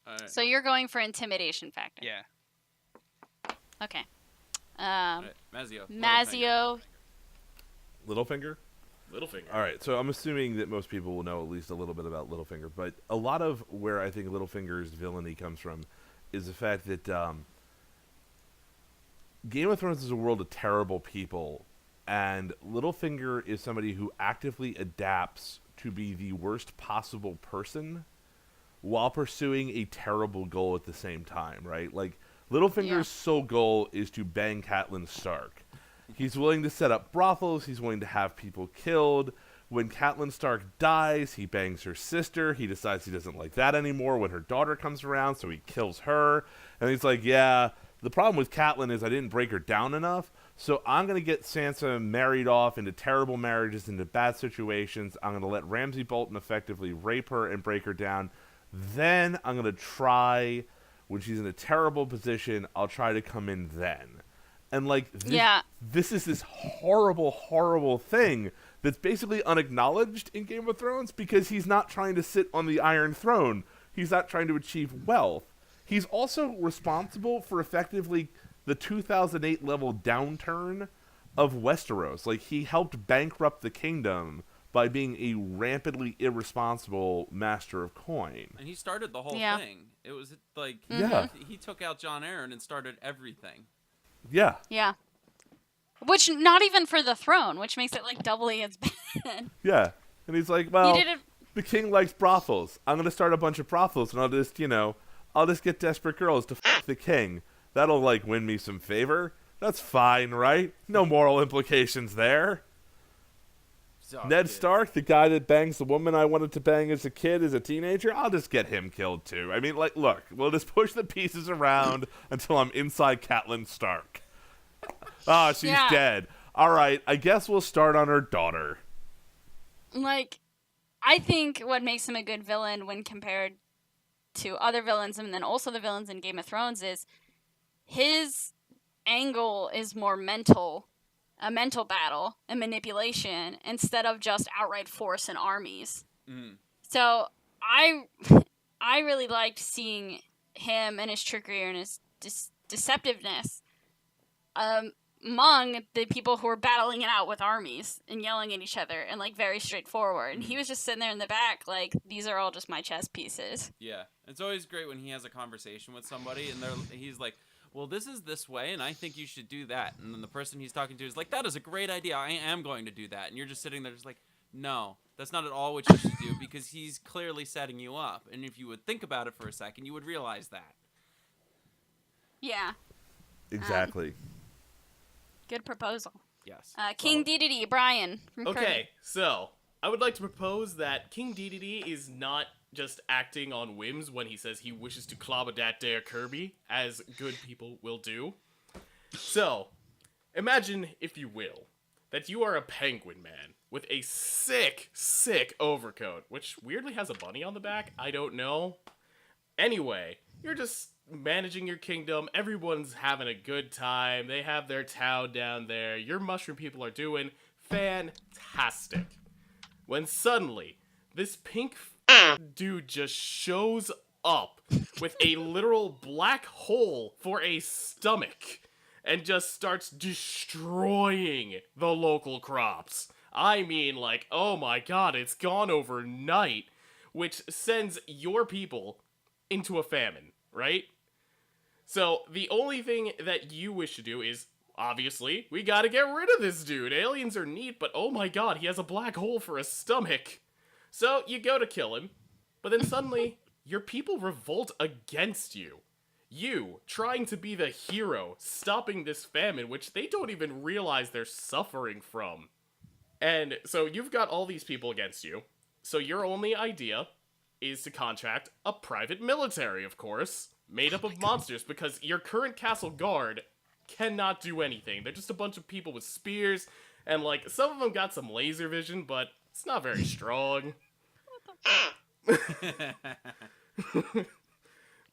All right. So you're going for intimidation factor. Yeah. Okay. All right. Mazzeo. Mazzeo. Littlefinger? Littlefinger. All right, so I'm assuming that most people will know at least a little bit about Littlefinger, but a lot of where I think Littlefinger's villainy comes from is the fact that Game of Thrones is a world of terrible people, and Littlefinger is somebody who actively adapts to be the worst possible person while pursuing a terrible goal at the same time, right? Like, Littlefinger's sole goal is to bang Catelyn Stark. He's willing to set up brothels. He's willing to have people killed. When Catelyn Stark dies, he bangs her sister. He decides he doesn't like that anymore when her daughter comes around, so he kills her. And he's like, yeah, the problem with Catelyn is I didn't break her down enough, so I'm going to get Sansa married off into terrible marriages, into bad situations. I'm going to let Ramsay Bolton effectively rape her and break her down. Then I'm going to try, when she's in a terrible position, I'll try to come in then. And, like, this is this horrible, horrible thing that's basically unacknowledged in Game of Thrones because he's not trying to sit on the Iron Throne. He's not trying to achieve wealth. He's also responsible for effectively the 2008 level downturn of Westeros. Like, he helped bankrupt the kingdom by being a rampantly irresponsible master of coin. And he started the whole thing. It was like he took out Jon Arryn and started everything. Yeah. Yeah. Which, not even for the throne, which makes it, like, doubly as bad. Yeah. And he's like, well, He did it... the king likes brothels. I'm going to start a bunch of brothels, and I'll just get desperate girls to f*** the king. That'll, like, win me some favor. That's fine, right? No moral implications there. Ned Stark, the guy that bangs the woman I wanted to bang as a kid, as a teenager, I'll just get him killed too. I mean, like, look, we'll just push the pieces around until I'm inside Catelyn Stark. Ah, she's dead. All right, I guess we'll start on her daughter. Like, I think what makes him a good villain when compared to other villains and then also the villains in Game of Thrones is his angle is more a mental battle and manipulation instead of just outright force and armies. So I really liked seeing him and his trickery and his deceptiveness among the people who were battling it out with armies and yelling at each other and like very straightforward. And he was just sitting there in the back like, these are all just my chess pieces. Yeah, it's always great when he has a conversation with somebody and he's like, well, this is this way, and I think you should do that. And then the person he's talking to is like, that is a great idea. I am going to do that. And you're just sitting there just like, no, that's not at all what you should do because he's clearly setting you up. And if you would think about it for a second, you would realize that. Yeah. Exactly. Good proposal. Yes. King DDD, Brian. From Okay, Kirby. so I would like to propose that King DDD is not just acting on whims when he says he wishes to clobber that there Kirby, as good people will do. So, imagine, if you will, that you are a penguin man with a sick, sick overcoat, which weirdly has a bunny on the back. I don't know. Anyway, you're just managing your kingdom. Everyone's having a good time. They have their town down there. Your mushroom people are doing fantastic. When suddenly, this pink dude just shows up with a literal black hole for a stomach and just starts destroying the local crops. I mean, like, oh my god, it's gone overnight, which sends your people into a famine, right? So, the only thing that you wish to do is, obviously, we gotta get rid of this dude. Aliens are neat, but oh my god, he has a black hole for a stomach. So, you go to kill him, but then suddenly, your people revolt against you. You, trying to be the hero, stopping this famine, which they don't even realize they're suffering from. And so you've got all these people against you. So your only idea is to contract a private military, of course, made up of monsters, because your current castle guard cannot do anything. They're just a bunch of people with spears, and like, some of them got some laser vision, but it's not very strong.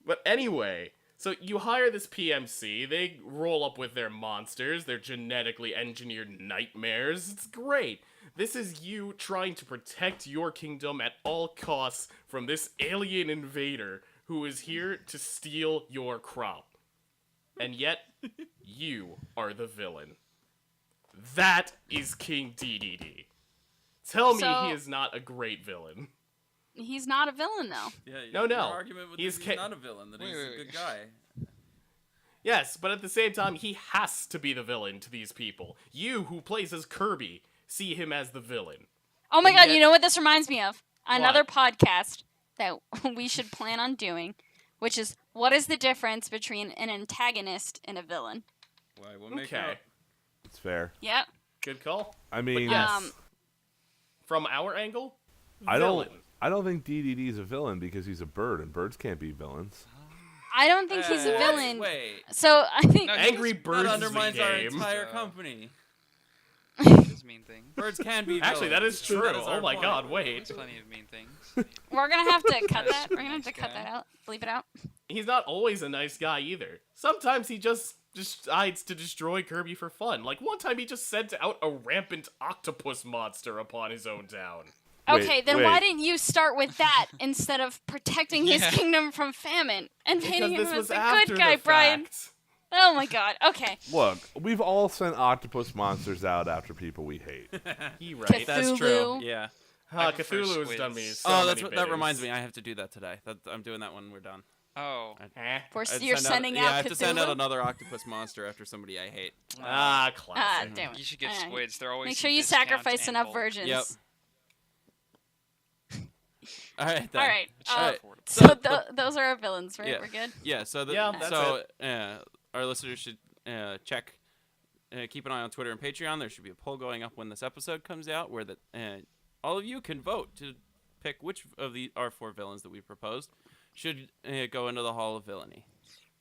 But anyway, so you hire this PMC, they roll up with their monsters, their genetically engineered nightmares. It's great. This is you trying to protect your kingdom at all costs from this alien invader who is here to steal your crop. And yet, you are the villain. That is King DDD. Tell me he is not a great villain. He's not a villain, though. Yeah, No. Your argument with He's this is not a villain, that he's a good guy. Yes, but at the same time, he has to be the villain to these people. You, who plays as Kirby, see him as the villain. Oh my And god, yet- you know what this reminds me of? Another podcast that we should plan on doing, which is, what is the difference between an antagonist and a villain? Why, we'll make Okay. out. It's fair. Yep. Good call. I mean, Yes. From our angle, I villain. don't think DDD is a villain because he's a bird, and birds can't be villains. I don't think he's a villain. Wait, So I think No, Angry that Birds is the undermines our game. entire company. Does mean things. Birds can be Actually, that villains. is true. That is Oh our my point. god, wait. There's plenty of mean things. we're gonna have to cut that. We're gonna have to Nice cut guy. that out. Bleep it out. He's not always a nice guy either. Sometimes he just decides to destroy Kirby for fun. Like one time he just sent out a rampant octopus monster upon his own town. Okay, then why wait. didn't you start with that instead of protecting his Yeah. kingdom from famine and Because painting him this as was the after good guy, the Brian? fact. Oh my god. Okay. Look, we've all sent octopus monsters out after people we hate. He right. That's true. Cthulhu. Yeah. Huh, I prefer Cthulhu has done me squids. so Oh, many that reminds bitters. me. I have to do that today. I'm doing that when we're done. Oh. Eh? You're sending out Yeah, I have Cthulhu. to send out another octopus monster after somebody I hate. Ah, Ah, classic. damn it. You should get Alright. squids. They're always Make sure you discount sacrifice and enough bulk. virgins. Yep. All right. Then. All right. All right. So those are our villains, right? Yeah. We're good. Yeah. So Yeah, that's our listeners should check. Keep an eye on Twitter and Patreon. There should be a poll going up when this episode comes out, where all of you can vote to pick which of our 4 villains that we proposed should go into the Hall of Villainy.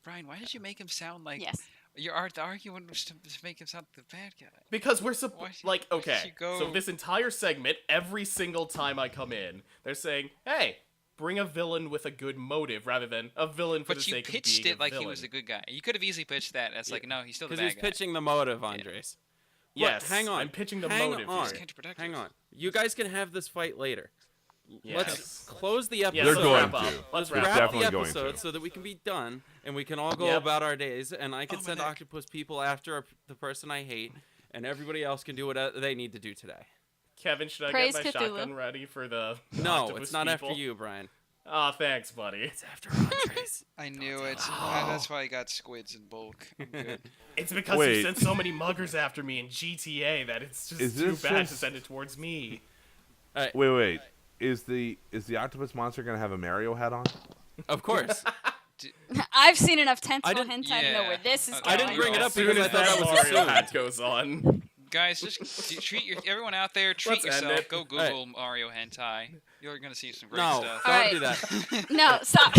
Brian, why did you make him sound like Yes. The argument was to make him sound the bad guy. Because we're Why like, should okay, you go- so this entire segment, every single time I come in, they're saying, hey, bring a villain with a good motive rather than a villain for the But you sake of pitched being it like a he was villain. a good guy. You could have easily pitched that as like, no, he's still the Because bad he's guy. pitching the motive, Andres. Yes, hang on. I'm pitching the hang motive. On. here. It's counterproductive. Hang on. You guys can have this fight later. Yes. Let's close the episode. Yes, They're let's going wrap up. to. Let's Wrap wrap the up. definitely going episode to. so that we can be done and we can all go Yep. about our days and I can Oh, my send neck. octopus people after the person I hate and everybody else can do what they need to do today. Kevin, should I Praise get my Cthulhu. shotgun ready for the No, octopus it's not people? after you, Brian. Aw, thanks, buddy. It's after Andres. I knew it. That's why I got squids in bulk. I'm good. It's because Wait. you sent so many muggers after me in GTA that it's Is just too this bad just- to send it towards me. Wait. Is the octopus monster gonna have a Mario hat on? Of course. I've seen enough tentacle didn't- hentai to know where this is Okay. going. I didn't bring it up As soon because I as thought that was Mario assumed. hat goes on. Guys, just treat everyone out there. Treat Let's end yourself. it. Go Google Mario hentai. You're gonna see some great No, stuff. don't Alright. do that. No, stop.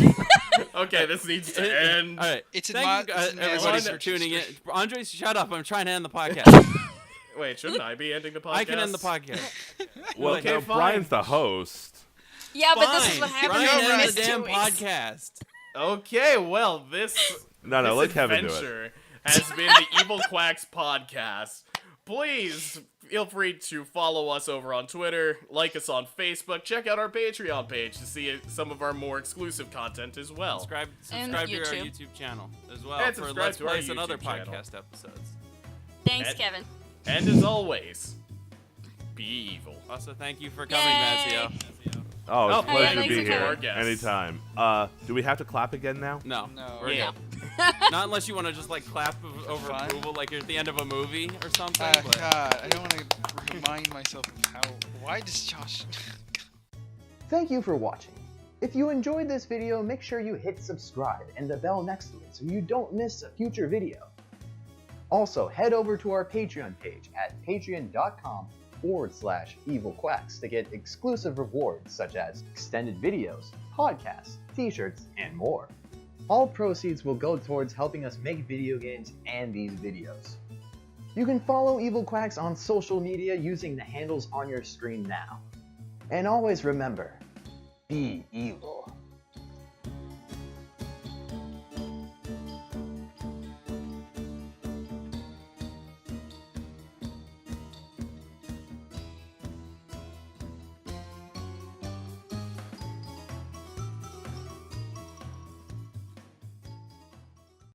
Okay, this needs to end. All right. It's in Thank my- you guys, it's in my everybody search for tuning in. history. Andres, shut up. I'm trying to end the podcast. Wait, shouldn't I be ending the podcast? I can end the podcast. Well, Okay, no, fine. Brian's the host. Yeah, but this is what Fine. happens Brian, when you end miss the 2 damn weeks. podcast. Okay, well, this No, this let Kevin do it. adventure has been the Evil Quacks Podcast. Please feel free to follow us over on Twitter, like us on Facebook, check out our Patreon page to see some of our more exclusive content as well. Subscribe And to our YouTube. YouTube channel as well And for subscribe Let's to our Plays and other YouTube channel. podcast episodes. Thanks, And- Kevin. And as always, be evil. Also, thank you for coming, Yay. Mazzeo. Oh, it's Oh, a pleasure yeah, to thanks be for here. coming. Our guests. Anytime. Do we have to clap again now? No. No. We're Yeah. good. Not unless you want to just like clap over Fine. approval like you're at the end of a movie or something. Ah, but God, I don't want to remind myself of how. Why does Josh? Thank you for watching. If you enjoyed this video, make sure you hit subscribe and the bell next to it so you don't miss a future video. Also, head over to our Patreon page at patreon.com/evilquacks to get exclusive rewards such as extended videos, podcasts, t-shirts, and more. All proceeds will go towards helping us make video games and these videos. You can follow Evil Quacks on social media using the handles on your screen now. And always remember, be evil.